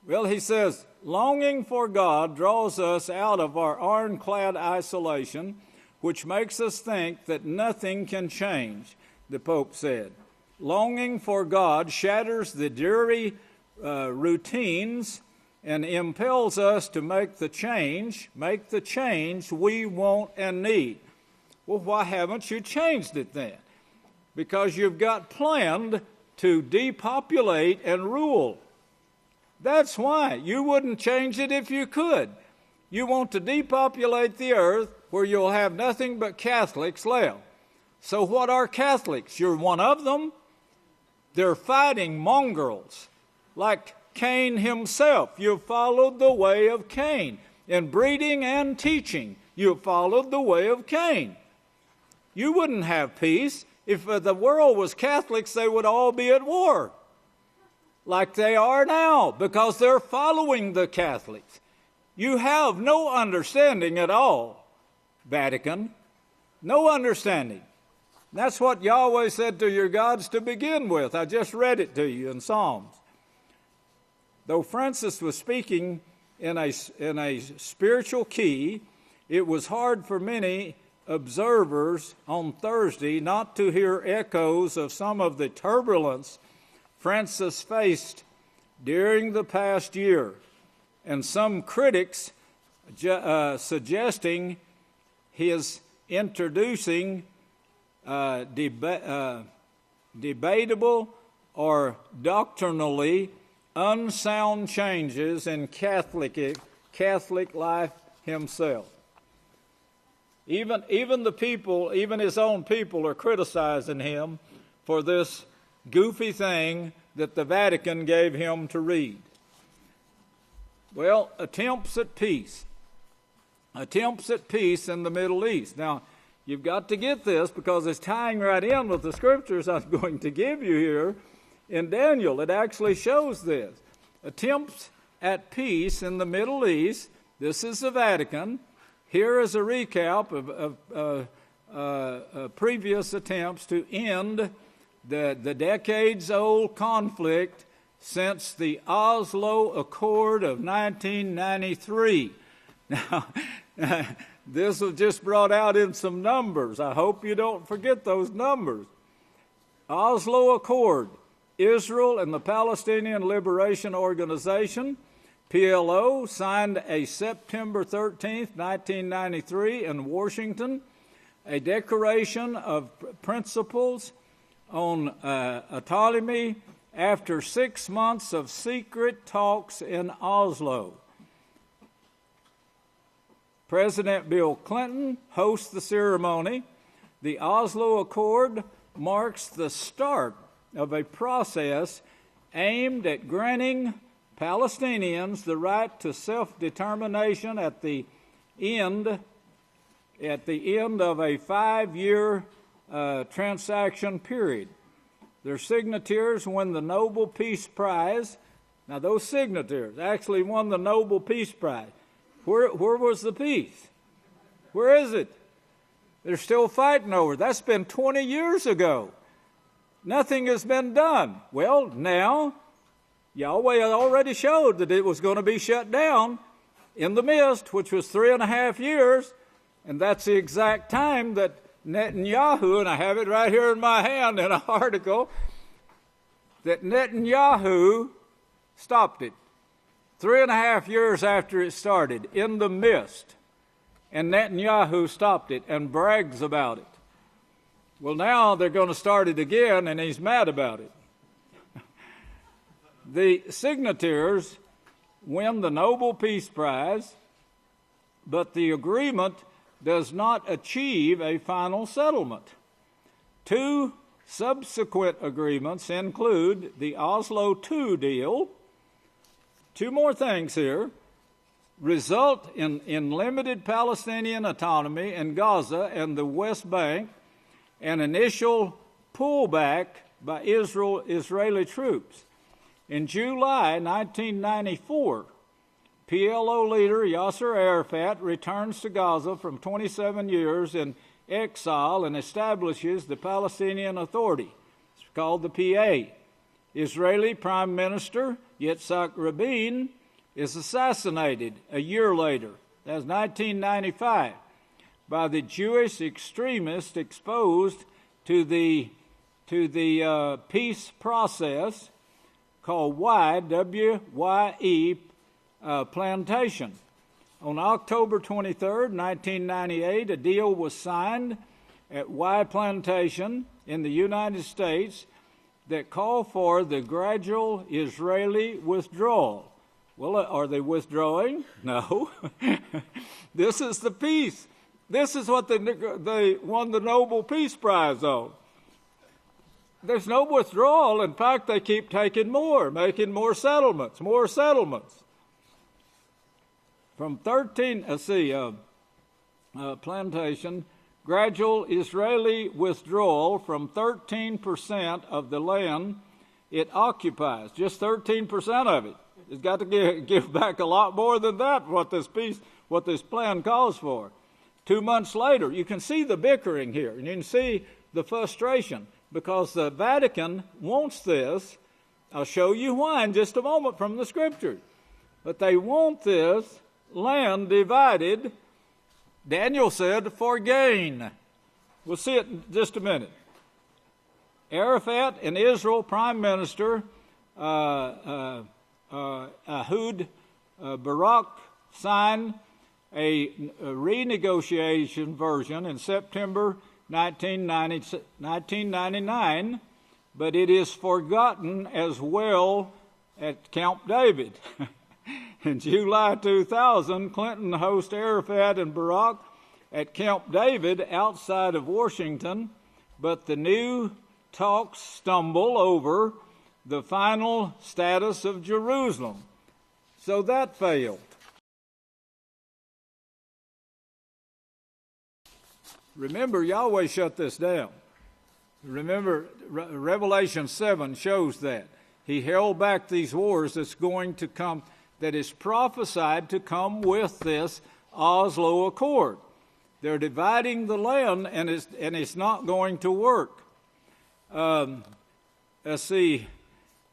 Well, he says, longing for God draws us out of our ironclad isolation, which makes us think that nothing can change, the Pope said. Longing for God shatters the dreary routines and impels us to make the change we want and need. Well, why haven't you changed it then? Because you've got planned to depopulate and rule. That's why. You wouldn't change it if you could. You want to depopulate the earth where you'll have nothing but Catholics left. So what are Catholics? You're one of them. They're fighting mongrels like Cain himself. You've followed the way of Cain. In breeding and teaching, you've followed the way of Cain. You wouldn't have peace. If the world was Catholics, they would all be at war, like they are now, because they're following the Catholics. You have no understanding at all, Vatican. No understanding. That's what Yahweh said to your gods to begin with. I just read it to you in Psalms. Though Francis was speaking in a spiritual key, it was hard for many observers on Thursday not to hear echoes of some of the turbulence Francis faced during the past year, and some critics suggesting his introducing debatable or doctrinally unsound changes in Catholic life himself. Even the people, even his own people, are criticizing him for this goofy thing that the Vatican gave him to read. Well, attempts at peace in the Middle East. Now, you've got to get this because it's tying right in with the scriptures I'm going to give you here in Daniyl. It actually shows this. Attempts at peace in the Middle East. This is the Vatican. Here is a recap of previous attempts to end the decades-old conflict since the Oslo Accord of 1993. Now, this was just brought out in some numbers. I hope you don't forget those numbers. Oslo Accord, Israel and the Palestinian Liberation Organization, PLO, signed a September 13th, 1993 in Washington, a declaration of principles on autonomy after 6 months of secret talks in Oslo. President Bill Clinton hosts the ceremony. The Oslo Accord marks the start of a process aimed at granting Palestinians the right to self-determination at the end of a 5-year transaction period. Their signatories won the Nobel Peace Prize. Now, those signatories actually won the Nobel Peace Prize. Where was the peace? Where is it? They're still fighting over it. That's been 20 years ago. Nothing has been done. Well, now, Yahweh already showed that it was going to be shut down in the midst, which was 3.5 years, and that's the exact time that Netanyahu, and I have it right here in my hand in an article, that Netanyahu stopped it. 3.5 years after it started, in the midst, and Netanyahu stopped it and brags about it. Well, now they're going to start it again, and he's mad about it. The signatories win the Nobel Peace Prize, but the agreement does not achieve a final settlement. 2 subsequent agreements include the Oslo II deal. 2 more things here. Result in limited Palestinian autonomy in Gaza and the West Bank, and initial pullback by Israeli troops. In July 1994, PLO leader Yasser Arafat returns to Gaza from 27 years in exile and establishes the Palestinian Authority. It's called the Paix. Israeli Prime Minister Yitzhak Rabin is assassinated a year later, that's 1995, by the Jewish extremists exposed to the peace process called YWYE plantation. On October 23, 1998, a deal was signed at Y Plantation in the United States that called for the gradual Israeli withdrawal. Well, are they withdrawing? No. This is the peace. This is what they won the Nobel Peace Prize on. There's no withdrawal. In fact, they keep taking more, making more settlements. From 13, plantation, gradual Israeli withdrawal from 13% of the land it occupies, just 13% of it. It's got to give back a lot more than that, what this plan calls for. 2 months later, you can see the bickering here, and you can see the frustration, because the Vatican wants this. I'll show you why in just a moment from the Scriptures. But they want this land divided, Daniyl said, for gain. We'll see it in just a minute. Arafat and Israel Prime Minister Ehud Barak signed a renegotiation version in September 1999, but it is forgotten as well at Camp David. In July 2000, Clinton hosted Arafat and Barak at Camp David outside of Washington, but the new talks stumble over the final status of Jerusalem. So that failed. Remember, Yahweh shut this down. Remember, Revelation 7 shows that. He held back these wars that's going to come, that is prophesied to come with this Oslo Accord. They're dividing the land, and it's not going to work. Let's see.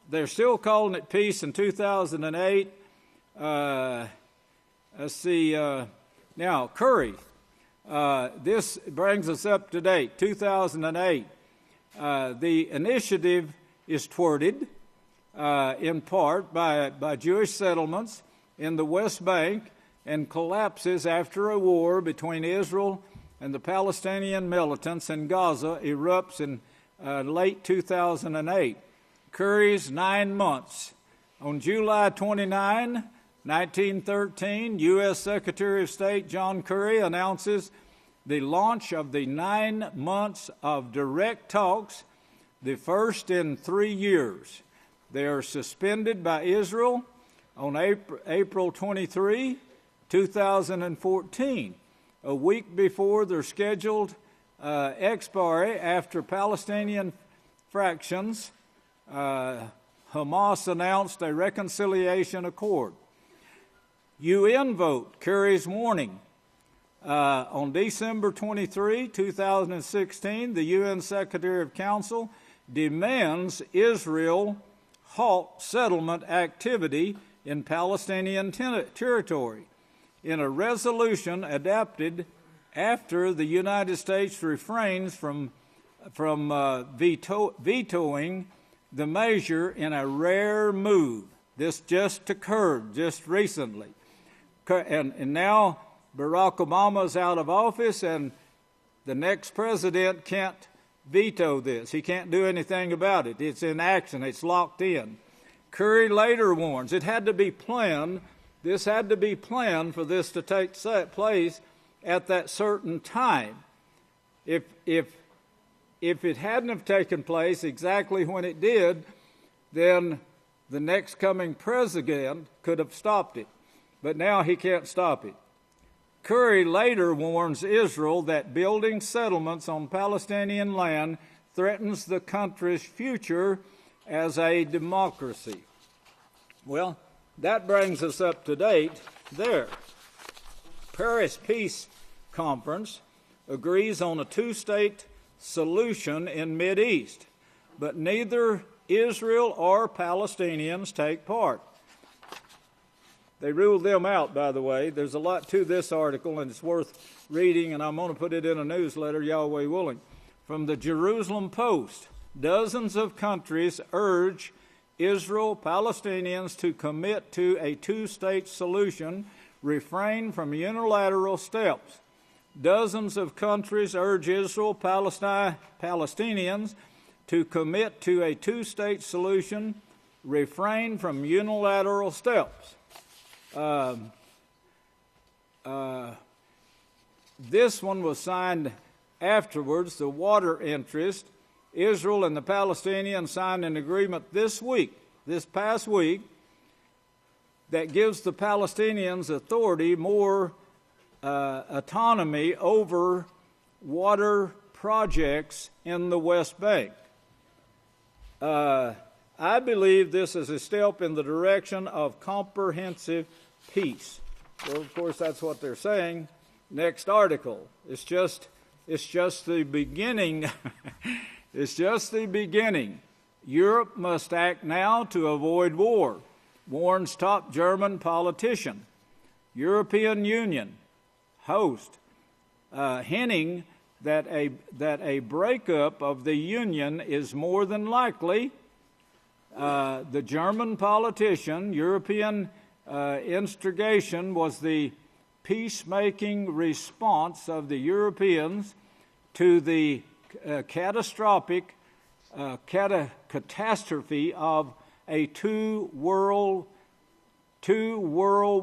They're still calling it peace in 2008. Let's see. Now, Curry. This brings us up to date, 2008. The initiative is thwarted in part by Jewish settlements in the West Bank and collapses after a war between Israel and the Palestinian militants in Gaza erupts in late 2008. Curry's 9 months. On July 29, 1913, U.S. Secretary of State John Kerry announces the launch of the 9 months of direct talks, the first in 3 years. They are suspended by Israel on April 23, 2014, a week before their scheduled expiry after Palestinian fractions. Hamas announced a reconciliation accord. UN vote, Kerry's warning. On December 23, 2016, the UN Secretary of Council demands Israel halt settlement activity in Palestinian territory. In a resolution adopted after the United States refrains from vetoing the measure in a rare move. This just occurred just recently. And now Barack Obama is out of office, and the next president can't veto this. He can't do anything about it. It's in action. It's locked in. Kerry later warns it had to be planned. This had to be planned for this to take place at that certain time. If it hadn't have taken place exactly when it did, then the next coming president could have stopped it. But now he can't stop it. Kerry later warns Israel that building settlements on Palestinian land threatens the country's future as a democracy. Well, that brings us up to date there. Paris Peace Conference agrees on a two-state solution in Mideast, but neither Israel or Palestinians take part. They ruled them out, by the way. There's a lot to this article, and it's worth reading, and I'm going to put it in a newsletter, Yahweh willing. From the Jerusalem Post, dozens of countries urge Israel Palestinians to commit to a two-state solution, refrain from unilateral steps. Dozens of countries urge Israel Palestinians to commit to a two-state solution, refrain from unilateral steps. This one was signed afterwards, the water interest. Israel and the Palestinians signed an agreement this past week, that gives the Palestinians authority, more autonomy over water projects in the West Bank. I believe this is a step in the direction of comprehensive peace. Well, of course, that's what they're saying. Next article. It's just it's just the beginning. It's just the beginning. Europe must act now to avoid war, warns top German politician. European Union host, hinting that a breakup of the Union is more than likely. The German politician, European instigation was the peacemaking response of the Europeans to the catastrophic catastrophe of two world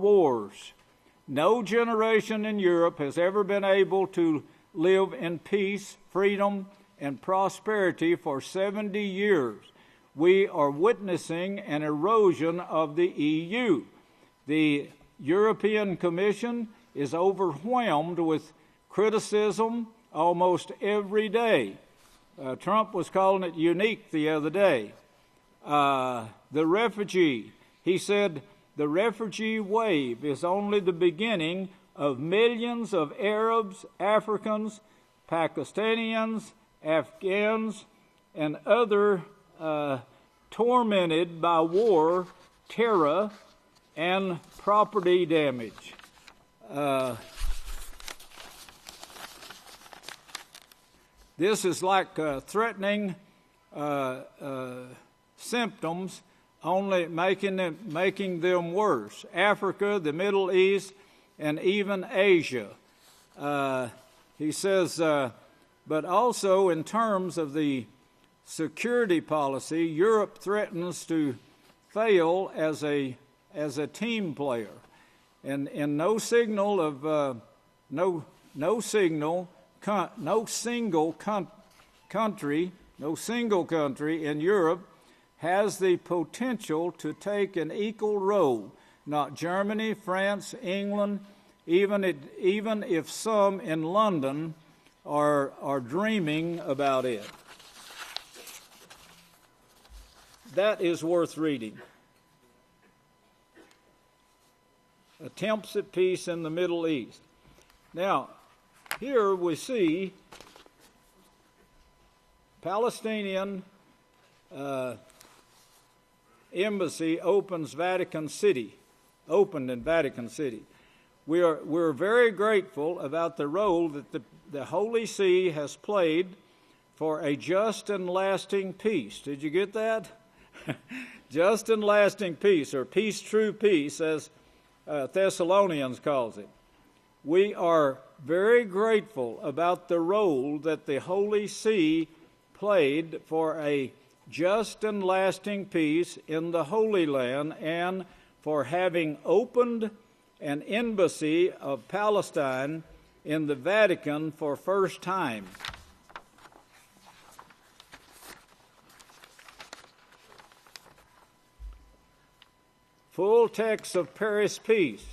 wars. No generation in Europe has ever been able to live in peace, freedom, and prosperity for 70 years. We are witnessing an erosion of the EU. The European Commission is overwhelmed with criticism almost every day. Trump was calling it unique the other day. The refugee, he said, the refugee wave is only the beginning of millions of Arabs, Africans, Pakistanians, Afghans, and other tormented by war, terror, and property damage. This is like threatening symptoms, only making them worse. Africa, the Middle East, and even Asia. He says, but also in terms of the security policy, Europe threatens to fail as a team player, and no single country in Europe has the potential to take an equal role. Not Germany, France, England, even if some in London are dreaming about it. That is worth reading. Attempts at peace in the Middle East. Now, here we see Palestinian embassy opened in Vatican City. We're very grateful about the role that the Holy See has played for a just and lasting peace. Did you get that? Just and lasting peace, or peace, true peace, as Thessalonians calls it. We are very grateful about the role that the Holy See played for a just and lasting peace in the Holy Land, and for having opened an embassy of Palestine in the Vatican for first time. Full text of Paris Peace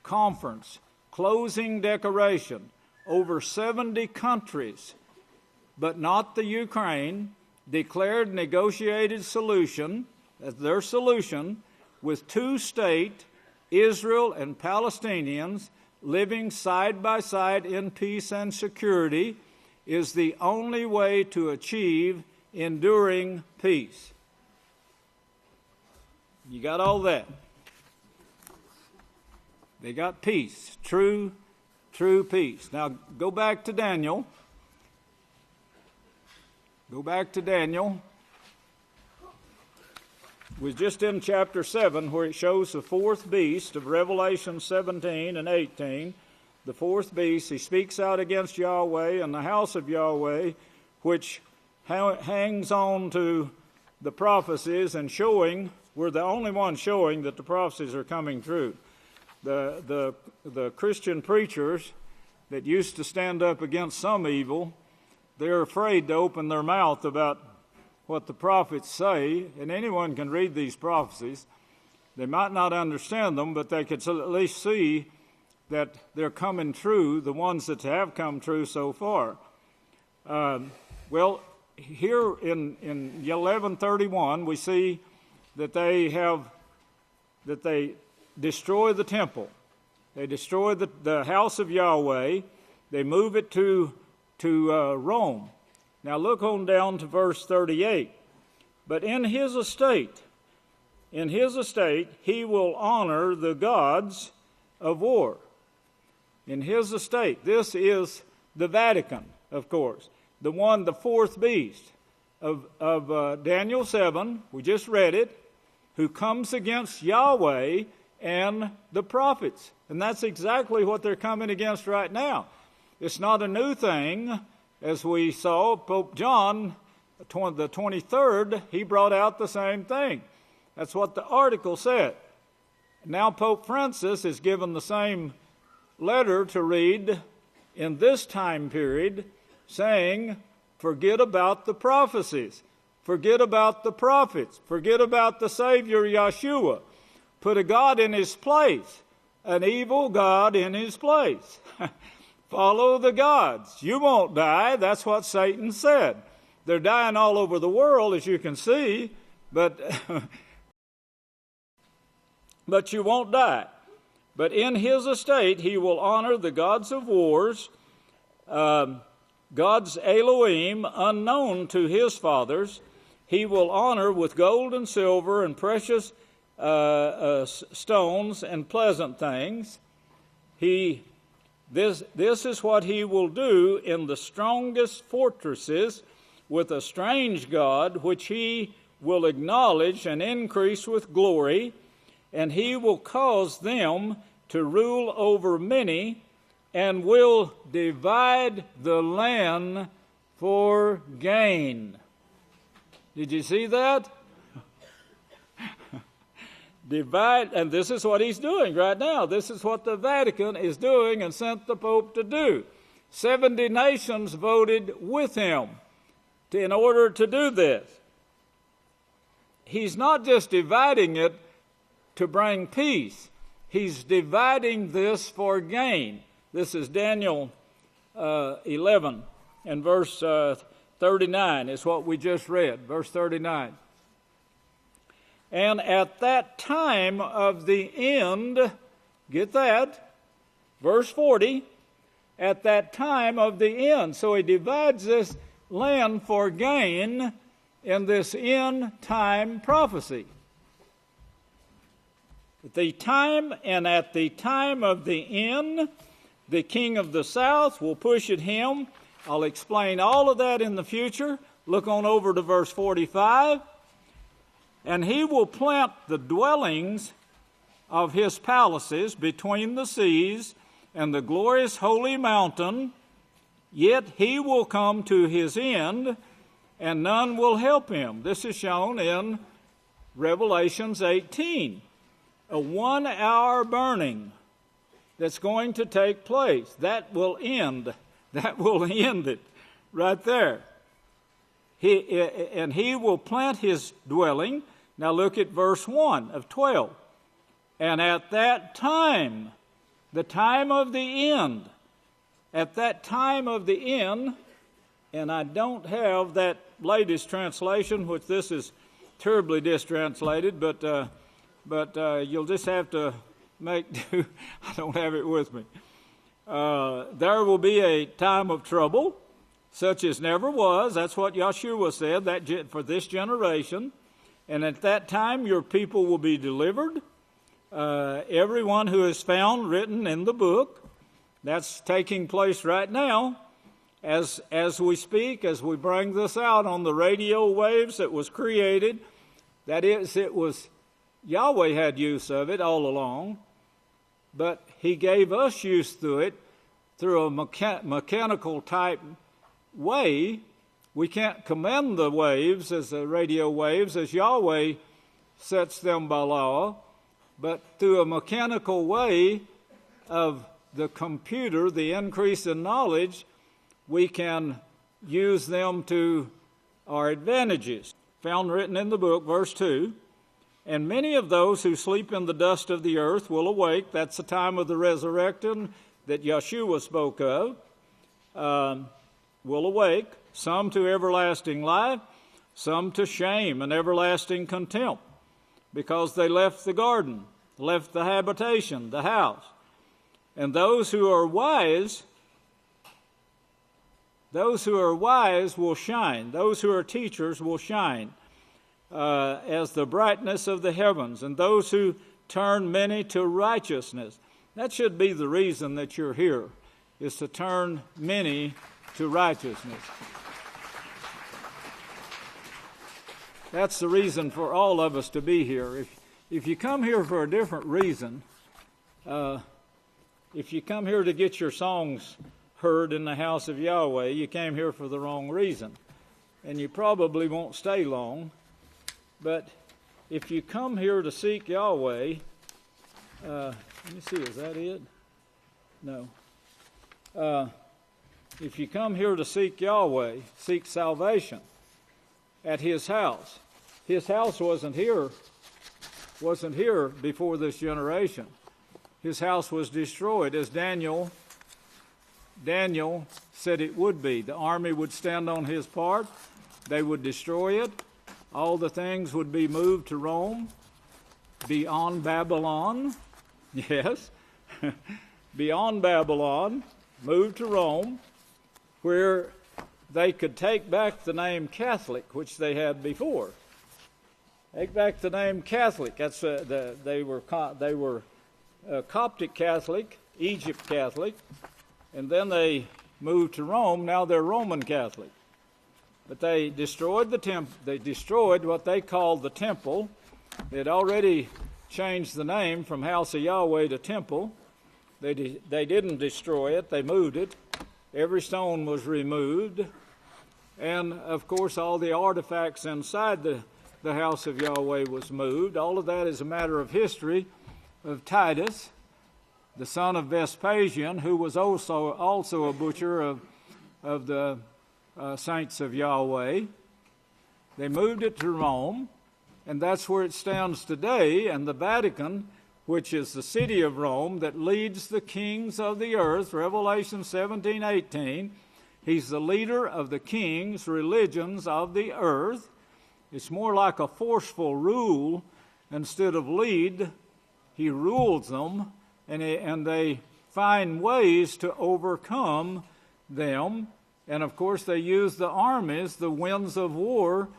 Conference, closing declaration, over 70 countries, but not the Ukraine, declared negotiated solution, as their solution, with two-state, Israel and Palestinians, living side by side in peace and security, is the only way to achieve enduring peace. You got all that? They got peace, true peace. Now go back to Daniyl. We're just in chapter 7, where it shows the fourth beast of Revelation 17 and 18. The fourth beast, he speaks out against Yahweh and the house of Yahweh, which hangs on to the prophecies and showing, we're the only ones showing that the prophecies are coming true. The Christian preachers that used to stand up against some evil, they're afraid to open their mouth about what the prophets say, and anyone can read these prophecies. They might not understand them, but they could at least see that they're coming true, the ones that have come true so far. Well, here in 11:31, we see that they destroy the temple. They destroy the house of Yahweh. They move it to to Rome. Now look on down to verse 38. But in his estate, he will honor the gods of war. In his estate. This is the Vatican, of course. The fourth beast of Daniel 7, we just read it, who comes against Yahweh and the prophets. And that's exactly what they're coming against right now. It's not a new thing. As we saw, Pope John, the 23rd, he brought out the same thing. That's what the article said. Now Pope Francis is given the same letter to read in this time period, saying, forget about the prophecies, forget about the prophets, forget about the Savior Yeshua. Put a God in his place, an evil God in his place. Follow the gods. You won't die. That's what Satan said. They're dying all over the world, as you can see, but you won't die. But in his estate he will honor the gods of wars, gods Elohim, unknown to his fathers. He will honor with gold and silver and precious stones and pleasant things. This is what he will do in the strongest fortresses with a strange God, which he will acknowledge and increase with glory, and he will cause them to rule over many, and will divide the land for gain. Did you see that? Divide, and this is what he's doing right now. This is what the Vatican is doing and sent the Pope to do. 70 nations voted with him in order to do this. He's not just dividing it to bring peace. He's dividing this for gain. This is Daniel 11 and verse 39 is what we just read. Verse 39. And at that time of the end, get that, verse 40, at that time of the end. So he divides this land for gain in this end time prophecy. At the time of the end, the king of the south will push at him. I'll explain all of that in the future. Look on over to verse 45. And he will plant the dwellings of his palaces between the seas and the glorious holy mountain, yet he will come to his end, and none will help him. This is shown in Revelations 18. A 1-hour burning that's going to take place. That will end. That will end it right there. He will plant his dwelling. Now look at verse 1 of 12. And at that time, the time of the end, at that time of the end, and I don't have that latest translation, which this is terribly distranslated, but you'll just have to make do. I don't have it with me. There will be a time of trouble, such as never was. That's what Yeshua said, that for this generation. And at that time your people will be delivered. Everyone who is found written in the book. That's taking place right now as we speak, as we bring this out on the radio waves that was created. That is, it was Yahweh had use of it all along, but he gave us use to it through a mechanical type way. We can't command the waves as the radio waves as Yahweh sets them by law, but through a mechanical way of the computer, the increase in knowledge, we can use them to our advantages. Found written in the book, verse 2, and many of those who sleep in the dust of the earth will awake. That's the time of the resurrection that Yeshua spoke of. Will awake, some to everlasting life, some to shame and everlasting contempt, because they left the garden, left the habitation, the house. And those who are wise Those who are wise will shine. Those who are teachers will shine as the brightness of the heavens, and those who turn many to righteousness. That should be the reason that you're here, is to turn many to righteousness. That's the reason for all of us to be here. If you come here for a different reason, if you come here to get your songs heard in the house of Yahweh, you came here for the wrong reason. And you probably won't stay long. But if you come here to seek Yahweh, let me see, is that it? No. If you come here to seek Yahweh, seek salvation at His house wasn't here before this generation. His house was destroyed, as Daniyl said it would be. The army would stand on his part. They would destroy it. All the things would be moved to Rome, beyond Babylon. Yes, beyond Babylon, moved to Rome, where they could take back the name Catholic, which they had before. Take back the name Catholic. That's they were Coptic Catholic, Egypt Catholic, and then they moved to Rome. Now they're Roman Catholic. But they destroyed the temple. They destroyed what they called the temple. They had already changed the name from House of Yahweh to Temple. They didn't destroy it. They moved it. Every stone was removed. And, of course, all the artifacts inside the house of Yahweh was moved. All of that is a matter of history of Titus, the son of Vespasian, who was also a butcher of the saints of Yahweh. They moved it to Rome, and that's where it stands today. And the Vatican, which is the city of Rome that leads the kings of the earth, Revelation 17:18, he's the leader of the kings, religions of the earth. It's more like a forceful rule instead of lead. He rules them, and they find ways to overcome them. And, of course, they use the armies, the winds of war.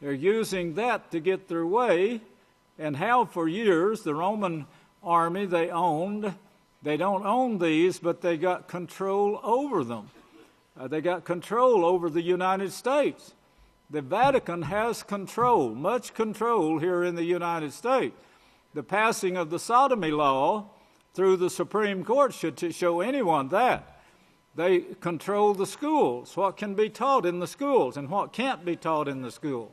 They're using that to get their way, and have for years. The Roman army they owned. They don't own these, but they got control over them. They got control over the United States. The Vatican has control, much control here in the United States. The passing of the sodomy law through the Supreme Court should show anyone that. They control the schools, what can be taught in the schools and what can't be taught in the school.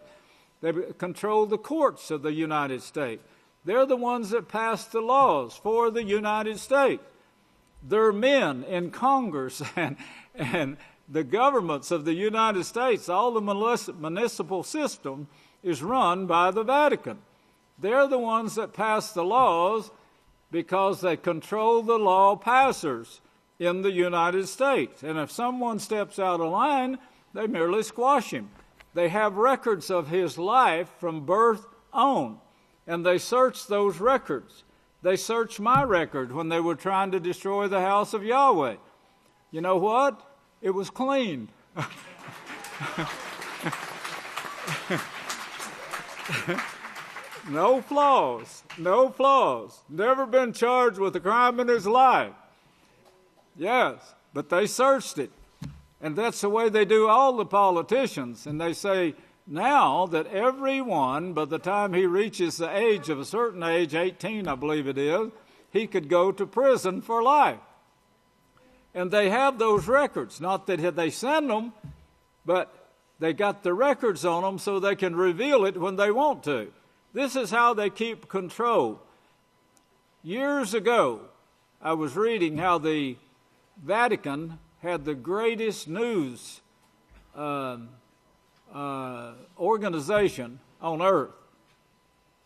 They control the courts of the United States. They're the ones that pass the laws for the United States. They're men in Congress and the governments of the United States. All the municipal system is run by the Vatican. They're the ones that pass the laws because they control the law passers in the United States. And if someone steps out of line, they merely squash him. They have records of his life from birth on, and they search those records. They searched my record when they were trying to destroy the house of Yahweh. You know what? It was clean. No flaws. No flaws. Never been charged with a crime in his life. Yes, but they searched it. And that's the way they do all the politicians. And they say now that everyone, by the time he reaches the age of a certain age, 18 I believe it is, he could go to prison for life. And they have those records. Not that they send them, but they got the records on them so they can reveal it when they want to. This is how they keep control. Years ago, I was reading how the Vatican had the greatest news organization on earth,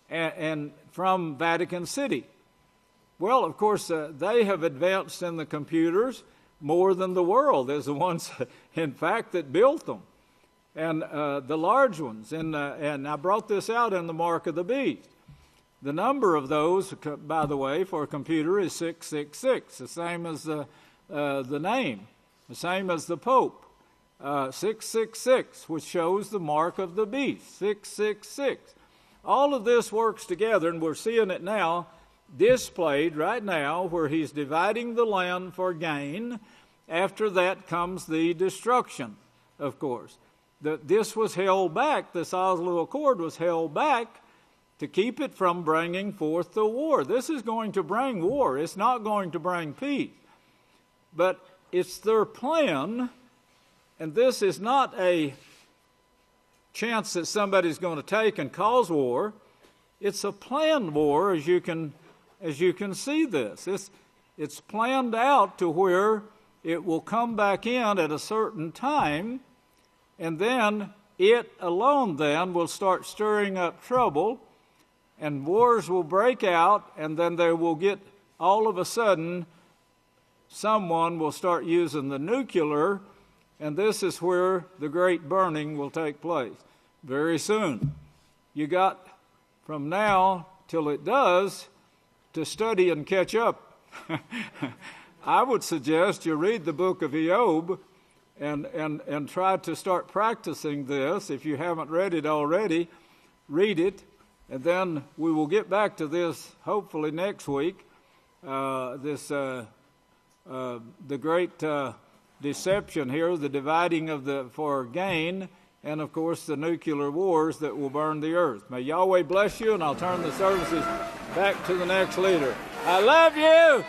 and from Vatican City. Well, of course, they have advanced in the computers more than the world. There's the ones, in fact, that built them, and the large ones. And I brought this out in the Mark of the Beast. The number of those, by the way, for a computer is 666, the same as the name, the same as the Pope. 666, which shows the mark of the beast, 666. All of this works together, and we're seeing it now displayed right now where he's dividing the land for gain. After that comes the destruction, of course. This was held back, this Oslo Accord was held back to keep it from bringing forth the war. This is going to bring war. It's not going to bring peace. But it's their plan, and this is not a chance that somebody's going to take and cause war. It's a planned war, as you can see this. It's planned out to where it will come back in at a certain time, and then it alone then will start stirring up trouble, and wars will break out, and then they will get, all of a sudden, someone will start using the nuclear, and this is where the great burning will take place very soon. You got from now till it does to study and catch up. I would suggest you read the book of Job and try to start practicing this. If you haven't read it already, read it. And then we will get back to this hopefully next week, the great deception here, the dividing for gain, and of course the nuclear wars that will burn the earth. May Yahweh bless you, and I'll turn the services back to the next leader. I love you.